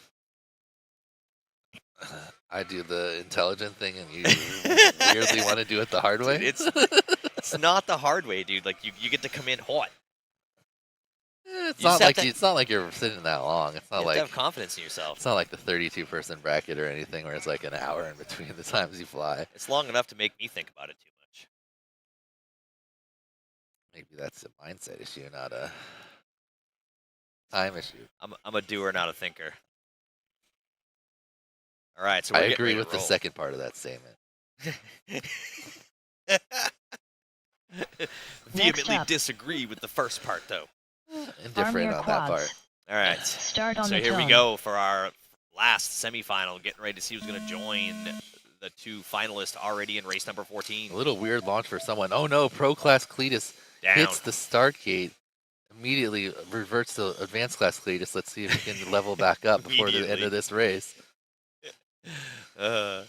I do the intelligent thing, and you weirdly want to do it the hard way. Dude, it's not the hard way, dude. Like you get to come in hot. It's You not just have like to- it's not like you're sitting that long. It's You not have like to have confidence in yourself. it's not like the 32-person bracket or anything where it's like an hour in between the times you fly. It's long enough to make me think about it too much. Maybe that's a mindset issue, not a time issue. I'm a doer, not a thinker. All right, so I we're getting agree ready with to the roll. second part of that statement. Vehemently up. disagree with the first part, though. Arm Indifferent your on that quads. part. All right. Start on So the here we tone. go for our last semifinal, getting ready to see who's going to join the two finalists already in race number 14. A little weird launch for someone. Oh no, Pro Class Cletus Down. hits the start gate immediately reverts to advanced class Cletus. Let's see if he can level back up before the end of this race. Poor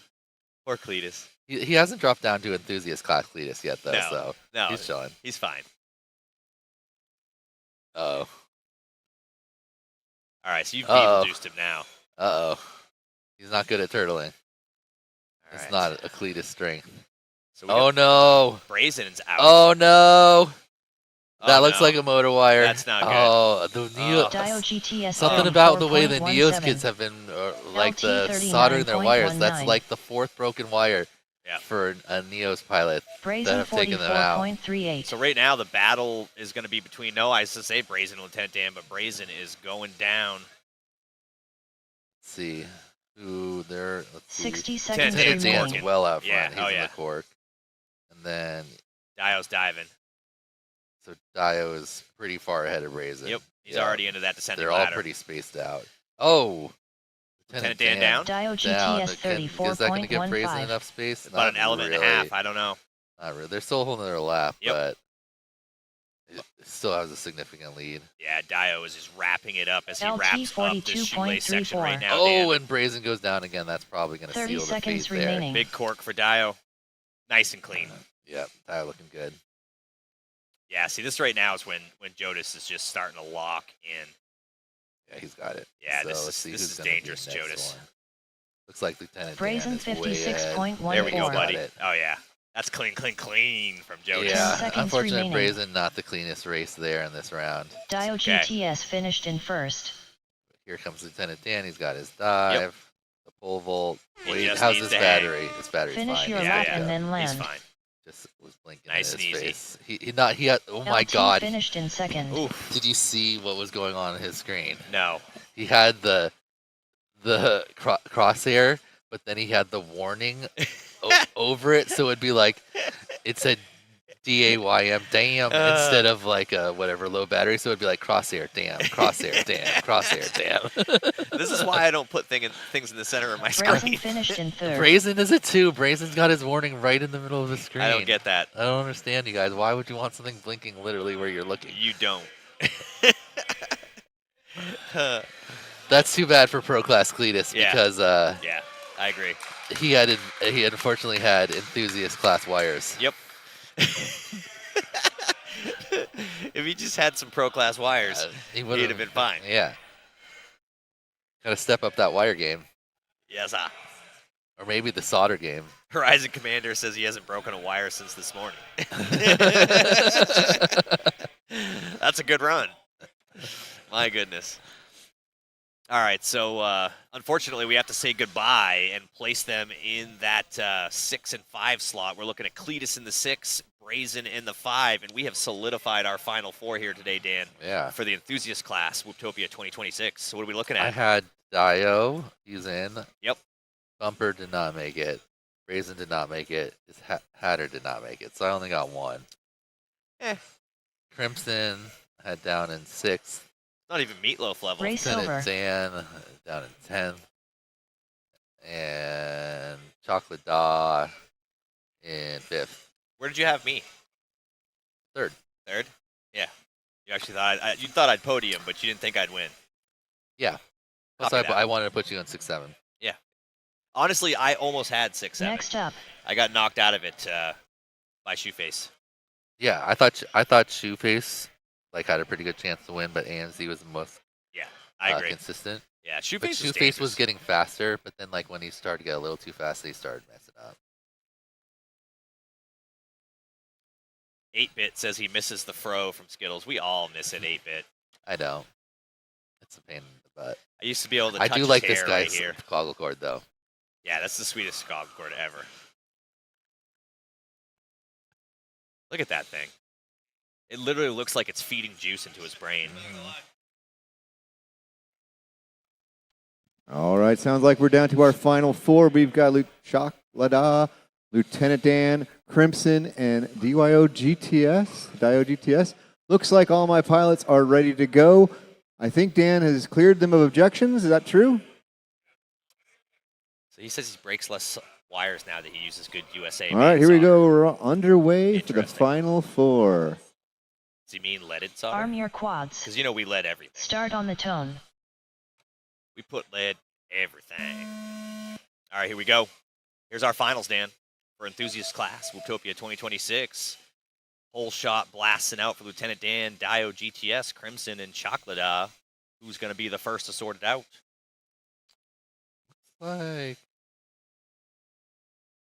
Cletus. He hasn't dropped down to enthusiast class Cletus yet, though. No, So no, he's chilling. He's fine. Oh. All right, so you've beetlejuiced him now. Uh-oh. He's not good at turtling. All It's right. not a Cletus strength. So we Oh, got no. Brazen's out. Oh, no. Oh, That looks no. like a motor wire. That's not good. Oh, the Neo. Dio GTS Something about the way the Neos kids have been, like the soldering their wires. That's like the 4th broken wire for a Neos pilot that Brazen have taken them out. 44.38. So right now the battle is going to be between, no, I used to say Brazen and Lieutenant Dan, but Brazen is going down. Let's see who they're. Let's see. 60 seconds Lieutenant Dan's remaining. well out front. Yeah, He's oh, in yeah. the cork. And then, Dio's diving. so Dio is pretty far ahead of Brazen. Yep, he's Yeah. already into that descending They're all ladder. pretty spaced out. Oh! Lieutenant Dan down? Dio Down. GTS Is that going to give Brazen 34.15. enough space? About an element and a half, I don't know. Not really. They're still holding their lap, Yep. but it still has a significant lead. Yeah, Dio is just wrapping it up as he LT wraps up this shoelace section right 42.34. now. Oh, Dan. and Brazen goes down again. That's probably going to 30 seal the seconds fate there. remaining. Big cork for Dio. Nice and clean. Yep, Dio looking good. Yeah, see, this right now is when Jodis is just starting to lock in. Yeah, he's got it. Yeah, So this let's see is who's this is gonna be dangerous, next Jodis. one. Looks like Lieutenant Brazen Dan is way ahead. 56.14. There we go, Got buddy. it. Oh, yeah. That's clean from Jodis. Yeah, seconds unfortunately, remaining. Brazen not the cleanest race there in this round. Dio Okay. GTS finished in first. Here comes Lieutenant Dan. He's got his dive, the pole vault. He Wait, just how's needs his to hang. battery? His battery's Finish fine. your He's lap good. and then He's land. fine. Just was blinking Nice in and his easy. face. He had. Oh my LT God! finished in second. Oof. Did you see what was going on his screen? No. He had the crosshair, but then he had the warning over it, so it'd be like it said DAYM, damn, instead of like whatever low battery, so it'd be like crosshair, damn, crosshair, damn, crosshair, damn. This is why I don't put things in the center of my Brazen screen. finished in third. Brazen is it too. Brazen's got his warning right in the middle of the screen. I don't get that. I don't understand, you guys. Why would you want something blinking literally where you're looking? You don't. That's too bad for Pro Class Cletus Yeah. because Yeah, I agree. he unfortunately had enthusiast class wires. Yep. If he just had some pro class wires, He'd have been fine. Yeah. Got to step up that wire game, yes, or maybe the solder game. Horizon Commander says he hasn't broken a wire since this morning. That's a good run. My goodness. All right, so unfortunately we have to say goodbye and place them in that 6 and 5 slot. We're looking at Cletus in the 6, Brazen in the 5, and we have solidified our final 4 here today, Dan, Yeah. for the Enthusiast class, Whooptopia 2026. So what are we looking I at? had Dio. He's in. Yep. Bumper did not make it. Brazen did not make it. His Hatter did not make it. So I only got one. Crimson I had down in 6th. Not even Meatloaf level. Race Lieutenant over. Dan down in 10th. And Chocolate Da in 5th. Where did you have me? Third. Third? Yeah. You actually thought you thought I'd podium, but you didn't think I'd win. Yeah. Plus, Copy that. I wanted to put you in 6-7. Honestly, I almost had 6-7. Next up, I got knocked out of it by Shoeface. Yeah, I thought Shoeface like had a pretty good chance to win, but AMZ was the most I agree. consistent. Yeah, But Shoeface was Shoeface dangerous. was getting faster, but then like when he started to get a little too fast, they started messing up. 8-Bit says he misses the fro from Skittles. We all miss it, 8-Bit. I don't. It's a pain in the butt. I used to be able to I touch do his like this hair right guy's here. goggle cord though. Yeah, that's the sweetest scog cord ever. Look at that thing. It literally looks like it's feeding juice into his brain. All right, sounds like we're down to our final 4. We've got Chocolada, Lieutenant Dan, Crimson, and Dio GTS. Looks like all my pilots are ready to go. I think Dan has cleared them of objections. Is that true? So he says he breaks less wires now that he uses good USA. All right, here we solder. go. We're underway for the Interesting. final 4. Do you mean leaded solder? Arm your quads. Because you know we lead everything. Start on the tone. We put lead everything. All right, here we go. Here's our finals, Dan, for Enthusiast class, Whooptopia 2026. Whole shot blasting out for Lieutenant Dan, Dio, GTS, Crimson, and Chocolate. Who's going to be the first to sort it out? Like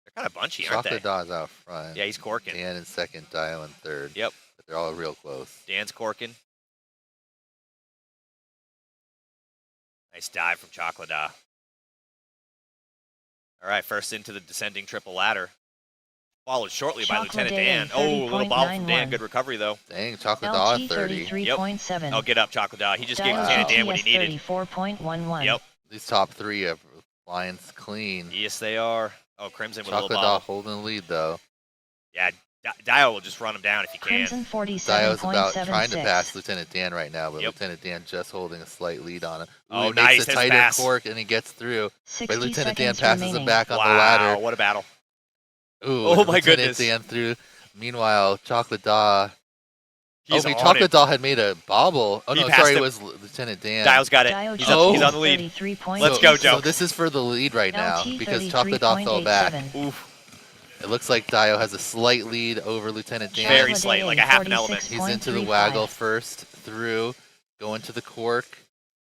They're kind of bunchy, aren't they? Chocolate Daw's out front. Yeah, he's corking. Dan in second, Dio in third. Yep. But they're all real close. Dan's corking. Nice dive from Chocolate. All right, first into the descending triple ladder. Followed shortly by Lieutenant Dan. Oh, a little bobble from Dan. Good recovery, though. Dang, Chocolate Daw at 30. 33.7. Oh, get up, Chocolate Daw. He just gave Lieutenant Dan what he needed. 34.11. Yep. These top three are flying clean. Yes, they are. Oh, Crimson with a Chocolate little Daw bobble. holding the lead, though. Yeah, Dio will just run him down if he can. Crimson Dio's about 47.76. trying to pass Lieutenant Dan right now, but Yep. Lieutenant Dan just holding a slight lead on him. Oh, he nice. makes a There's tighter pass. cork, and he gets through. 60 But Lieutenant Dan seconds passes him remaining. back on Wow, the ladder. what a battle. Ooh, Oh, my Lieutenant goodness. Dan through. Meanwhile, Chocolate Daw. He's on Chocolate it. Daw had made a bobble. Oh, He no, passed sorry, him. it was Lieutenant Dan. Dio's got it. Dio He's, Oh. he's on the lead. 33.8. Let's go, Joe. So this is for the lead right now LT because Chocolate Daw fell back. 33.87. Oof. It looks like Dio has a slight lead over Lieutenant Dan. Very slight, like a half an element. He's into the waggle first, through, going to the cork.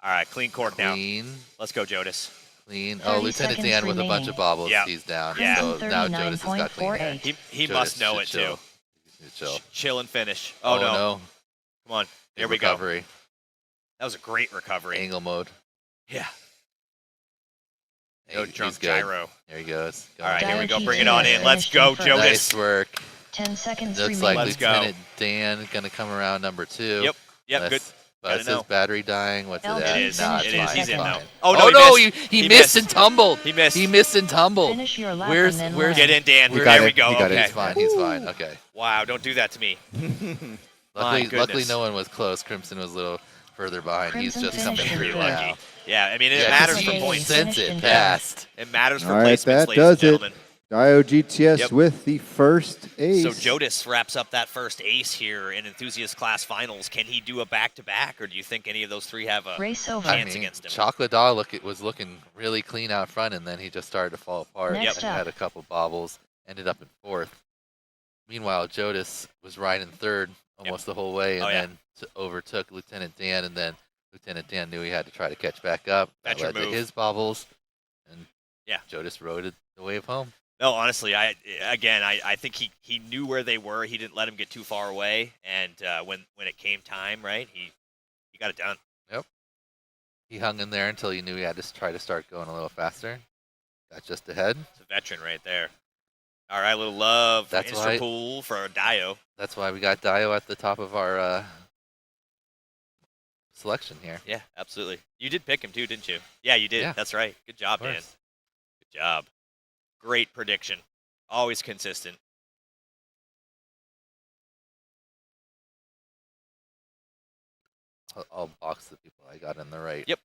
All right, clean cork now. Clean, Let's go, Jodis. clean. 30 Oh, Lieutenant seconds Dan with a bunch remaining. of bobbles. Yeah. He's down. Yeah. So now Jodis has got clean hair. 39.48. He Jodis must know should it, chill. too. He should chill. Chill and finish. Oh, no. Come on. There Good we go. recovery. That was a great recovery. Angle mode. Yeah. Hey, No he's drunk good. gyro. There he goes. All right, Dio here we go. GTS Bring it on in. Let's finished go, in first. Jodis. Nice work. 10 seconds Looks remaining. like Let's go. Lieutenant Dan gonna come around number 2. Yep, good. But Gotta is know. his battery dying? What's LT it at? It is. Nah, finished it's It is. fine, He's in it's now. fine. Oh, Oh, no, no, he he missed. missed and tumbled. He missed. He missed and tumbled. Finish your lap Where's- and then where's- land. Get in, Dan. He got There it. we go. He got it. Okay. He's fine. He's fine. Okay. Wow, don't do that to me. Luckily, goodness. luckily, no one was close. Crimson was a little further behind. He's Crimson just coming finished through in now. Lucky. Yeah, I mean, it Yeah, matters 'cause for he points. sensed Finished in it third. fast. It matters for All right, placements, that ladies does and it. gentlemen. Dio GTS Yep. with the first ace. So Jodis wraps up that first ace here in Enthusiast Class Finals. Can he do a back-to-back, or do you think any of those three have a Race over. I chance mean, against him? Chocolate Daw was looking really clean out front, and then he just started to fall apart. Next and up. had a couple bobbles, ended up in 4th. Meanwhile, Jodis was riding 3rd almost the whole way, and Oh, yeah. then overtook Lieutenant Dan, and then Lieutenant Dan knew he had to try to catch back up. That That's your led to move. his bobbles, and Yeah. Jodis rode it the wave home. No, honestly, I think he knew where they were. He didn't let him get too far away, and when it came time, right, he got it done. He hung in there until he knew he had to try to start going a little faster. Got just ahead. It's a veteran right there. All right, a little love for That's why- Insta-Pool for Dio. That's why we got Dio at the top of our selection here. Yeah, absolutely. You did pick him too, didn't you? Yeah, you did. Yeah. That's right. Good job, Of Dan. course. Good job. Great prediction. Always consistent. I'll box the people I got in the right. Yep.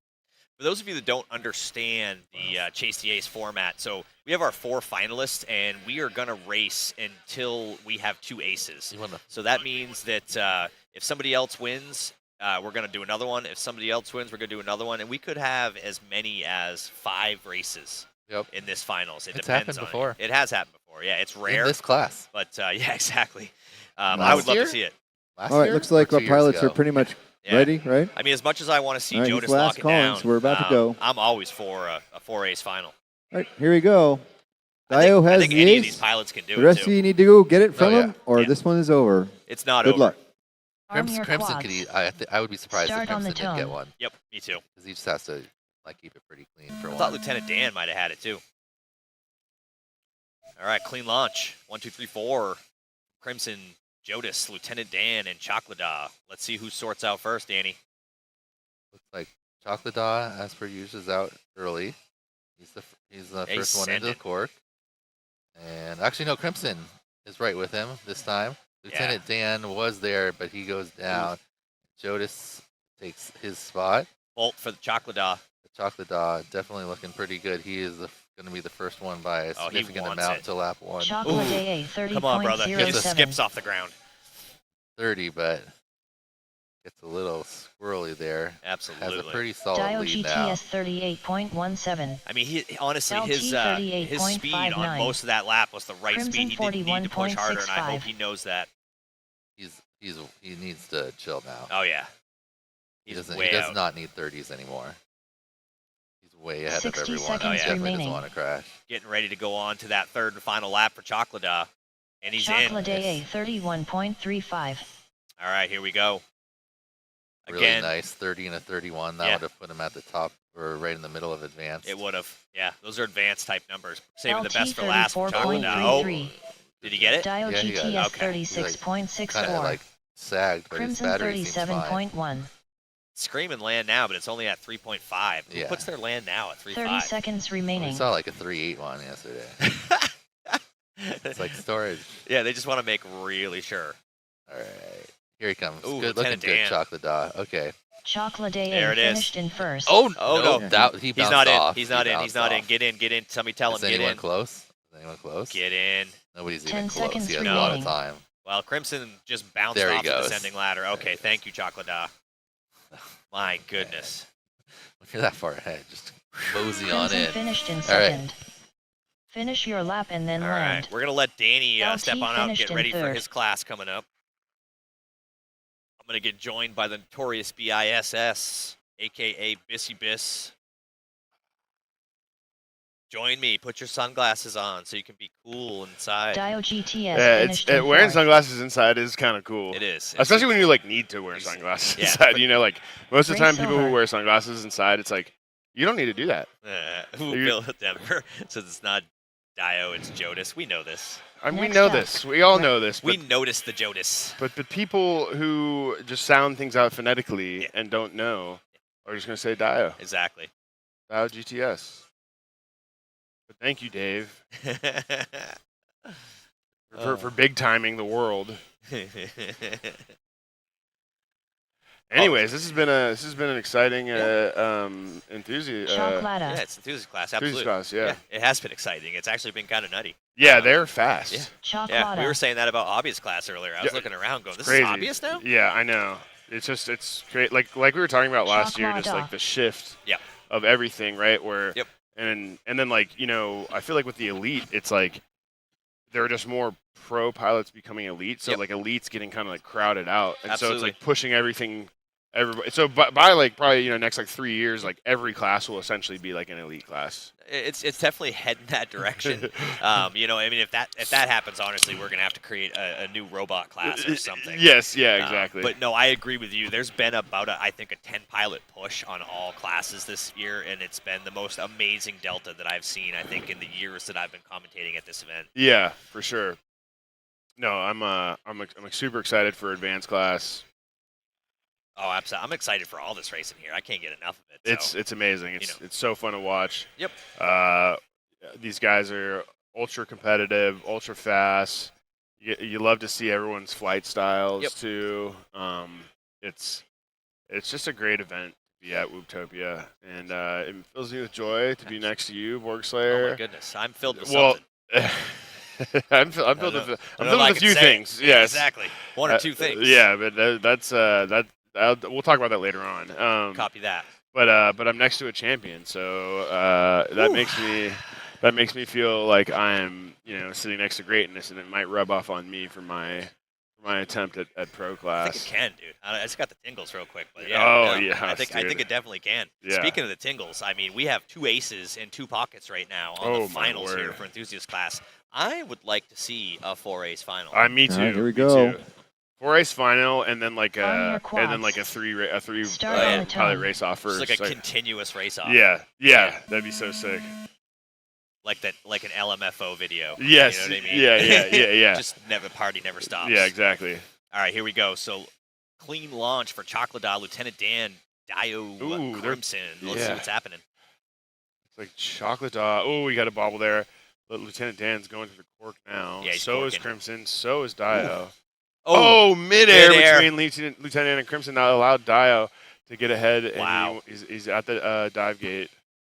For those of you that don't understand the Chase the Ace format, so we have our 4 finalists, and we are going to race until we have 2 aces. You wanna, So that means that if somebody else wins, we're going to do another one. If somebody else wins, we're going to do another one. And we could have as many as 5 races Yep. in this finals. It It's depends happened on before. It has happened before. Yeah, it's in rare, this class. but yeah, exactly. I Last would love year? to see it. Last All right, year looks like or our 2 years pilots are ago? pretty much Yeah. ready, right? I mean, as much as I want to see All right, Jodis he's last lock it calling, down, so we're about to go. I'm always for a 4-ace final. All right, here we go. I Dio think, has I think the any ace. of these pilots can do The it rest of too. you need to go get it from yeah. him, or Yeah. this one is over. It's not Good over. luck. Arm your Crimson quads. could eat. I would be surprised Start if on the Crimson didn't get tone. one Yep, me too. because he just has to keep it pretty clean for I one. thought Lieutenant Dan might have had it too. All right, clean launch. 1, 2, 3, 4. Crimson, Jodis, Lieutenant Dan, and Chocolate. Let's see who sorts out first, Danny. Looks like Chocolate Daw, as per usual, is out early. He's the He's first one into the sending. cork. And actually, no, Crimson is right with him this time. Lieutenant Dan was there, but he goes down. Jodis takes his spot. Bolt for the Chocolate. The Chocolate Daw definitely looking pretty good. He is going to be the first one by a Oh, he significant wants amount it. to lap 1. Chocolate Ooh. AA 30.07. Come on, brother. Get the skips off the ground. 30, but Gets a little squirrely there. Absolutely. Has a pretty solid Dio lead now. GTS 38.17. I mean, he honestly LT his speed on 38.59. most of that lap was the right Crimson speed. He didn't need to push harder, and I hope 41.65. he knows that. He needs to chill now. Oh yeah, He he's does way out. not need 30s anymore. He's way ahead of 60 everyone. seconds He definitely remaining. doesn't want to crash. Getting ready to go on to that third and final lap for Chocolada, and he's in. Chocolate 31.35. All right, here we go. Really Again, nice 30 and a 31. That Yeah. would have put him at the top or right in the middle of advanced. it would have. Yeah, those are advanced type numbers. Saving the LT best for last for Chocolada. Oh, 34.33. did he get it? Dio Yeah, he got it. GTS Okay. Kind of 36.64. like sagged, but his Crimson battery seems fine. 37.1. Screaming land now, but it's only at 3.5. Who Yeah. puts their land now at 30 3.5? seconds We remaining. saw like a 3.8 one yesterday. It's like storage. Yeah, they just want to make really sure. All right, here he comes. Ooh, Good looking, Lieutenant good Dan. chocolate dot. Okay. Chocolate There it is. finished in first. Oh, Oh, no, no. that he He's bounced not in. off. He's He not in. He's bounced not in. off. Get in. Get in. Somebody tell Is him. Get anyone in. close? Is anyone close? Get in. Nobody's 10 even close. seconds He has a lot of remaining. time. Well, Crimson just bounced There he off the goes. descending ladder. There Okay, he thank you, Chocolada. My goodness. When you're that far ahead, just mosey on Crimson in. finished in All right. second. Finish your lap and then All land. right, we're gonna let Danny LT step on out, finished get in ready for third. his class coming up. I'm gonna get joined by the notorious BISS, aka Bissy Biss. Join me. Put your sunglasses on so you can be cool inside. Dio GTS Yeah, finished in wearing fourth. sunglasses inside is kind of cool. It is. Especially when you like need to wear Ex- sunglasses yeah, inside. but- You know, like most of the time, Race people over. who wear sunglasses inside, it's like you don't need to do that. Who You- built Denver? So it's not Dio, it's Jodas. We know this. I mean, we Next know up. this. We all know this. We But, noticed the Jodas. but people who just sound things out phonetically Yeah. and don't know are just gonna say Dio. Exactly. Dio GTS. But thank you, Dave, for big timing the world. Anyways, this has been an exciting enthusiast. Chocolate. Yeah, it's enthusiast class, enthusiast absolutely. class, yeah. It has been exciting. It's actually been kind of nutty. Yeah, they're fast. Yeah. Chocolate. Yeah, we were saying that about Hobbyist class earlier. I was Yeah, looking around going, this Crazy. is Hobbyist now? Yeah, I know. It's great. Like we were talking about last year, just Chocolate. like the shift Yep. of everything, right? Where Yep. and then like, you know, I feel like with the elite, it's like there are just more pro pilots becoming elite. So Yep. like elite's getting kind of like crowded out. And so Absolutely. it's like pushing everying everybody. So by like probably, you know, next like 3 years, like every class will essentially be like an elite class. It's definitely heading that direction. You know, I mean, if that happens, honestly, we're gonna have to create a new robot class or something. Yes, yeah, exactly. But no, I agree with you. There's been about I think a 10 pilot push on all classes this year, and it's been the most amazing delta that I've seen. I think in the years that I've been commentating at this event. Yeah, for sure. No, I'm super excited for advanced class. Oh, absolutely! I'm excited for all this racing here. I can't get enough of it. It's amazing. It's so fun to watch. Yep. These guys are ultra competitive, ultra fast. You love to see everyone's flight styles Yep. too. It's just a great event to be at Whooptopia, and it fills me with joy to be next to you, Borg Slayer. Oh my goodness, I'm filled with Well, something. I'm filled I with don't know filled if I with a can few say it. things. Yeah, Yes, exactly. One or two things. Yeah, but that's we'll talk about that later on. Copy that. But I'm next to a champion, so that makes me feel like I'm, you know, sitting next to greatness, and it might rub off on me for my attempt at pro I class. think it can, dude. I just got the tingles real quick, but yeah. Oh, no, yeah, I think dude. it definitely can. Yeah. Speaking of the tingles, I mean, we have 2 aces in 2 pockets right now on Oh, the my finals here word. for enthusiast class. I would like to see a 4-ace final. Me too. All right, here we me go. too. 4-race final, and then like On your a three Start on the pilot tongue. race off Just first. like a continuous race off. yeah, that'd be so sick. Like an LMFO video. Yes, You know what I mean? yeah. Just never party never stops. Yeah, exactly. All right, here we go. So clean launch for Chocolate, Lieutenant Dan, Dio, Ooh, they're- Crimson. Let's see yeah. what's happening. It's like chocolate. Oh, we got a bobble there. But Lieutenant Dan's going to the cork now. Yeah, he's so is corking. Crimson. So is Dio. Oh, Oh, midair midair. between Lieutenant and Crimson. Not allowed Dio to get ahead. And Wow. he's at the dive gate.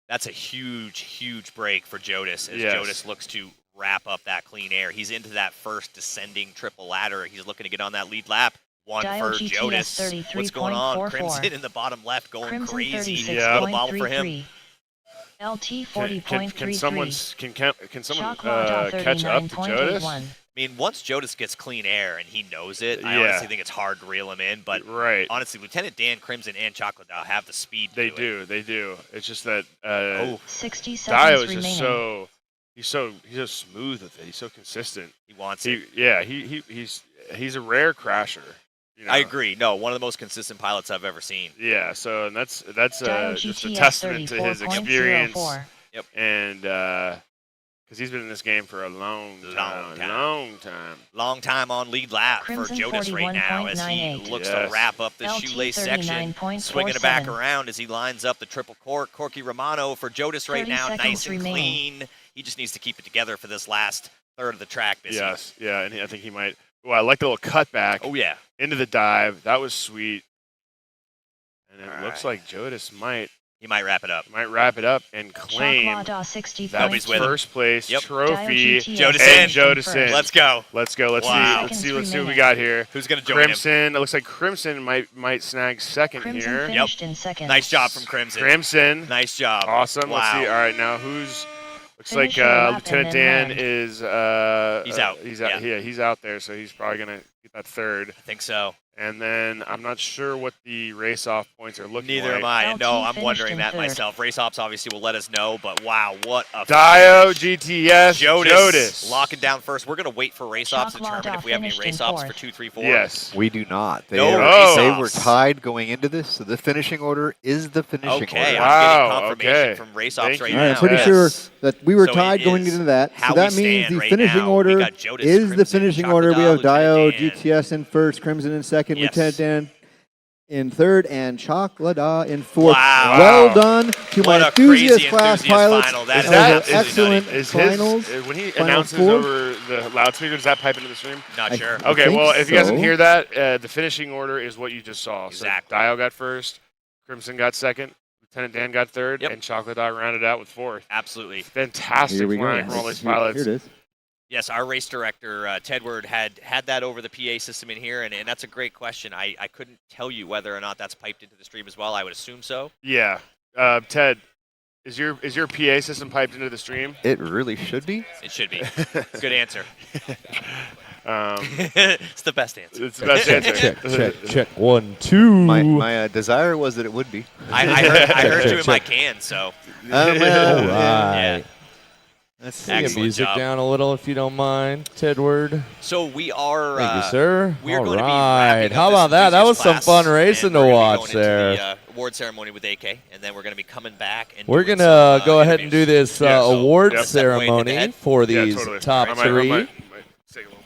that's a huge break for Jodas as Yes. Jodas looks to wrap up that clean air. He's into that first descending triple ladder. He's looking to get on that lead lap. one Dial for GTS Jodas. What's going on? 33.44. Crimson in the bottom left going Crimson crazy. 36.33. Little bobble for him. LT Can 40.33. can someone Chocolate catch up to Jodas? 39.81. I mean, once Jodas gets clean air and he knows it, I Yeah. honestly think it's hard to reel him in. But Right. honestly, Lieutenant Dan, Crimson, and Chocolate Dial have the speed to They do it. do. They do. It's just that 60 Dio seconds is remaining. just so he's so smooth with it. He's so consistent. He wants it. He's a rare crasher. You know? I agree. No, one of the most consistent pilots I've ever seen. Yeah. So and that's Dial just a GTS testament to his experience 34.04. and because he's been in this game for a long time. Long time on lead lap Crimson for Jodas right now as he 41.98. looks to Yes. wrap up the LT shoelace section. 39.47. Swinging it back around as he lines up the triple cork. Corky Romano for Jodas right 30 now, seconds nice and remaining. clean. He just needs to keep it together for this last third of the track. Busy. Yes. Yeah. And I think he might. Well, I like the little cutback Oh, yeah. into the dive. That was sweet. And it All looks right. like Jodas might wrap it up. wrap it up and claim Chocolate 60. that Nobody's with him. first place Yep. trophy. Jodas and in. Jodas in. Let's go. Let's go. Let's Wow. see what we got here. Who's going to join him? Crimson. It looks like Crimson might snag second Crimson here. finished in second. Nice job from Crimson. Crimson. Nice job. Awesome. Wow. Let's see. All right, now who's? Looks Finish like your lap Lieutenant and Dan then is. He's out. He's out. Yeah. Yeah, he's out there, so he's probably gonna get that third. I think so. And then I'm not sure what the race-off points are looking Neither like. am I. And no, LT I'm finished wondering in that third. myself. Race Ops obviously will let us know, but wow, what a Dio finish. GTS Jodas locking down first. We're going to wait for Race Ops to Chocolate determine if we have any finished in Race Ops for fourth. 2, 3, 4. Yes. We do not. They, No are, race they offs. were tied going into this, so the finishing order is the finishing Okay, order. Wow, I'm getting confirmation okay. from Race Ops Thank right you. All right, now. I'm pretty Yes. sure that we were So it tied going is into that. how So we that means stand the right finishing now. order We got Jodas, is the Crimson, finishing order. We have Chocolate, Dio Lieutenant Dan. GTS in first, Crimson in second, Yes. Lieutenant Dan in third, and Chocolate in fourth. Wow. Well done to What my a crazy enthusiast class Enthusiast pilots. final. That Is is that absolutely excellent nutty. Is finals? his when he Final announces four? over the loudspeaker? Does that pipe into the stream? Not I- sure. I Okay, think well, if you guys so. didn't hear that, the finishing order is what you just saw. Exactly. So Dio got first, Crimson got second, Lieutenant Dan got third, Yep. and Chocolate Dot rounded out with fourth. Absolutely. Fantastic Here we go. flying from all these Here pilots. it is. Yes, our race director, Tedward, had that over the PA system in here, and that's a great question. I couldn't tell you whether or not that's piped into the stream as well. I would assume so. Yeah, Ted, is your PA system piped into the stream? It really should be. It should be. Good answer. Um, It's the best answer. it's the best answer. Check. 1, 2. My desire was that it would be. I heard you in my can, so Well, All yeah. right. Let's see. Bring the Excellent music job. down a little if you don't mind, Tedward. so we are. Thank you, sir. We are All going to be right. wrapping up How this about that? That was some enthusiast fun class, racing and to we're gonna be watch going into there. the, award ceremony with AK, and then we're going to be coming back and We're doing going to some, go ahead and do interviews. this Yeah, so- award Yep. Step away into the ceremony head. for Yeah, these totally. top I might three. take a little.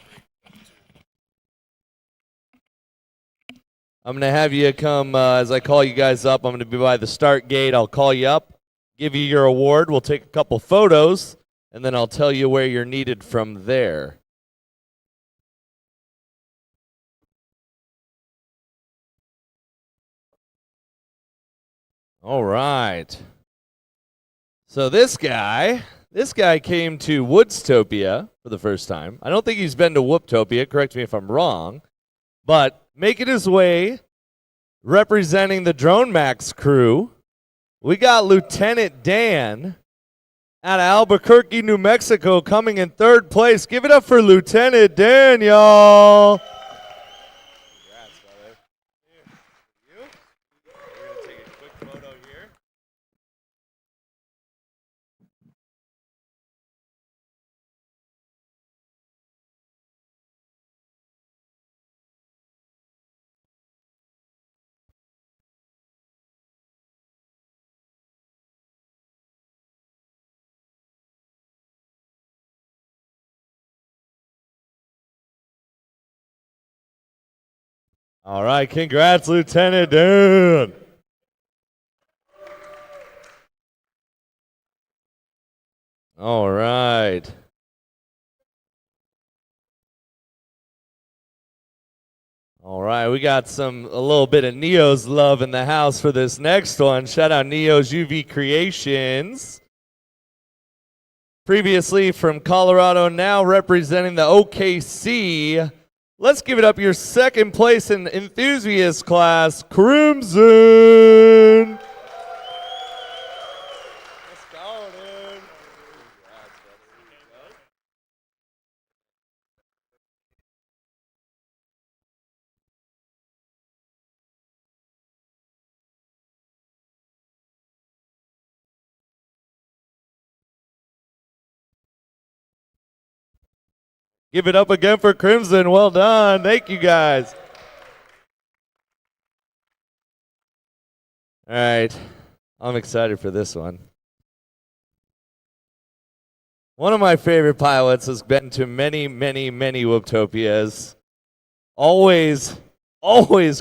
I'm going to have you come, as I call you guys up, I'm going to be by the start gate. I'll call you up, give you your award. We'll take a couple photos, and then I'll tell you where you're needed from there. All right. So this guy came to Whooptopia for the first time. I don't think he's been to Whooptopia, correct me if I'm wrong, but making his way, representing the Drone Max crew, we got Lieutenant Dan out of Albuquerque, New Mexico, coming in third place. Give it up for Lieutenant Dan, y'all. Congrats, brother. We're going to take a quick photo here. All right, congrats, Lieutenant Dan. All right. All right, we got a little bit of Neo's love in the house for this next one. Shout out Neo's UV Creations. Previously from Colorado, now representing the OKC Let's give it up your second place in Enthusiast class, Crimson. Let's go, dude. Give it up again for Crimson. Well done. Thank you, guys. All right. I'm excited for this one. One of my favorite pilots has been to many, many, many Whooptopias. Always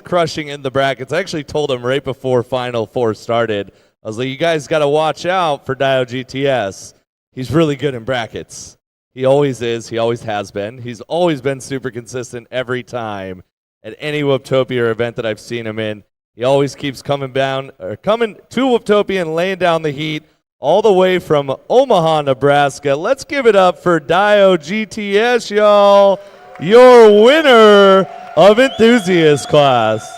crushing in the brackets. I actually told him right before Final Four started, I was like, you guys got to watch out for Dio GTS. He's really good in brackets. He always is. He always has been. He's always been super consistent every time at any Whooptopia event that I've seen him in. He always keeps coming to Whooptopia and laying down the heat all the way from Omaha, Nebraska. Let's give it up for Dio GTS, y'all. Your winner of Enthusiast class.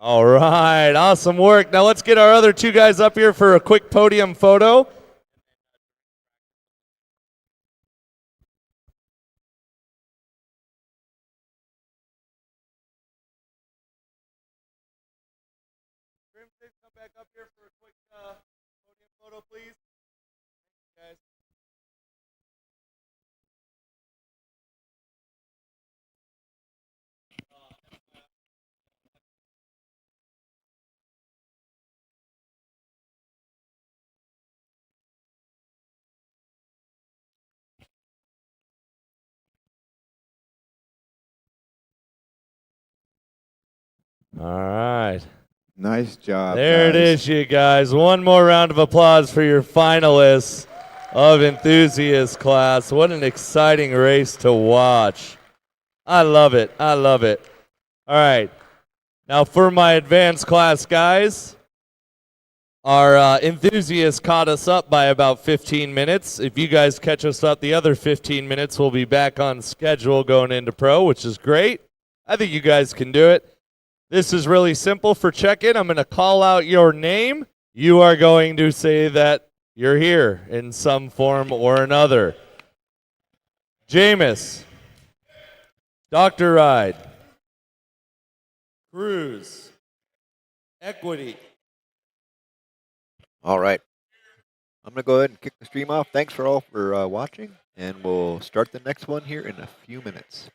All right, awesome work. Now let's get our other two guys up here for a quick podium photo. Come back up here for a quick podium photo, please. Thank you, guys. All right. Nice job. There it guys. is, you guys. One more round of applause for your finalists of Enthusiast class. What an exciting race to watch. I love it. I love it. All right. Now for my advanced class guys, our enthusiasts caught us up by about 15 minutes. If you guys catch us up the other 15 minutes, we'll be back on schedule going into pro, which is great. I think you guys can do it. This is really simple for check-in. I'm going to call out your name. You are going to say that you're here in some form or another. Jameis, Dr. Ride, Cruz, Equity. All right. I'm going to go ahead and kick the stream off. Thanks for all for watching, and we'll start the next one here in a few minutes.